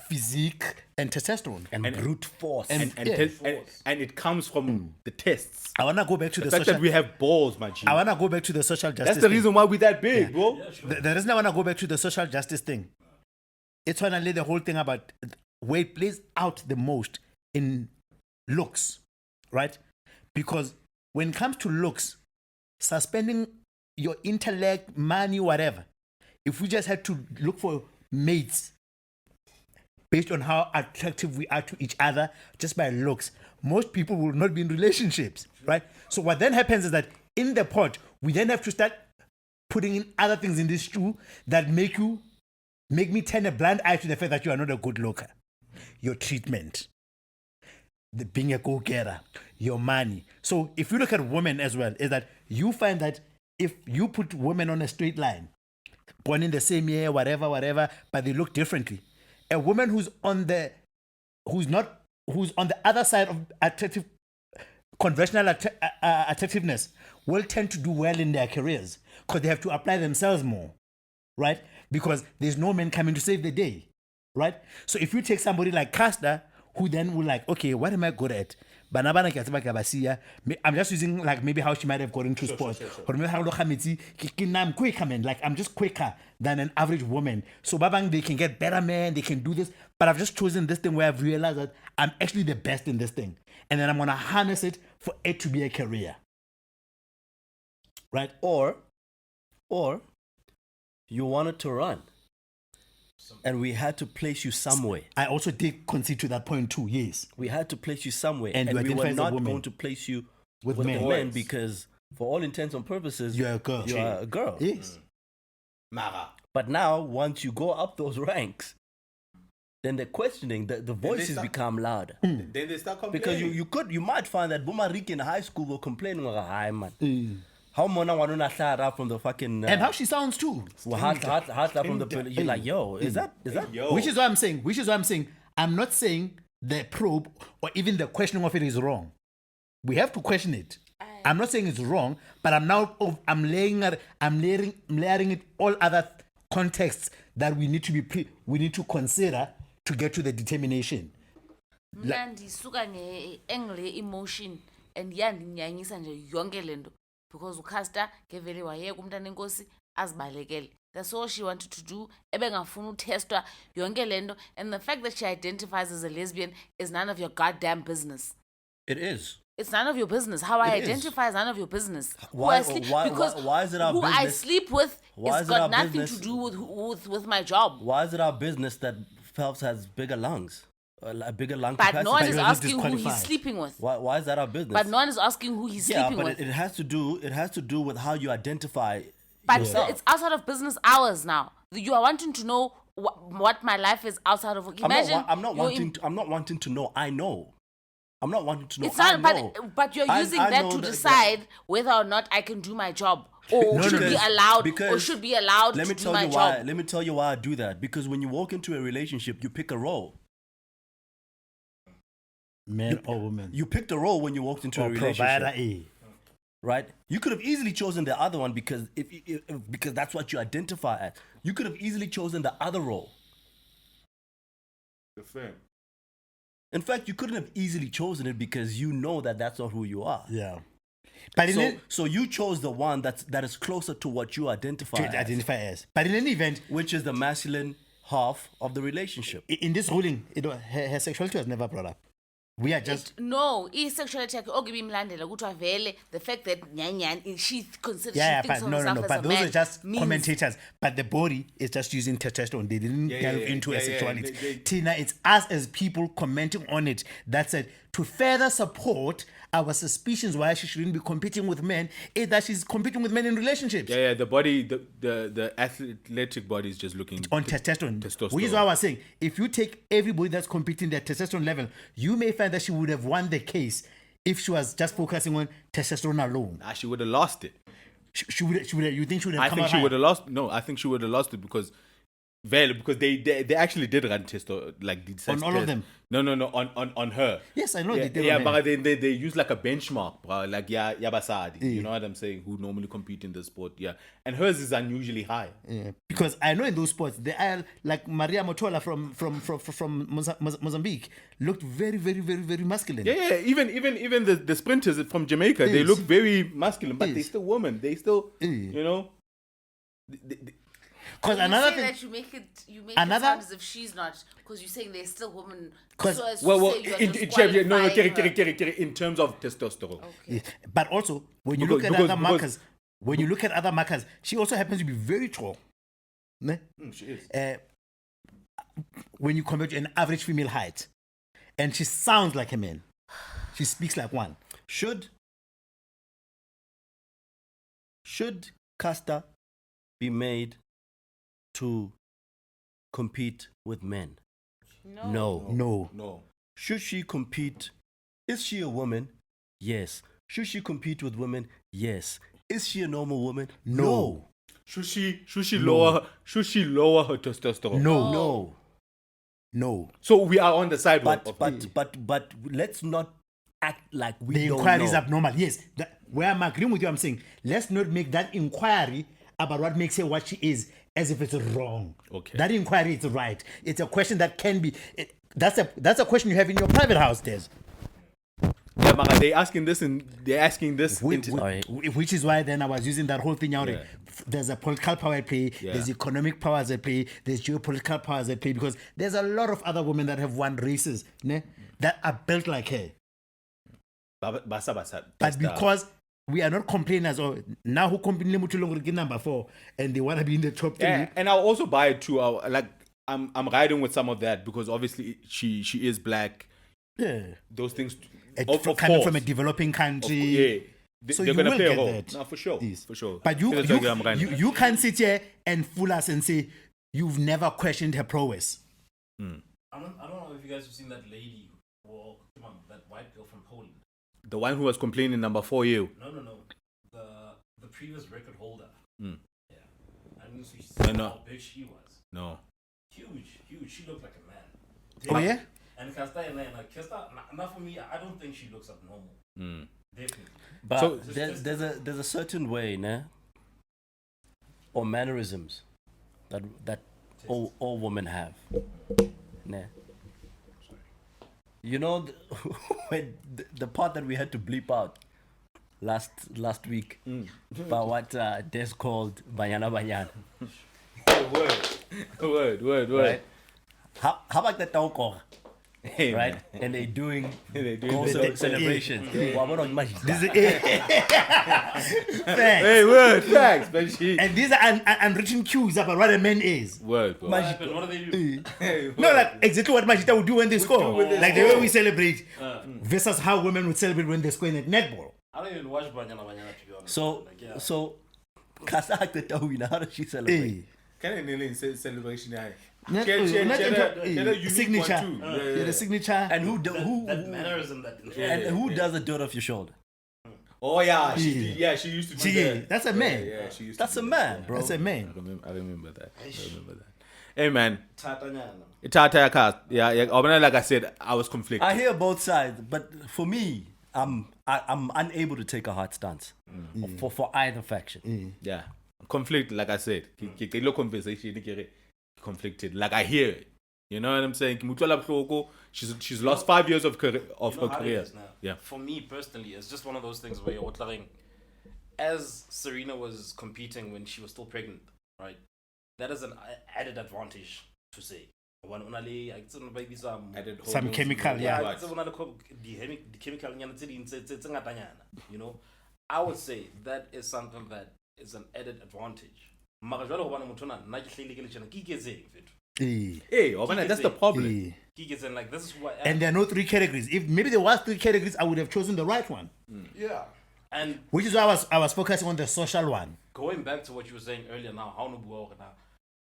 physique, and testosterone.
And brute force.
And-
And,
Yeah.
and it comes from the tests.
I wanna go back to
The
the
fact
social.
that we have balls, my G.
I wanna go back to the social justice.
That's the
thing.
reason why we're that big, bro.
The reason I wanna go back to the social justice thing. It's when I lay the whole thing about where it plays out the most in looks, right? Because when it comes to looks, suspending your intellect, money, whatever, if we just had to look for mates based on how attractive we are to each other just by looks, most people will not be in relationships, right? So what then happens is that in the pot, we then have to start putting in other things in this stew that make me turn a blind eye to the fact that you are not a good looker. Your treatment, being a go-getter, your money. So if you look at women as well, is that you find that if you put women on a straight line, born in the same year, whatever, but they look differently. A woman who's on the other side of conventional attractiveness will tend to do well in their careers because they have to apply themselves more, right? Because there's no man coming to save the day, right? So if you take somebody like Casta, who then will like, okay, what am I good at? I'm just using like maybe how she might have got into sports. Or maybe how I'm quicker, man. Like I'm just quicker than an average woman. So babang, they can get better, man. They can do this. But I've just chosen this thing where I've realized that I'm actually the best in this thing. And then I'm gonna harness it for it to be a career. Right?
Or you wanted to run. And we had to place you somewhere.
I also did concede to that point too, yes.
We had to place you somewhere.
And
And
you
we
identify
were
as a
not
woman.
going to place you
With
with
men.
the men because for all intents and purposes,
You're a girl.
You are a girl.
Yes.
Mara.
But now, once you go up those ranks, then the questioning, the voices
start-
become louder.
Then they start complaining.
Because you might find that Bumariki in high school will complain, hi man. How mona wanuna shara from the fucking
And how she sounds too.
hard from the you're like, yo, is that
Yo.
Which is what I'm saying. I'm not saying the probe or even the questioning of it is wrong. We have to question it. I'm not saying it's wrong, but I'm layering it all other contexts that we need to consider to get to the determination.
Mna ndisuka nge-angle emotion and yandinyanyisa nje yonke lento because uCasta ngevele wayeka umntana enkosi azibalekele. That's all she wanted to do. Ebengafuna utestwa yonke lento, and the fact that she identifies as a lesbian is none of your goddamn business.
It is.
It's none of your business. How I
It is.
identify is none of your business.
Why
Who
is it our
who I
business?
sleep with
Why
has
is it our
got nothing
business?
to do with my job.
Why is it our business that Phelps has bigger lungs? A bigger lung
But
capacity?
no one is
you're
asking who he's
disqualified.
sleeping with.
Why is that our business?
But no one is asking who he's
yeah,
sleeping
but
with.
it has to do with how you identify
But
yourself.
it's outside of business hours now. You are wanting to know what my life is outside of work. Imagine
I'm not
you're in-
wanting to know. I know. I'm not wanting to know.
It's
I
not,
know.
but you're
I
using
know
that to decide whether or not I can do my job or
No,
should be
because-
allowed or
because
should be allowed
let
to
me
do
tell
my
you why.
job.
Let me tell you why I do that. Because when you walk into a relationship, you pick a role.
Man or woman.
You picked a role when you walked into a
Or
relationship.
provider A.
Right? You could have easily chosen the other one because because that's what you identify as. You could have easily chosen the other role. In fact, you couldn't have easily chosen it because you know that that's not who you are.
Yeah. But
So you chose the one that is closer to what you identify as,
identify as. But in any event,
which is the masculine half of the relationship.
in this ruling, her sexuality was never brought up. We are just
No, sexuality yakhe okubi imlandela kuthiwa vele the fact that nyanyan she considers
yeah,
she thinks
but
of
no.
herself as
But
a
those
man
are just
means-
commentators. But the body is just using testosterone. They didn't delve into her
yeah.
sexuality. Tina, it's us as people commenting on it that said to further support our suspicions why she shouldn't be competing with men is that she's competing with men in relationships.
Yeah, the body, the athletic body is just looking
On testosterone.
Testosterone.
Which is why I was saying, if you take everybody that's competing their testosterone level, you may find that she would have won the case if she was just focusing on testosterone alone.
she would have lost it.
She would have, you think she would have
I
come
think
out
she
higher?
would have lost. No, I think she would have lost it because they actually did run testo like the sex
On all of
test.
them?
No, on her.
Yes, I know
Yeah,
they did.
yeah,
on her.
but they use like a benchmark, bro. Like Yabasadi. You know what I'm saying? Who normally compete in the sport? Yeah, and hers is unusually high.
Yeah, because I know in those sports, they are like Maria Motola from Mozambique looked very, very, very, very masculine.
Yeah. Even the sprinters from Jamaica, they
Yes.
look very masculine, but
Yes.
they're still women. They still,
Yeah.
you know.
Because
You
another
say
thing,
that you make it
Another-
sound as if she's not, because you're saying there's still women.
'Cause-
So as to
Well,
say you're
no,
disqualifying her.
in terms of testosterone.
yeah. But also when you
Because-
look at
because-
other markers, she also happens to be very tall. Ne?
She is.
When you compare to an average female height, and she sounds like a man, she speaks like one.
Should Casta be made to compete with men? No.
No.
Should she compete? Is she a woman? Yes. Should she compete with women? Yes. Is she a normal woman?
No.
Should she lower her testosterone?
No.
So we are on the sidewalk.
But let's not act like we
The
don't
inquiry is
know.
abnormal. Yes. Where I'm agreeing with you, I'm saying let's not make that inquiry about what makes her what she is as if it's wrong.
Okay.
That inquiry is right. It's a question that can be. That's a question you have in your private house, Des.
Yeah, but they're asking this.
Which is why then I was using that whole thing out.
Yeah.
There's a political power at play.
Yeah.
There's economic powers at play. There's geopolitical powers at play because there's a lot of other women that have won races that are built like her. But because we are not complainers, or now who complain number 4 and they want to be in the top 3.
Yeah, and I'll also buy it too. I'm riding with some of that because obviously she is black.
Yeah.
Those things.
Coming from a developing country.
Yeah.
So
They're
you
gonna
will
play a
get
role.
that.
No, for sure.
Yes.
For sure.
But you can't sit here and fool us and say you've never questioned her prowess.
I don't know if you guys have seen that lady or that white girl from Poland.
The one who was complaining number 4 you.
No. The previous record holder.
Mm.
Yeah. I didn't see
No.
how big she was.
No.
Huge. She looked like a man.
Oh yeah.
And Casta not for me. I don't think she looks abnormal.
Mm.
Definitely.
But
So-
there's a certain way, né? Or mannerisms that all women have. Nah. You know when the part that we had to bleep out last week about what Des called Banyana Banyana.
Word.
Right? How about the Tauko?
Hey,
Right?
man.
And they're doing
They do
goal
this.
celebrations.
This is Facts.
Hey, word, facts, but she.
And these are unwritten cues about what a man is.
Word, bro.
Magic.
But what do they do?
Hey,
No,
word.
like exactly what Magita would do when they score.
when they
Like the
score.
way we celebrate versus how women would celebrate when they score in netball.
I don't even watch Banyana to be honest.
So
Like, yeah.
so Kasa the Tawina, how does she celebrate?
Hey.
Can I nail celebration?
Not-
She had
not
a
into-
unique
signature.
one too.
Yeah, the signature.
And
that mannerism that
who does the dirt off your shoulder?
Oh yeah,
Yeah.
she used to do
She-
that.
that's a man.
Yeah, she used
That's
to
a
do
man,
that.
bro.
That's a man.
I remember that. Hey man,
Tatanyana.
Tata cast. Yeah. Like I said, I was conflicted.
I hear both sides, but for me, I'm unable to take a hard stance for either faction.
Yeah, conflict. Like I said, no conversation. Conflicted. Like I hear it. You know what I'm saying? She's lost 5 years of career
You know
her
how it
career.
is now.
Yeah.
For me personally, it's just one of those things where you're like, as Serena was competing when she was still pregnant, right? That is an added advantage to say.
Added
Some
hormones,
chemical, yeah.
what?
The chemical, you know, I would say that is something that is an added advantage. Mara jwale hobane motho ona, nna ke hlahile ke le tjena, ke iketseng, fethu.
Hey, that's the problem.
Ke iketseng, like, this is what.
And there are no 3 categories. If maybe there was 3 categories, I would have chosen the right one.
Yeah.
And
Which is why I was focusing on the social one.
going back to what you were saying earlier now, how no bua hore na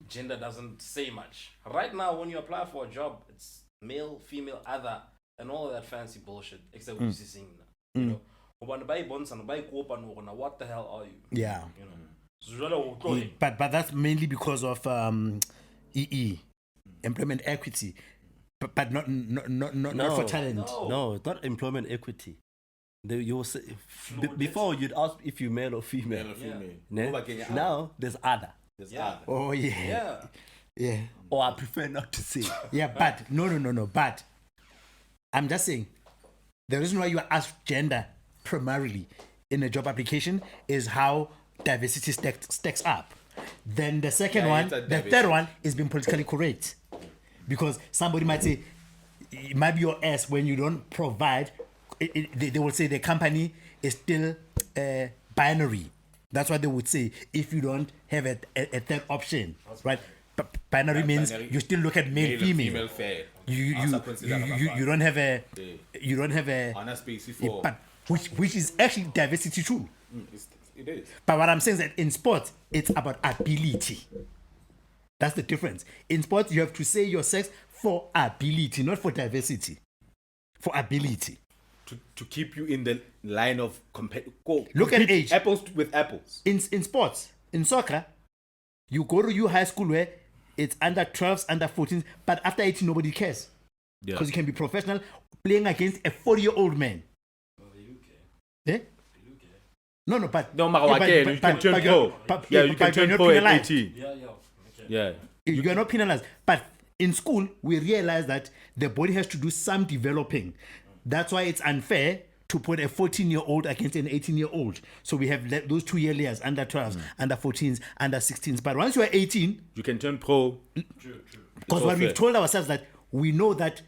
gender doesn't say much. Right now, when you apply for a job, it's male, female, other, and all of that fancy bullshit, except what you're seeing now. You know, Hobane ba e bontsha, ba e kopa no hore na, what the hell are you?
Yeah.
You know, so jwale o tlo eng?
But that's mainly because of EE, employment equity, but not for talent.
No, it's not employment equity. You will say, before you'd ask if you're male or female. Ne? Now there's other.
Yeah.
Oh yeah,
Yeah.
yeah,
Or I prefer not to say.
yeah. But no. But I'm just saying, the reason why you ask gender primarily in a job application is how diversity stacks up. Then the second one,
it's a
the
diversity.
third one is being politically correct, because somebody might say it might be your ass when you don't provide. They will say the company is still binary. That's what they would say if you don't have a third option, right? Binary means
binary.
you still look at male, female.
fair.
You don't have a
On a space for.
but which is actually diversity too.
It is.
But what I'm saying is that in sports, it's about ability. That's the difference. In sports, you have to say your sex for ability, not for diversity. For ability.
To keep you in the line of
Look at age.
Apples with apples.
In sports, in soccer, you go to high school where it's under 12s, under 14s, but after 18, nobody cares.
Yeah.
Because you can be professional playing against a 40-year-old man.
Well, they do care.
Eh?
They do care.
No, but
No, Marawake, you can turn pro. Yeah, you can turn pro at 18.
Yeah. Okay.
Yeah.
You are not penalized. But in school, we realize that the body has to do some developing. That's why it's unfair to put a 14-year-old against an 18-year-old. So we have those 2 year layers, under 12s, under 14s, under 16s. But once you are 18,
You can turn pro.
True.
because
all
what we've
fair.
told ourselves that we know that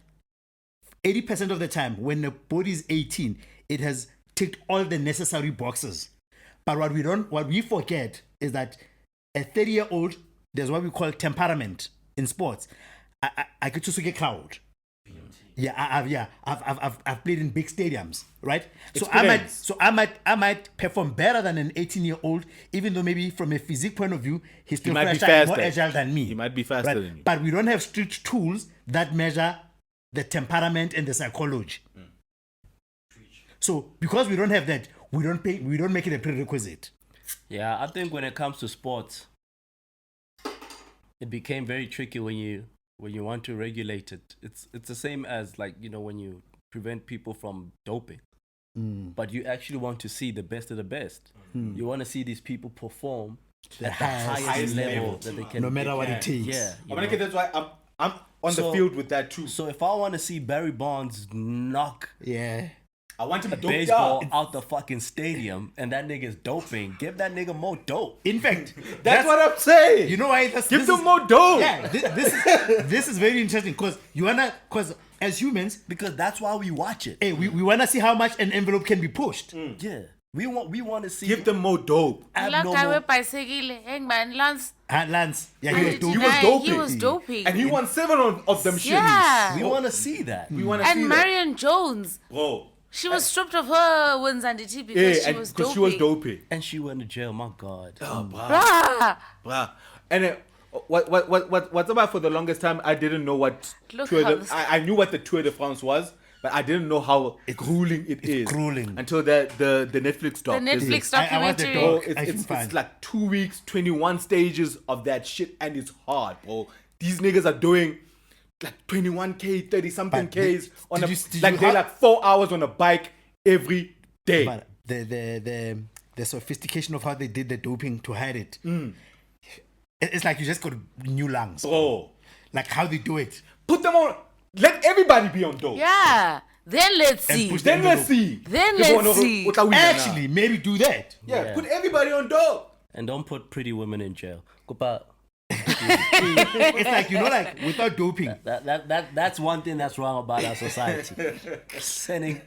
80% of the time when the body is 18, it has ticked all the necessary boxes. But what we forget is that a 30-year-old, there's what we call temperament in sports. I get to get cloud. I've played in big stadiums, right? So
Experience.
I might perform better than an 18-year-old, even though maybe from a physique point of view, he's still
might be
fresher and more
faster.
agile than me.
He might be faster than you.
But we don't have strict tools that measure the temperament and the psychology. So because we don't have that, we don't make it a prerequisite.
Yeah, I think when it comes to sports, it became very tricky when you want to regulate it. It's the same as like, you know, when you prevent people from doping. But you actually want to see the best of the best. You want to see these people perform at the highest level that they can.
No matter what it takes.
Yeah. you know.
That's why I'm on the field with that too.
So if I want to see Barry Bonds knock
Yeah.
I want him to
baseball out the fucking stadium and that nigga's doping, give that nigga more dope.
In fact,
That's what I'm saying.
you know why?
Give them more dough.
Yeah, this is very interesting because as humans,
Because that's why we watch it.
hey, we wanna see how much an envelope can be pushed.
Yeah. We want to see
Give them more dope.
Last guy
abnormal.
with bicycle, hang man, Lance.
Lance, yeah, he was dope.
He was doping.
He was doping.
And he won 7 of them shitties.
Yeah.
We want to see that.
We want to see
And Marion Jones,
that. Bro.
she was stripped of her wins and DT because
Yeah, because she was doping.
And she went to jail. My God.
Bruh.
Bruh. And what's about for the longest time, I didn't know what
Look
Tour
how
de, I knew what the Tour de France was, but I didn't know how grueling it is.
grueling.
Until the Netflix doc.
The Netflix
I want the
documentary.
Bro,
dog. I can find.
it's like 2 weeks, 21 stages of that shit, and it's hard, bro. These niggas are doing like 21K, 30 something
But did-
Ks on
did
a,
you- did
like
you
they're
have-
like 4 hours on a bike every day.
But the sophistication of how they did the doping to hide it. It's like you just got new lungs.
Bro,
Like how they do it.
put them on. Let everybody be on dope.
Yeah. Then let's see.
push
Then let's see.
Then
People
let's
wanna-
see.
what are we doing now?
Actually, maybe do that.
Yeah, put everybody on dope.
And don't put pretty women in jail. Goodbye.
It's like, you know, like without doping.
That's one thing that's wrong about our society. Sending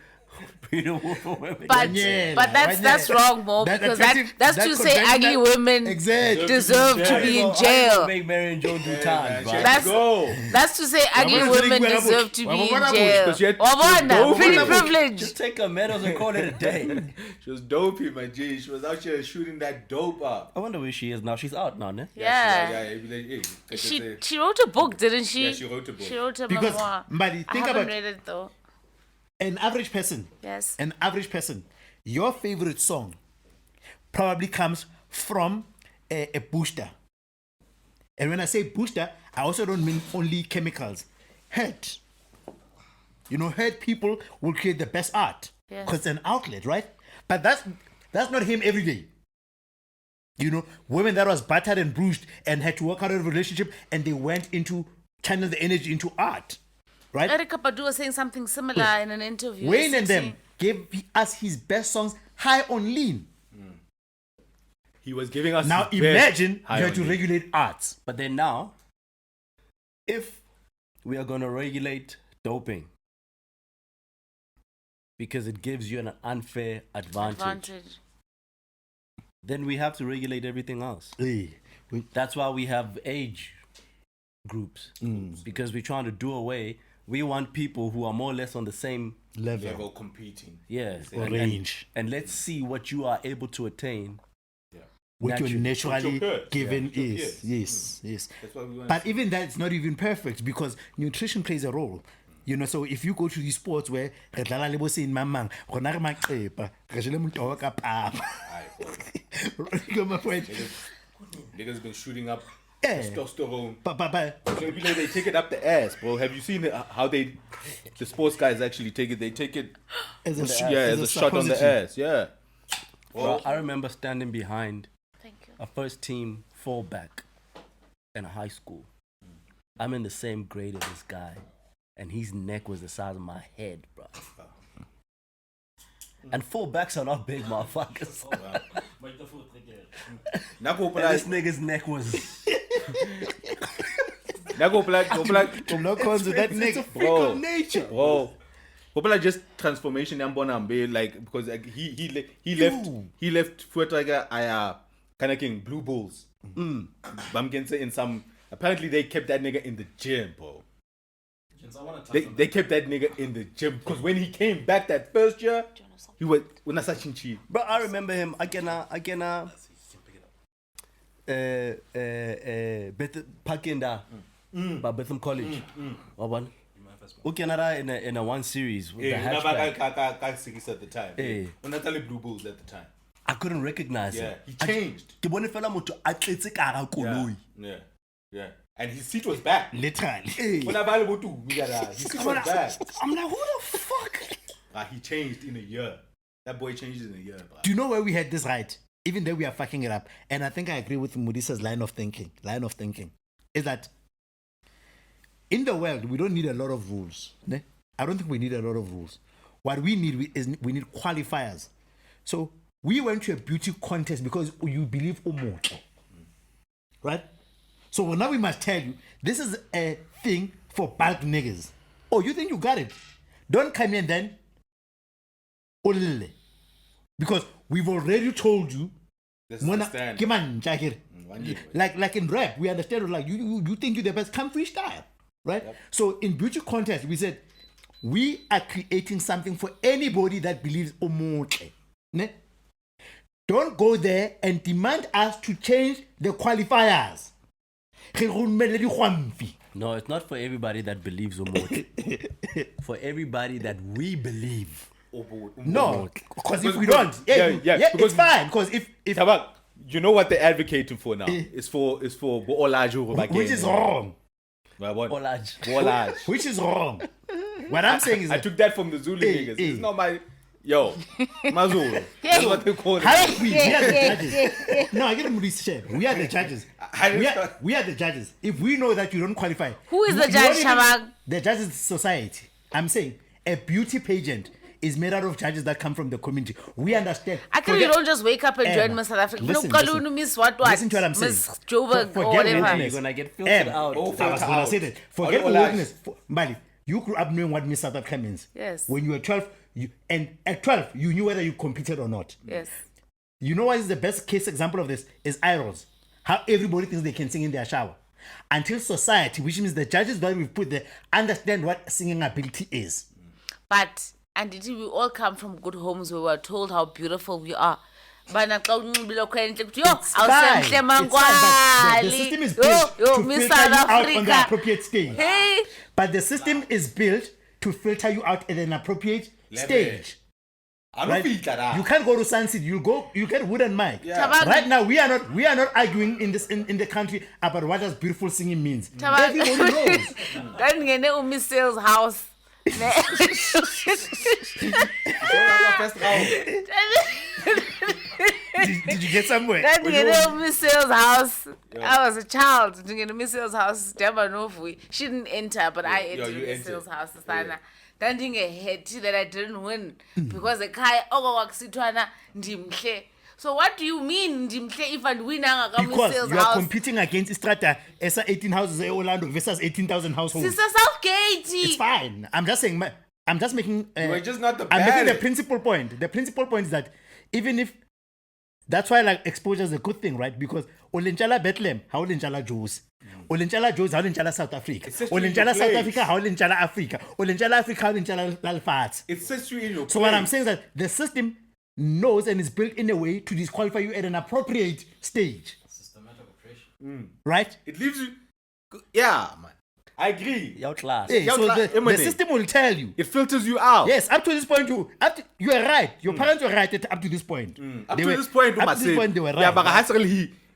pretty women.
But
Yeah,
but
like,
that's wrong, Mo,
that
because
attractive-
that's
that
to say ugly
conventional-
women
Exactly.
deserve to be in jail.
Make Marion Jones do time, bro.
That's to say ugly
Wabona
women
Zulu
deserve to be in
Wabona
jail.
because she had-
Wabona,
Wabona
pretty
Wabona.
privilege.
Just take her medals and call it a day.
She was dopey, my G. She was out here shooting that dope up.
I wonder where she is now. She's out now, ne?
Yeah. She wrote a book, didn't she?
Yeah, she wrote a book.
She wrote a
Because,
memoir.
Mbali,
I
think
haven't
about
read it though.
an average person.
Yes.
An average person. Your favorite song probably comes from a booster. And when I say booster, I also don't mean only chemicals. Hurt. You know, hurt people will create the best art.
Yes.
Because it's an outlet, right? But that's not him every day. You know, women that was battered and bruised and had to work out a relationship and they went into channel the energy into art. Right?
Erica Badu was saying something similar in an interview.
Wayne and
16.
them gave us his best songs high on lean.
He was giving us
Now
his best
imagine you
high
have
on
to
you.
regulate arts.
But then now, if we are going to regulate doping because it gives you an unfair advantage, then we have to regulate everything else. That's why we have age groups, because we're trying to do away. We want people who are more or less on the same
Level competing.
range.
and let's see what you are able to attain.
What your naturally
What your peers,
given
what your
is.
peers.
Yes.
That's what we want.
But even that's not even perfect because nutrition plays a role. You know, so if you go to these sports where re dlala le bo seng mamang, rona re maqepa, re jele motoho ka papa. You got my point?
Niggas been shooting up
Yeah.
testosterone.
But
They take it up the ass, bro. Have you seen how the sports guys actually take it? They take it,
as a
as a shot on the
suppository.
ass. Yeah.
Bro, I remember standing behind
Thank you.
a first team fullback in high school. I'm in the same grade as this guy, and his neck was the size of my head, bro. And fullbacks are not big motherfuckers. And this nigga's neck was.
To lock on to that nigga.
Bro.
Nature.
Bro, people are just transformation yambonambe, like, because like he left Fuerteventura kind of king Blue Bulls. Bamgense in some, apparently they kept that nigga in the gym, bro.
I want to
They kept that nigga in the gym because when he came back that first year, he was unasachinchi.
But I remember him. I can Pakenda, but Bethlehem College. One. Ukenara in a one series with the hatchback.
At the time. Unatali Blue Bulls at the time.
I couldn't recognize him.
Yeah, he changed.
Yeah.
Yeah. And his seat was back.
Literally.
His seat was back.
I'm like, who the fuck?
He changed in a year. That boy changed in a year, bro.
Do you know where we had this right? Even though we are fucking it up. And I think I agree with Mudisa's line of thinking. Is that in the world, we don't need a lot of rules. Ne? I don't think we need a lot of rules. What we need is qualifiers. So we went to a beauty contest because you believe umoto. Right? So now we must tell you, this is a thing for bulk niggas. Oh, you think you got it? Don't come in then. Because we've already told you.
Understand.
Like in rap, we understand. Like you think you're the best. Come freestyle, right? Yep. So in beauty contest, we said we are creating something for anybody that believes omote. Ne? Don't go there and demand us to change the qualifiers.
No, it's not for everybody that believes omote. For everybody that we believe.
No, because if we don't, it's fine. Because if
Tabak, you know what they're advocating for now? It's for Olaju,
which is wrong.
Olaj.
Which is wrong. What I'm saying is
I took that from the Zulu niggas. It's not my Mazulu. That's what they call it.
We are the judges. No, I get him this shit. We are the judges. We are the judges. If we know that you don't qualify,
who is the judge, Shabag?
The judge is society. I'm saying a beauty pageant is made out of judges that come from the community. We understand.
Actually, you don't just wake up and join Miss South Africa.
Listen to what I'm saying.
Miss Joburg or
whatever.
You're gonna get filtered out.
I was gonna say that. Forget wokeness. Mali, you grew up knowing what Miss South Africa means.
Yes.
When you were 12, and at 12, you knew whether you competed or not.
Yes.
You know what is the best case example of this? Is idols. How everybody thinks they can sing in their shower. Until society, which means the judges that we put there, understand what singing ability is.
But and we all come from good homes where we were told how beautiful we are. The
system is built to filter you out on the appropriate stage.
Hey.
But the system is built to filter you out at an appropriate stage. Right? You can't go to Sunset. You get wooden mic.
Yeah.
Right now, we are not arguing in the country about what does beautiful singing means. Everybody knows.
Then Miss Sales house. Did
you get somewhere?
Then Miss Sales house. I was a child. Miss Sales house. She didn't enter, but I entered Miss Sales house. Then a head that I didn't win because the kai ogowaksitwana ndimhle. So what do you mean if I win
because you are competing against Strata ESA 18 houses in Orlando versus 18,000 households.
Sister Southgate.
It's fine. I'm just saying. I'm just making.
You're just not the.
I'm making the principal point. The principal point is that even if that's why like exposure is a good thing, right? Because Olinchala Bethlehem, how Olinchala Jews. Olinchala Jews, how Olinchala South Africa. Olinchala South Africa, how Olinchala Africa. Olinchala Africa, how Olinchala Lalfats.
It sets you in your place.
So what I'm saying is that the system knows and is built in a way to disqualify you at an appropriate stage.
Systematic oppression.
Right?
It leaves you. Yeah, man. I agree.
Your class.
Hey, so the system will tell you.
It filters you out.
Yes, up to this point, you are right. Your parents were right up to this point.
Up to this point,
they were right.
Yeah, but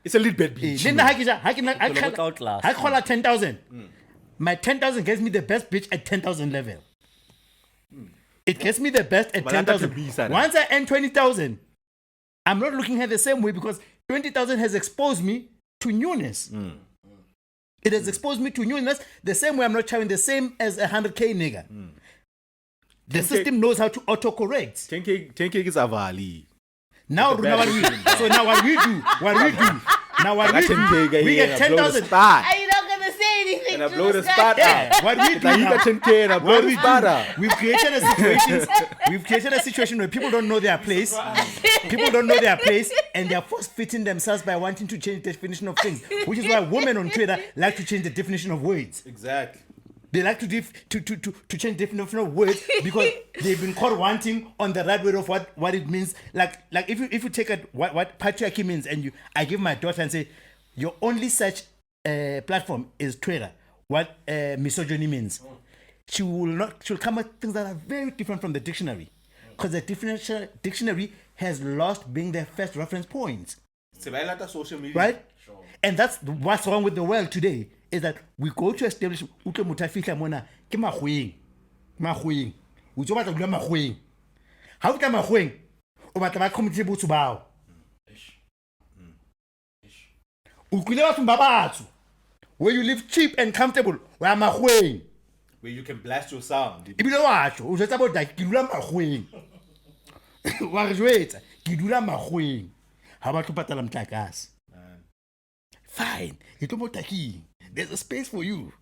it's a little bit bitch.
I call her 10,000. My 10,000 gets me the best bitch at 10,000 level. It gets me the best at 10,000. Once I earn 20,000, I'm not looking at the same way because 20,000 has exposed me to newness. It has exposed me to newness the same way I'm not trying the same as a 100K nigga. The system knows how to autocorrect.
10K is a valley.
Now what we do? We get 10,000.
Are you not gonna say anything?
And I blow the spot out.
What we do?
He got 10K and I blow the spot out.
We've created a situation where people don't know their place. And they're force fitting themselves by wanting to change the definition of things, which is why women on Twitter like to change the definition of words.
Exactly.
They like to change definition of words because they've been caught wanting on the right word of what it means. Like if you take what patriarchy means and I give my daughter and say your only search platform is Twitter. What misogyny means, she'll come at things that are very different from the dictionary, because the dictionary has lost being their first reference point.
Social media,
right? Sure. And that's what's wrong with the world today. Is that we go to establish utlwe mutafihla mona ke magweng o tso batla go dula magweng ha o tla magweng o batla ba community botho bao o kwile batho ba batho where you live cheap and comfortable wa magweng
where you can blast your sound.
Ibile wa tso o jwetsa bona ke dula magweng wa re jwetsa ke dula magweng ha ba tlo patala mtlakase fine e tlo motaking. There's a space for you.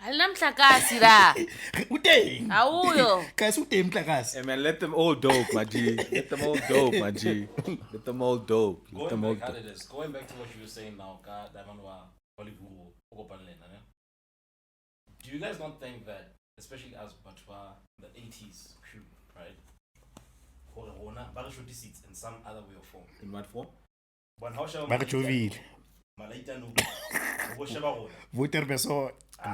Halina mhlakasi la.
Uteng.
Awuyo.
Guys, uteng mhlakasi.
Hey man, let them all dope, my G. Let them all dope, my G. Let them all dope.
Going back to what you were saying now, do you guys not think that, especially as Batwa, the 80s crew, right? Ba re shoti seats in some other way or form.
In what form?
Ba re chovid. I'm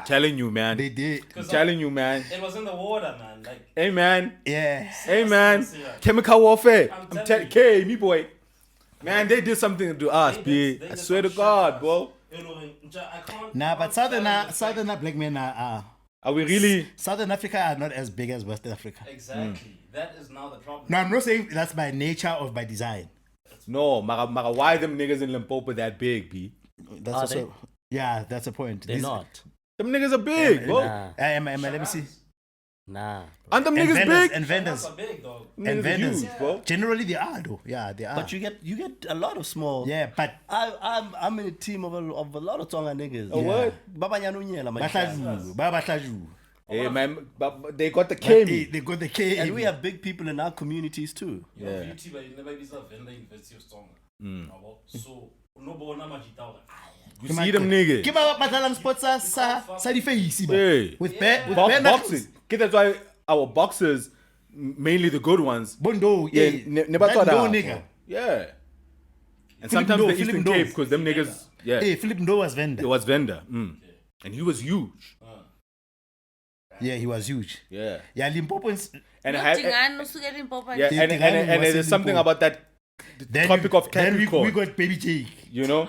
telling you, man.
They did.
I'm telling you, man.
It was in the water, man. Like,
hey, man.
Yeah.
Hey, man. Chemical warfare. I'm telling you, me boy. Man, they did something to us, B. I swear to God, bro.
Nah, but Southern black men are
we really?
Southern Africa are not as big as Western Africa.
Exactly. That is now the problem.
No, I'm not saying that's by nature or by design.
No, Mara, why them niggas in Limpopo that big, B?
That's also, yeah, that's a point.
They're not.
Them niggas are big, bro.
Nah.
Let me see.
Nah.
And them niggas big?
And vendors.
Big, dog.
And vendors.
Huge, bro.
Generally they are though. Yeah, they are.
But you get a lot of small.
Yeah, but
I'm in a team of a lot of Tonga niggas.
Oh, what?
Baba Nyanunyela, my
Bahlaju.
Hey, man, but they got the K.
They got the K.
And we have big people in our communities too.
Yeah. Beauty, but you never be a vendor University of Tonga. So, no bona majita.
You see them niggas.
Give up Matalam sports sa di face.
Hey.
With
boxing. That's why our boxers, mainly the good ones.
Bondo,
yeah. Never thought that.
Nigga.
Yeah. And sometimes the Eastern Cape, because them niggas. Yeah.
Hey, Philip Ndo was vendor.
It was vendor. And he was huge.
Yeah, he was huge.
Yeah.
Yeah, Limpopo.
And
and
there's something about that topic of Capricorn.
We got Baby Jake.
You know?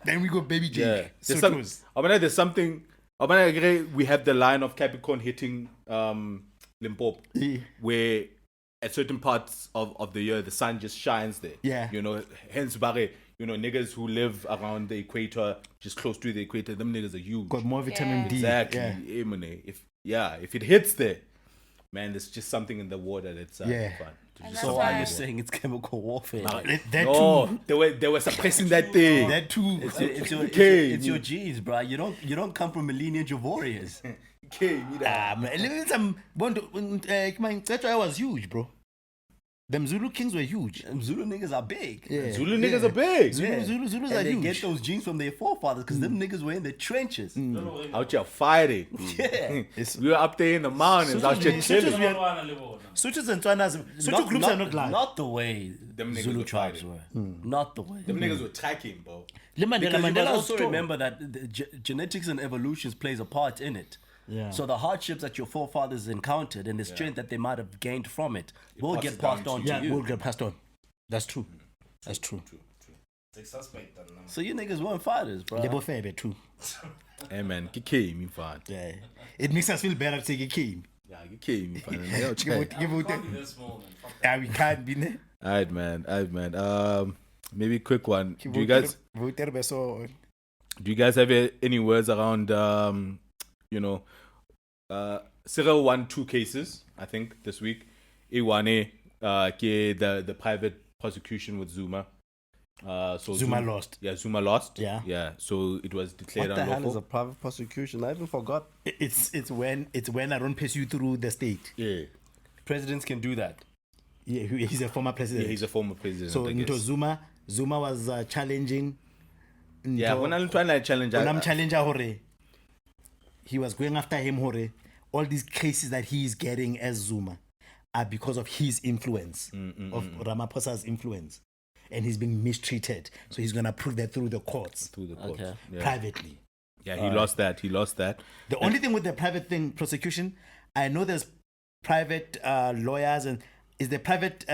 Then we got Baby Jake.
Yeah.
So
close. There's something. We have the line of Capricorn hitting Limpopo, where at certain parts of the year the sun just shines there.
Yeah.
You know, hence niggas who live around the equator, just close to the equator, them niggas are huge.
Got more vitamin D.
Exactly. Yeah. If it hits there, man, there's just something in the water that's fun.
So are you saying it's chemical warfare?
Too.
They were suppressing that thing.
That too.
It's your G's, bro. You don't come from a lineage of warriors.
That's why I was huge, bro. Them Zulu kings were huge.
Zulu niggas are big.
Yeah.
Zulu niggas are big.
Zulus
and
are
they
huge.
get those genes from their forefathers because them niggas were in the trenches.
Out here fighting.
Yeah.
We were up there in the mountains, out here chilling.
Sutus and Twanas, Sutu groups are not like.
Not the way
them
Zulu tribes were. Not the way.
Them niggas were tracking, bro.
Because you must also remember that the genetics and evolution plays a part in it.
Yeah.
So the hardships that your forefathers encountered and the strength that they might have gained from it will get passed on to you.
Will get passed on. That's true. That's true.
So you niggas weren't fighters, bro.
They both fair, too.
Hey man, Kike me fine.
Yeah. It makes us feel better to say Kike.
Yeah, Kike me fine.
Yeah, we can't be there.
Alright, man. Maybe a quick one. Do you guys have any words around Cyril won 2 cases, I think, this week. Iwane, the private prosecution with Zuma. So
Zuma lost.
Yeah, Zuma lost.
Yeah.
So it was declared
what the
unlawful.
hell is a private prosecution? I even forgot.
It's when I don't pass you through the state.
Yeah.
Presidents can do that.
Yeah, he's a former president.
Yeah, he's a former president.
So into Zuma was challenging.
Yeah, when I'm trying to challenge,
I'm challenging Hore. he was going after him, Hore. All these cases that he is getting as Zuma are because of his influence, of Ramaphosa's influence. And he's being mistreated. So he's going to prove that through the courts.
Okay.
Yeah.
Privately.
Yeah, he lost that.
The only thing with the private thing, prosecution, I know there's private lawyers and is the private,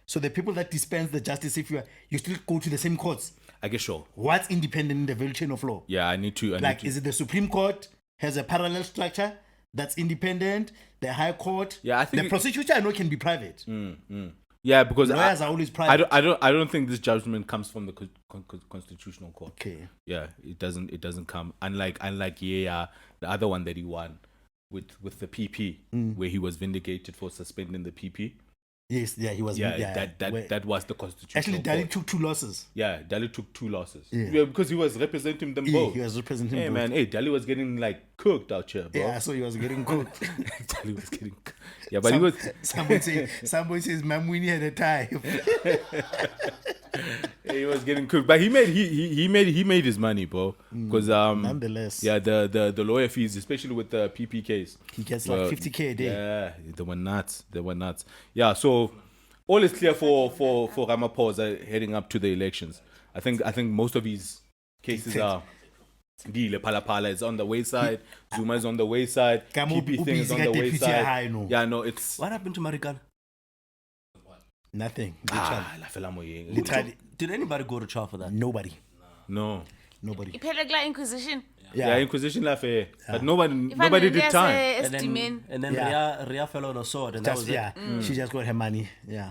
so the people that dispense the justice, if you still go to the same courts.
I guess sure.
What's independent in the value chain of law?
Yeah, I need to.
Is it the Supreme Court has a parallel structure that's independent? The High Court?
Yeah, I think
the prosecutor I know can be private.
Yeah, because
Lawyers are always private.
I don't think this judgment comes from the constitutional court.
Okay.
Yeah, it doesn't come. Unlike the other one that he won with the PP, where he was vindicated for suspending the PP.
Yes, yeah, he was.
Yeah, that was the constitutional.
Actually, Dali took 2 losses.
Yeah, Dali took 2 losses.
Yeah.
Because he was representing them
Yeah,
both.
he was representing
Hey
both.
man, Dali was getting like cooked out here, bro.
Yeah, so he was getting cooked.
Dali was getting. Yeah, but he was.
Someone says Mamwini had a tie.
He was getting cooked, but he made his money, bro. Because
Nonetheless,
yeah, the lawyer fees, especially with the PP case,
he gets like 50K a day.
Yeah, they were nuts. Yeah, so all is clear for Ramaphosa heading up to the elections. I think most of his cases are. Dile Palapala is on the wayside. Zuma is on the wayside. PP thing is on the wayside. Yeah, no, it's.
What happened to Marikana?
Nothing.
La fela moyeng.
Literally,
Did anybody go to trial for that?
nobody.
No.
Nobody.
Ipelegla Inquisition.
Yeah, Inquisition la fair. But nobody did time.
And then Ria fell on a sword, and that was it.
She just got her money. Yeah.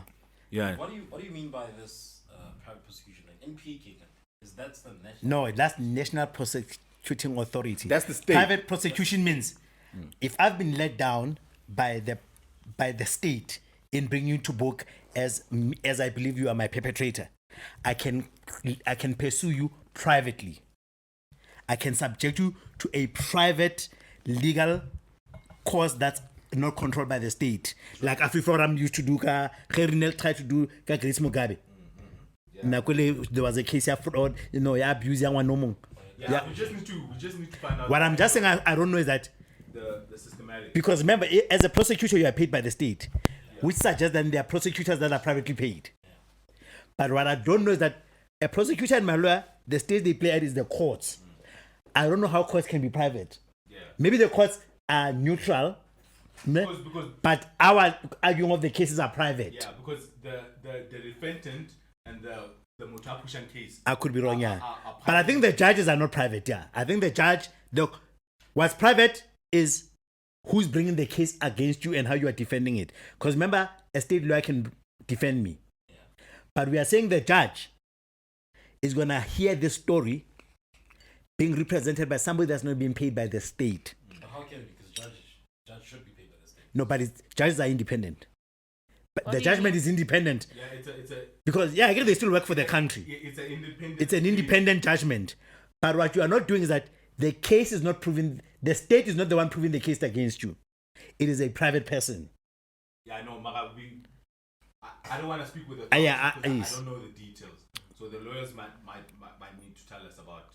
Yeah.
What do you mean by this private prosecution? Like NPK, is that's the national?
No, that's National Prosecuting Authority.
That's the state.
Private prosecution means if I've been let down by the state in bringing you to book as I believe you are my perpetrator, I can pursue you privately. I can subject you to a private legal cause that's not controlled by the state. Like Afiforum used to do, Kerinel tried to do, Grace Mugabe. There was a case of fraud, abuse young one no more.
Yeah, we just need to find out.
What I'm just saying, I don't know is that
the systematic.
because remember, as a prosecutor, you are paid by the state, which suggests that there are prosecutors that are privately paid. But what I don't know is that a prosecutor and my lawyer, the state they play at is the courts. I don't know how courts can be private.
Yeah.
Maybe the courts are neutral,
Because
but our arguing of the cases are private.
yeah, because the defendant and the Mutapushan case.
I could be wrong, yeah.
are
But I think the judges are not private, yeah. I think the judge, what's private is who's bringing the case against you and how you are defending it. Because remember, a state lawyer can defend me. Yeah. But we are saying the judge is going to hear this story being represented by somebody that's not being paid by the state.
But how can it? Because judge should be paid by the state.
No, but judges are independent. But the judgment is independent.
Yeah, it's a
Because, I guess they still work for the country.
it's an independent.
It's an independent judgment. But what you are not doing is that the case is not proven, the state is not the one proving the case against you. It is a private person.
Yeah, I know, Mara. I don't want to speak with the.
Yes.
I don't know the details. So the lawyers might need to tell us about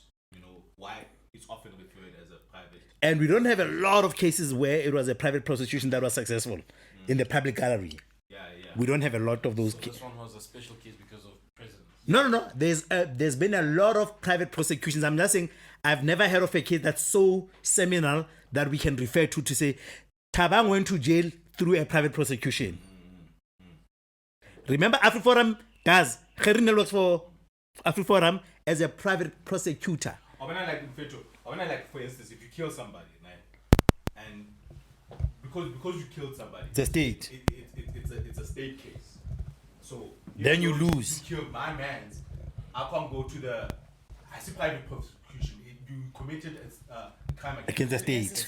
why it's often referred as a private.
And we don't have a lot of cases where it was a private prosecution that was successful in the public gallery.
Yeah.
We don't have a lot of those
So
cases.
this one was a special case because of presidents.
No. There's been a lot of private prosecutions. I'm just saying I've never heard of a case that's so seminal that we can refer to say Tabang went to jail through a private prosecution. Remember, AfriForum does. Kerinel works for AfriForum as a private prosecutor.
When I for instance, if you kill somebody, right, and because you killed somebody,
The state.
It's a state case. So
Then you
though
lose.
You killed my man's. I can't go to the. I see private prosecution. You committed a crime
Against the state.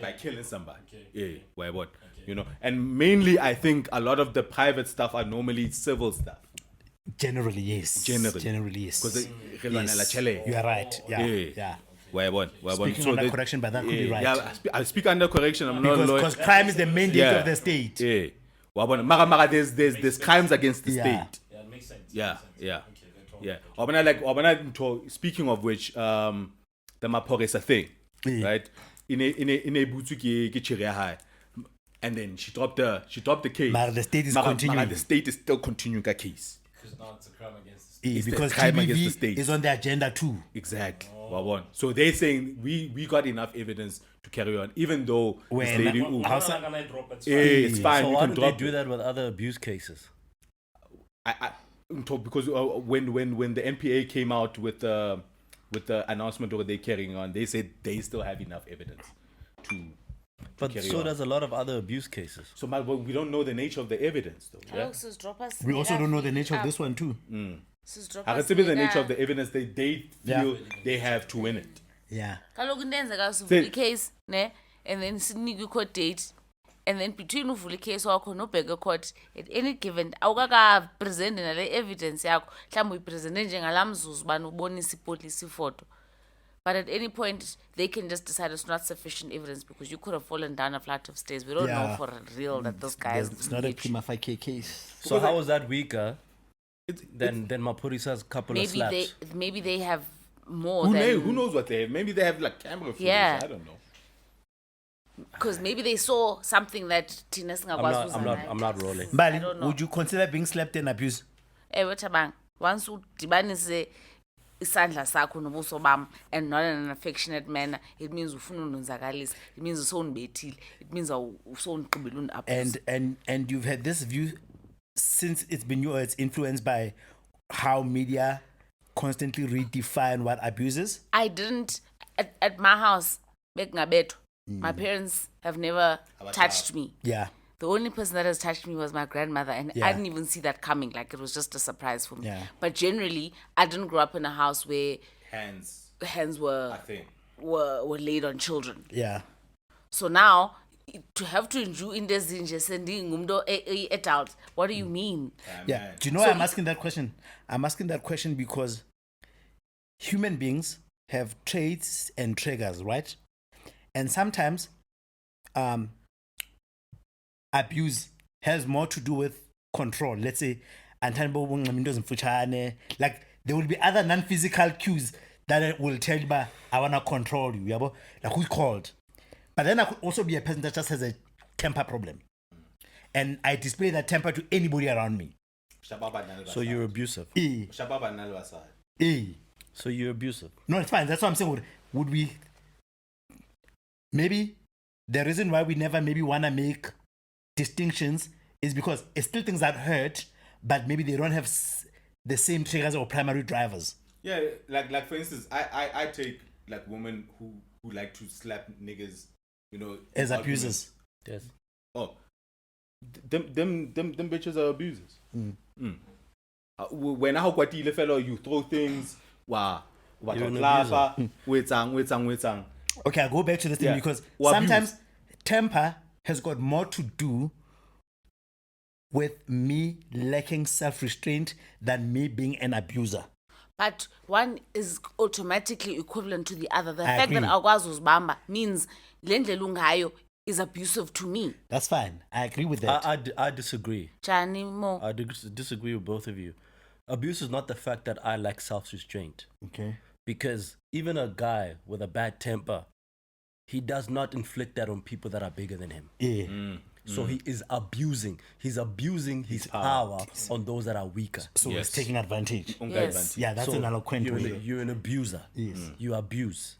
by killing somebody.
Okay.
Yeah, why what?
Okay.
And mainly I think a lot of the private stuff are normally civil stuff.
Generally, yes. Generally, yes.
Because
Yes. You are right. Yeah.
Why what?
Speaking under correction, but that could be right.
Yeah, I speak under correction. I'm not a lawyer.
Because crime is the mandate of the state.
Yeah. Mara, there's crimes against the
Yeah.
state.
Yeah, it makes sense.
Yeah,
Makes sense.
yeah.
Okay,
Yeah. Speaking of which, the Maphorisa thing.
Yeah.
right? In a butsu ke Chire high. And then she dropped the case.
But the state is
Mara
continuing.
the state is still continuing the case.
Because now it's a crime against the state.
It's the
Because
crime against the
GBV
state.
is on the agenda too.
Exactly. Wabon. So they're saying we got enough evidence to carry on, even though
When-
this lady.
Well, How's that?
It's fine.
So
you
why
can
do they
drop
do
it.
that with other abuse cases?
Because when the NPA came out with the announcement of what they're carrying on, they said they still have enough evidence to.
But
carry
so
on.
does a lot of other abuse cases.
So, but we don't know the nature of the evidence, though. Yeah?
Sis, drop us
We also don't know the
feet
nature of
up.
this one too.
Sis, drop
I
us
can see the
feet
nature
up.
of the evidence they feel they have to win it.
Yeah.
Kaloku ndenzeka
Say-
sivula case ne and then sinike i-court date and then between uvula icase wakho nobheke court at any given awukakapresente nale evidence yakho mhlawumbe uyipresente njengala mzuzu ubani ubonisa ipolisi ifoto. But at any point, they can just decide it's not sufficient evidence because you could have fallen down a flight of stairs. We don't know
Yeah.
for real that this guy is
It's not a
engaged.
prima facie case.
So how is that weaker than Maphorisa's couple of
Maybe
slaps?
they have more
Who
than
knows what they have? Maybe they have like camera footage.
Yeah.
I don't know.
because maybe they saw something that Tina
I'm not rolling.
I
Bali,
don't know.
would you consider being slapped and abused?
Wethabang, once udibanise isandla sakho nobuso bam and not in an affectionate manner, it means ufuna undonzakalisa, it means usondibethile, it means usondiqibela undiabuse.
And you've had this view since it's been yours. It's influenced by how media constantly redefine what abuse is.
I didn't at my house bekungabethwa. My parents have never touched me.
Yeah.
The only person that has touched me was my grandmother, and
Yeah.
I didn't even see that coming. Like, it was just a surprise for me.
Yeah.
But generally, I didn't grow up in a house where
Hands,
hands
I
were
think.
laid on children.
Yeah.
So now, to have to endure in this sending adult, what do you mean?
Yeah.
Man.
Do you know why I'm asking that question? I'm asking that question because human beings have traits and triggers, right? And sometimes abuse has more to do with control. Let's say, like there will be other non-physical cues that will tell you, "Ba, I want to control you." Yabo? Like who's called? But then I could also be a person that just has a temper problem. And I display that temper to anybody around me.
So you're abusive.
Eh, eh.
So you're abusive.
No, it's fine. That's what I'm saying. Would we... Maybe the reason why we never maybe want to make distinctions is because it's still things that hurt, but maybe they don't have the same triggers or primary drivers.
Yeah, like for instance, I take like women who like to slap niggas, you know,
As
in
abusers.
Yes.
arguments. Oh, them bitches are abusers. When I kwatile fellow, you throw things. Wow,
You're an
wetang.
Okay, I go back to this thing
Yeah.
because
Or
sometimes temper has got more to do with me lacking self-restraint than me being an abuser.
But one is automatically equivalent to the other. The
I
fact that
agree.
awukwazi uzibamba means le ndlela ungayo is abusive to me.
That's fine. I agree with that.
I disagree.
Jani Mo.
I disagree with both of you. Abuse is not the fact that I lack self-restraint.
Okay.
Because even a guy with a bad temper, he does not inflict that on people that are bigger than him.
Yeah.
So he is abusing. He's abusing his power on those that are weaker.
So
Yes.
it's taking advantage.
Yes.
Yeah, that's
So
an eloquent
you're,
way.
you're an abuser.
Yes.
You abuse.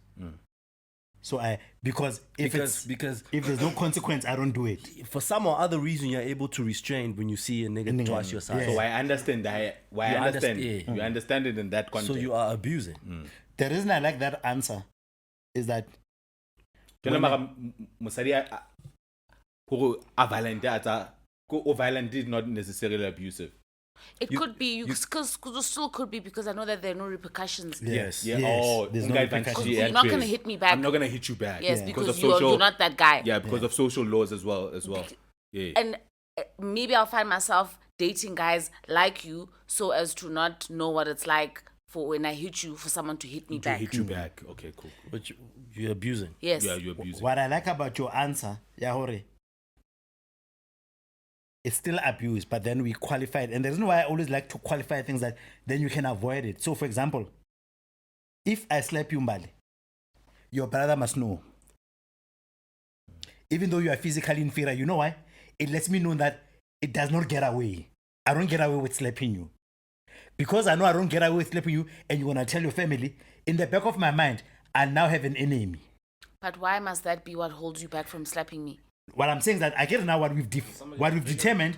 So because if
Because
there's no consequence, I don't do it.
for some or other reason, you're able to restrain when you see a nigga twice your size.
Yeah.
So I understand that. Why
You
I understand.
understand,
You understand it in that context.
So you are abusing.
The reason I like that answer is that
Jona mara mosadi a violent is not necessarily abusive.
It could be, because it still could be, because I know that there are no repercussions.
Yes.
Yeah.
Yes,
Oh,
there's no
unga
repercussions.
advantage
You're not
and
going to
praise.
hit me back.
I'm not gonna hit you back.
Yes,
of
because
social,
you're not that guy.
Yeah, because of social laws as well. Yeah.
And maybe I'll find myself dating guys like you so as to not know what it's like for when I hit you for someone to hit me
To
back.
hit you back. Okay, cool.
But you're abusing.
Yes.
Yeah, you're abusing.
what I like about your answer, Yahore, it's still abuse, but then we qualify it. And the reason why I always like to qualify things that then you can avoid it. So, for example, if I slap you, Mbali, your brother must know. Even though you are physically inferior, you know why? It lets me know that it does not get away. I don't get away with slapping you. Because I know I don't get away with slapping you and you want to tell your family, in the back of my mind, I now have an enemy.
But why must that be what holds you back from slapping me?
What I'm saying is that I get now what we've determined,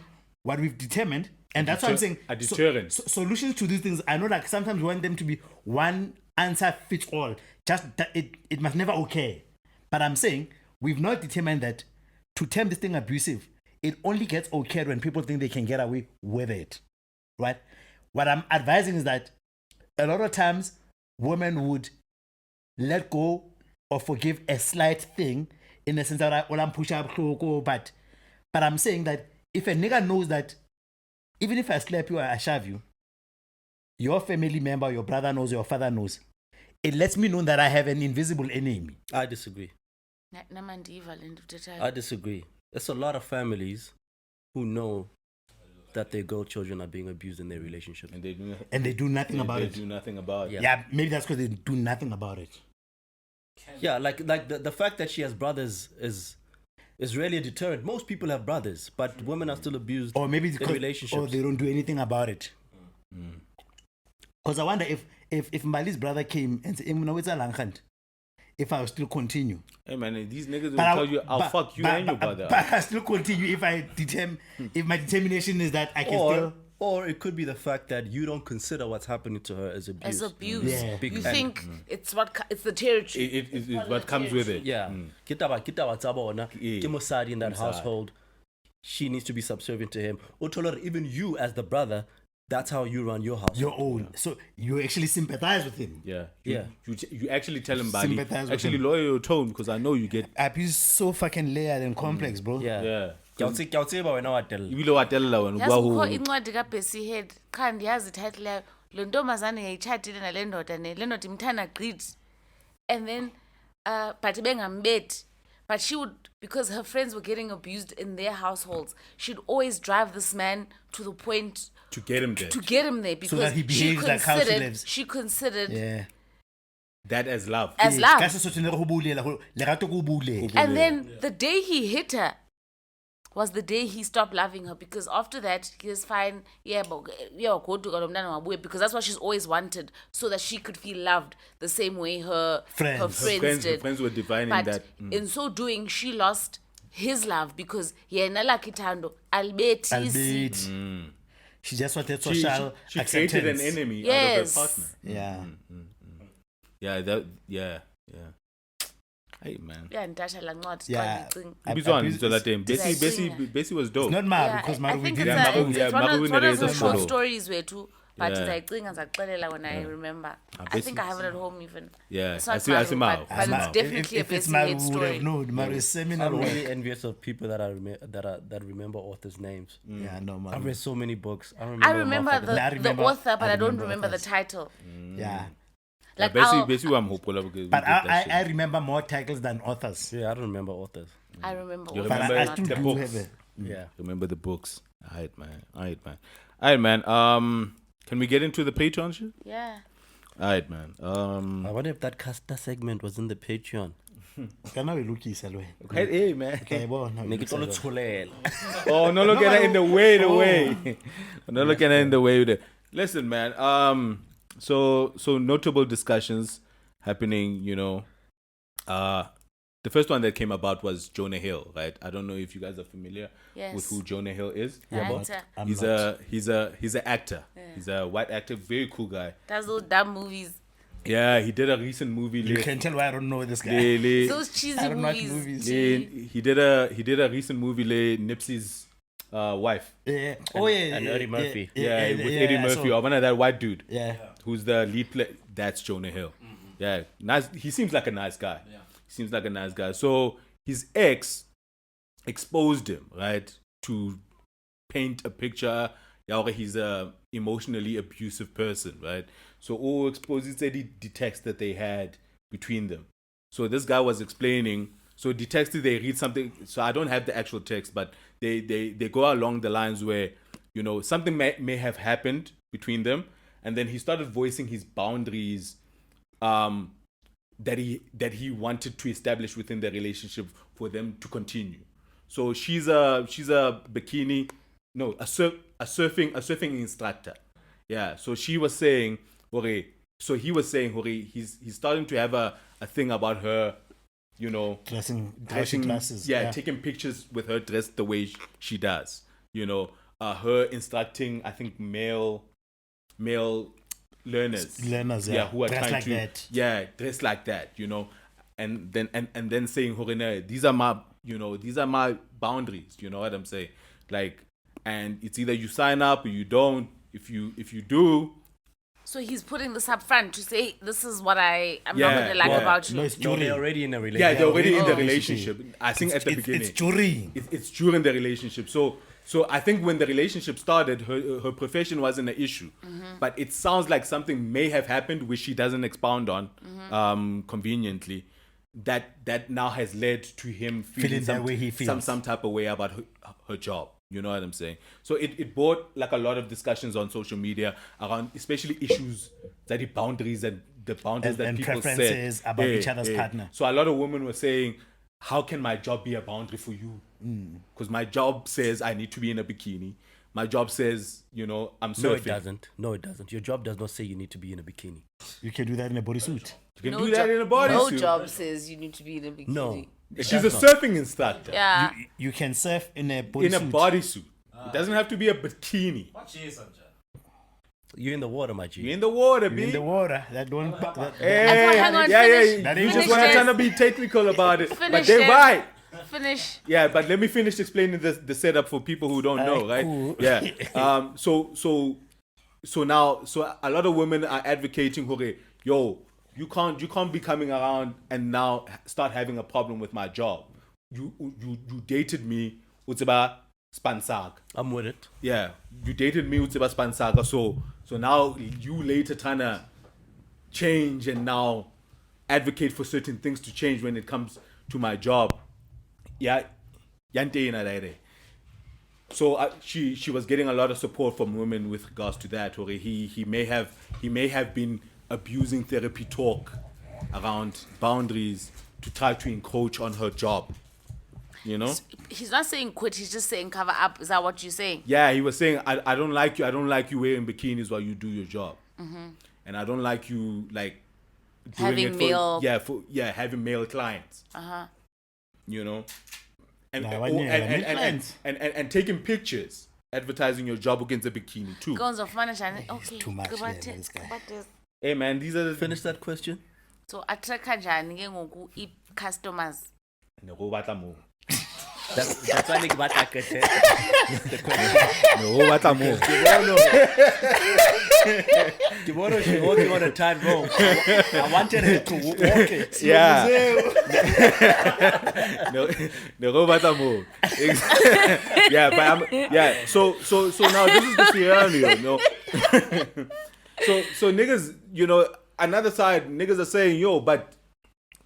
and that's what I'm saying.
A deterrent.
Solutions to these things, I know that sometimes we want them to be one answer fits all. Just that it must never occur. But I'm saying we've not determined that to term this thing abusive, it only gets okayed when people think they can get away with it. Right? What I'm advising is that a lot of times women would let go or forgive a slight thing in the sense that I'm push up, but I'm saying that if a nigga knows that even if I slap you or I shove you, your family member, your brother knows, your father knows, it lets me know that I have an invisible enemy.
I disagree. I disagree. There's a lot of families who know that their girl children are being abused in their relationship.
And they do nothing about it.
They do nothing about it.
Yeah, maybe that's because they do nothing about it.
Yeah, like the fact that she has brothers is really a deterrent. Most people have brothers, but women are still abused.
Or maybe
in relationships.
or they don't do anything about it. Because I wonder if Mbali's brother came and said, if I will still continue.
Hey man, these niggas will tell you, I'll fuck you and your brother.
But I still continue if if my determination is that I can still.
Or it could be the fact that you don't consider what's happening to her as abuse.
As abuse.
Yeah.
You think it's the territory.
It's what comes with it.
Yeah. Kita tsaba ona, ke mosadi in that household. She needs to be subservient to him. Or even you as the brother, that's how you run your house.
Your own. So you actually sympathize with him.
Yeah.
Yeah.
You actually tell him, buddy.
Sympathize with
Actually
him.
lower your tone because I know you get.
Abuse is so fucking layered and complex, bro.
Yeah.
Yeah.
Kyautseba wena wa tell.
You know what tell her when
yazi kukho incwadi kabhesi head qha ndiyazi title yayo lo ntombazane yayitshatile nale ndoda le ndoda imthanda gqithi and then but bengambethi but she would, because her friends were getting abused in their households, she'd always drive this man to the point
to get him there
So
because
that he behaves like how she lives.
she considered
that as love.
as love. And then the day he hit her was the day he stopped loving her, because after that he was fine. But go to because that's what she's always wanted, so that she could feel loved the same way her friends did.
Her friends were defining
but
that.
in so doing, she lost his love because yena lakitando albeti.
She just wanted social
she
acceptance.
created an enemy
Yes.
out of her partner.
Yeah.
Yeah. Hey man.
Natasha Langwat.
Yeah.
Bessie was dope.
It's not Maru,
Yeah,
because
I
Maru we
think
did
it's one of
Maru
those short
solo.
stories where too. But
Yeah.
when I remember. I
Bessie-
think I have it at home even.
Yeah,
It's not
I see
Maru,
Maru.
but it's definitely
if
a
it's
Bessie
Maru,
Head
we would
story.
have known. Maru is seminal
I'm
work.
really envious of people that remember authors' names.
Yeah, no,
I've
Maru.
read so many books. I
I remember
motherfuckers.
the author, but I don't
remember
remember the
authors.
title.
Yeah.
Like
Bessie, I'm hopeful because we
But
did that
I
shit.
remember more titles than authors.
Yeah, I don't remember authors.
I remember.
You
authors,
But
remember
I
not
still
the
do
books?
have it.
Yeah.
Remember the books. Alright, man. Can we get into the Patreon shit?
Yeah.
Alright, man.
I wonder if that Casta segment was in the Patreon.
Can we look at it?
Hey, man.
Okay, well, no,
Nigga,
you
tolo
say
tsholela.
Oh, no look at it in the way. No look at it in the way. Listen, man. So notable discussions happening, the first one that came about was Jonah Hill, right? I don't know if you guys are familiar
Yes.
with who Jonah Hill is.
Actor.
I'm
He's
not.
an actor. He's a white actor, very cool guy.
That's those dumb movies.
Yeah, he did a recent movie.
You can tell why I don't know this guy.
Those cheesy
I don't like
movies.
movies.
He did a recent movie,
wife.
Nipsey's wife.
Yeah.
And Eddie Murphy.
Yeah, with Eddie Murphy, or one of that white dude.
Yeah.
Who's the lead player? That's Jonah Hill. Yeah, nice. He seems like a nice guy. Seems like a nice guy. So his ex exposed him, right, to paint a picture. Yeah, he's a emotionally abusive person, right? So all exposed the text that they had between them. So this guy was explaining. So the text, they read something. So I don't have the actual text, but they go along the lines where something may have happened between them, and then he started voicing his boundaries that he wanted to establish within the relationship for them to continue. So she's a bikini, no, a surfing instructor. Yeah. So she was saying, okay. So he was saying, okay, he's starting to have a thing about her, you know,
dressing classes.
Yeah, taking pictures with her dressed the way she does. You know, her instructing, I think, male learners,
yeah,
who are
dressed
trying
like
to,
that.
yeah, dress like that, you know, and then saying, Horine, these are my boundaries, you know what I'm saying? Like, and it's either you sign up or you don't. If you do.
So he's putting this up front to say, this is what I'm not going to like about you.
No, it's
No,
during.
they're already in a
Yeah,
relationship.
they're already in the relationship. I think at the beginning.
It's during.
It's during the relationship. So I think when the relationship started, her profession wasn't an issue. But it sounds like something may have happened which she doesn't expound on conveniently. That now has led to him feeling
that way he feels.
some type of way about her job. You know what I'm saying? So it brought like a lot of discussions on social media around especially issues that the boundaries and the boundaries that
and
people
preferences
set.
about each other's partner.
So a lot of women were saying, how can my job be a boundary for you? Because my job says I need to be in a bikini. My job says, you know, I'm surfing.
No, it doesn't. Your job does not say you need to be in a bikini.
You can do that in a bodysuit.
You can do that in a bodysuit.
No job says you need to be in a bikini.
No.
She's a surfing instructor.
Yeah.
You can surf in a bodysuit.
In a bodysuit. It doesn't have to be a bikini.
What is it?
You're in the water, my
You're
G.
in the water,
You're
B.
in the water. That one.
Hey,
hang on,
yeah,
finish.
That
You
is
just
just
want to
finish
trying to be technical about it. but
Finish
they're
it.
right.
Finish.
Yeah, but let me finish explaining the setup for people who don't know, right?
Cool.
Yeah. So now a lot of women are advocating, okay, yo, you can't be coming around and now start having a problem with my job. You dated me, Utsiba Spansag.
I'm with it.
Yeah, you dated me, Utsiba Spansaga. So now you later trying to change and now advocate for certain things to change when it comes to my job. Yeah, yante ina daire. So she was getting a lot of support from women with regards to that. Or he may have been abusing therapy talk around boundaries to try to encroach on her job. You know?
He's not saying quit, he's just saying cover up. Is that what you're saying?
Yeah, he was saying I don't like you wearing bikinis while you do your job. And I don't like you like doing
Having
it
male-
having male clients. You know? And
Nah, why not? Male clients.
and taking pictures, advertising your job against a bikini too.
Guns of management. Okay.
too much,
Good
man,
about it.
this guy.
Good about this.
Hey man, these are the
Finish that question.
So attract kanjani ke ngoku customers.
No batla mo.
That's why nigga bata kete.
No batla mo.
Kibono, she's working on a time bomb. I wanted her to walk it.
Yeah. No batla mo. Yeah, but So now this is the scenario, you know. So niggas, you know, another side, niggas are saying, yo, but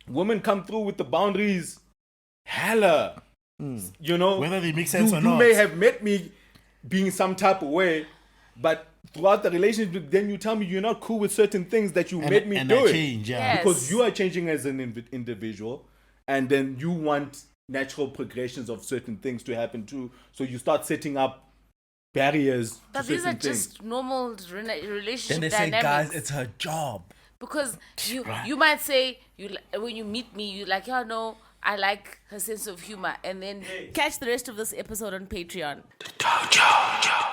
women come through with the boundaries hella. You know,
Whether they make sense or
you
not.
may have met me being some type of way, but throughout the relationship, then you tell me you're not cool with certain things that you made me
and
do
I
it.
change, yeah.
Yes.
Because you are changing as an individual, and then you want natural progressions of certain things to happen too. So you start setting up barriers
But
to
these are
certain things.
just normal relationship
Then they say,
dynamics.
guys, it's her job.
Because you might say when you meet me, you like, oh no, I like her sense of humor, and then catch the rest of this episode on Patreon.
Dojo.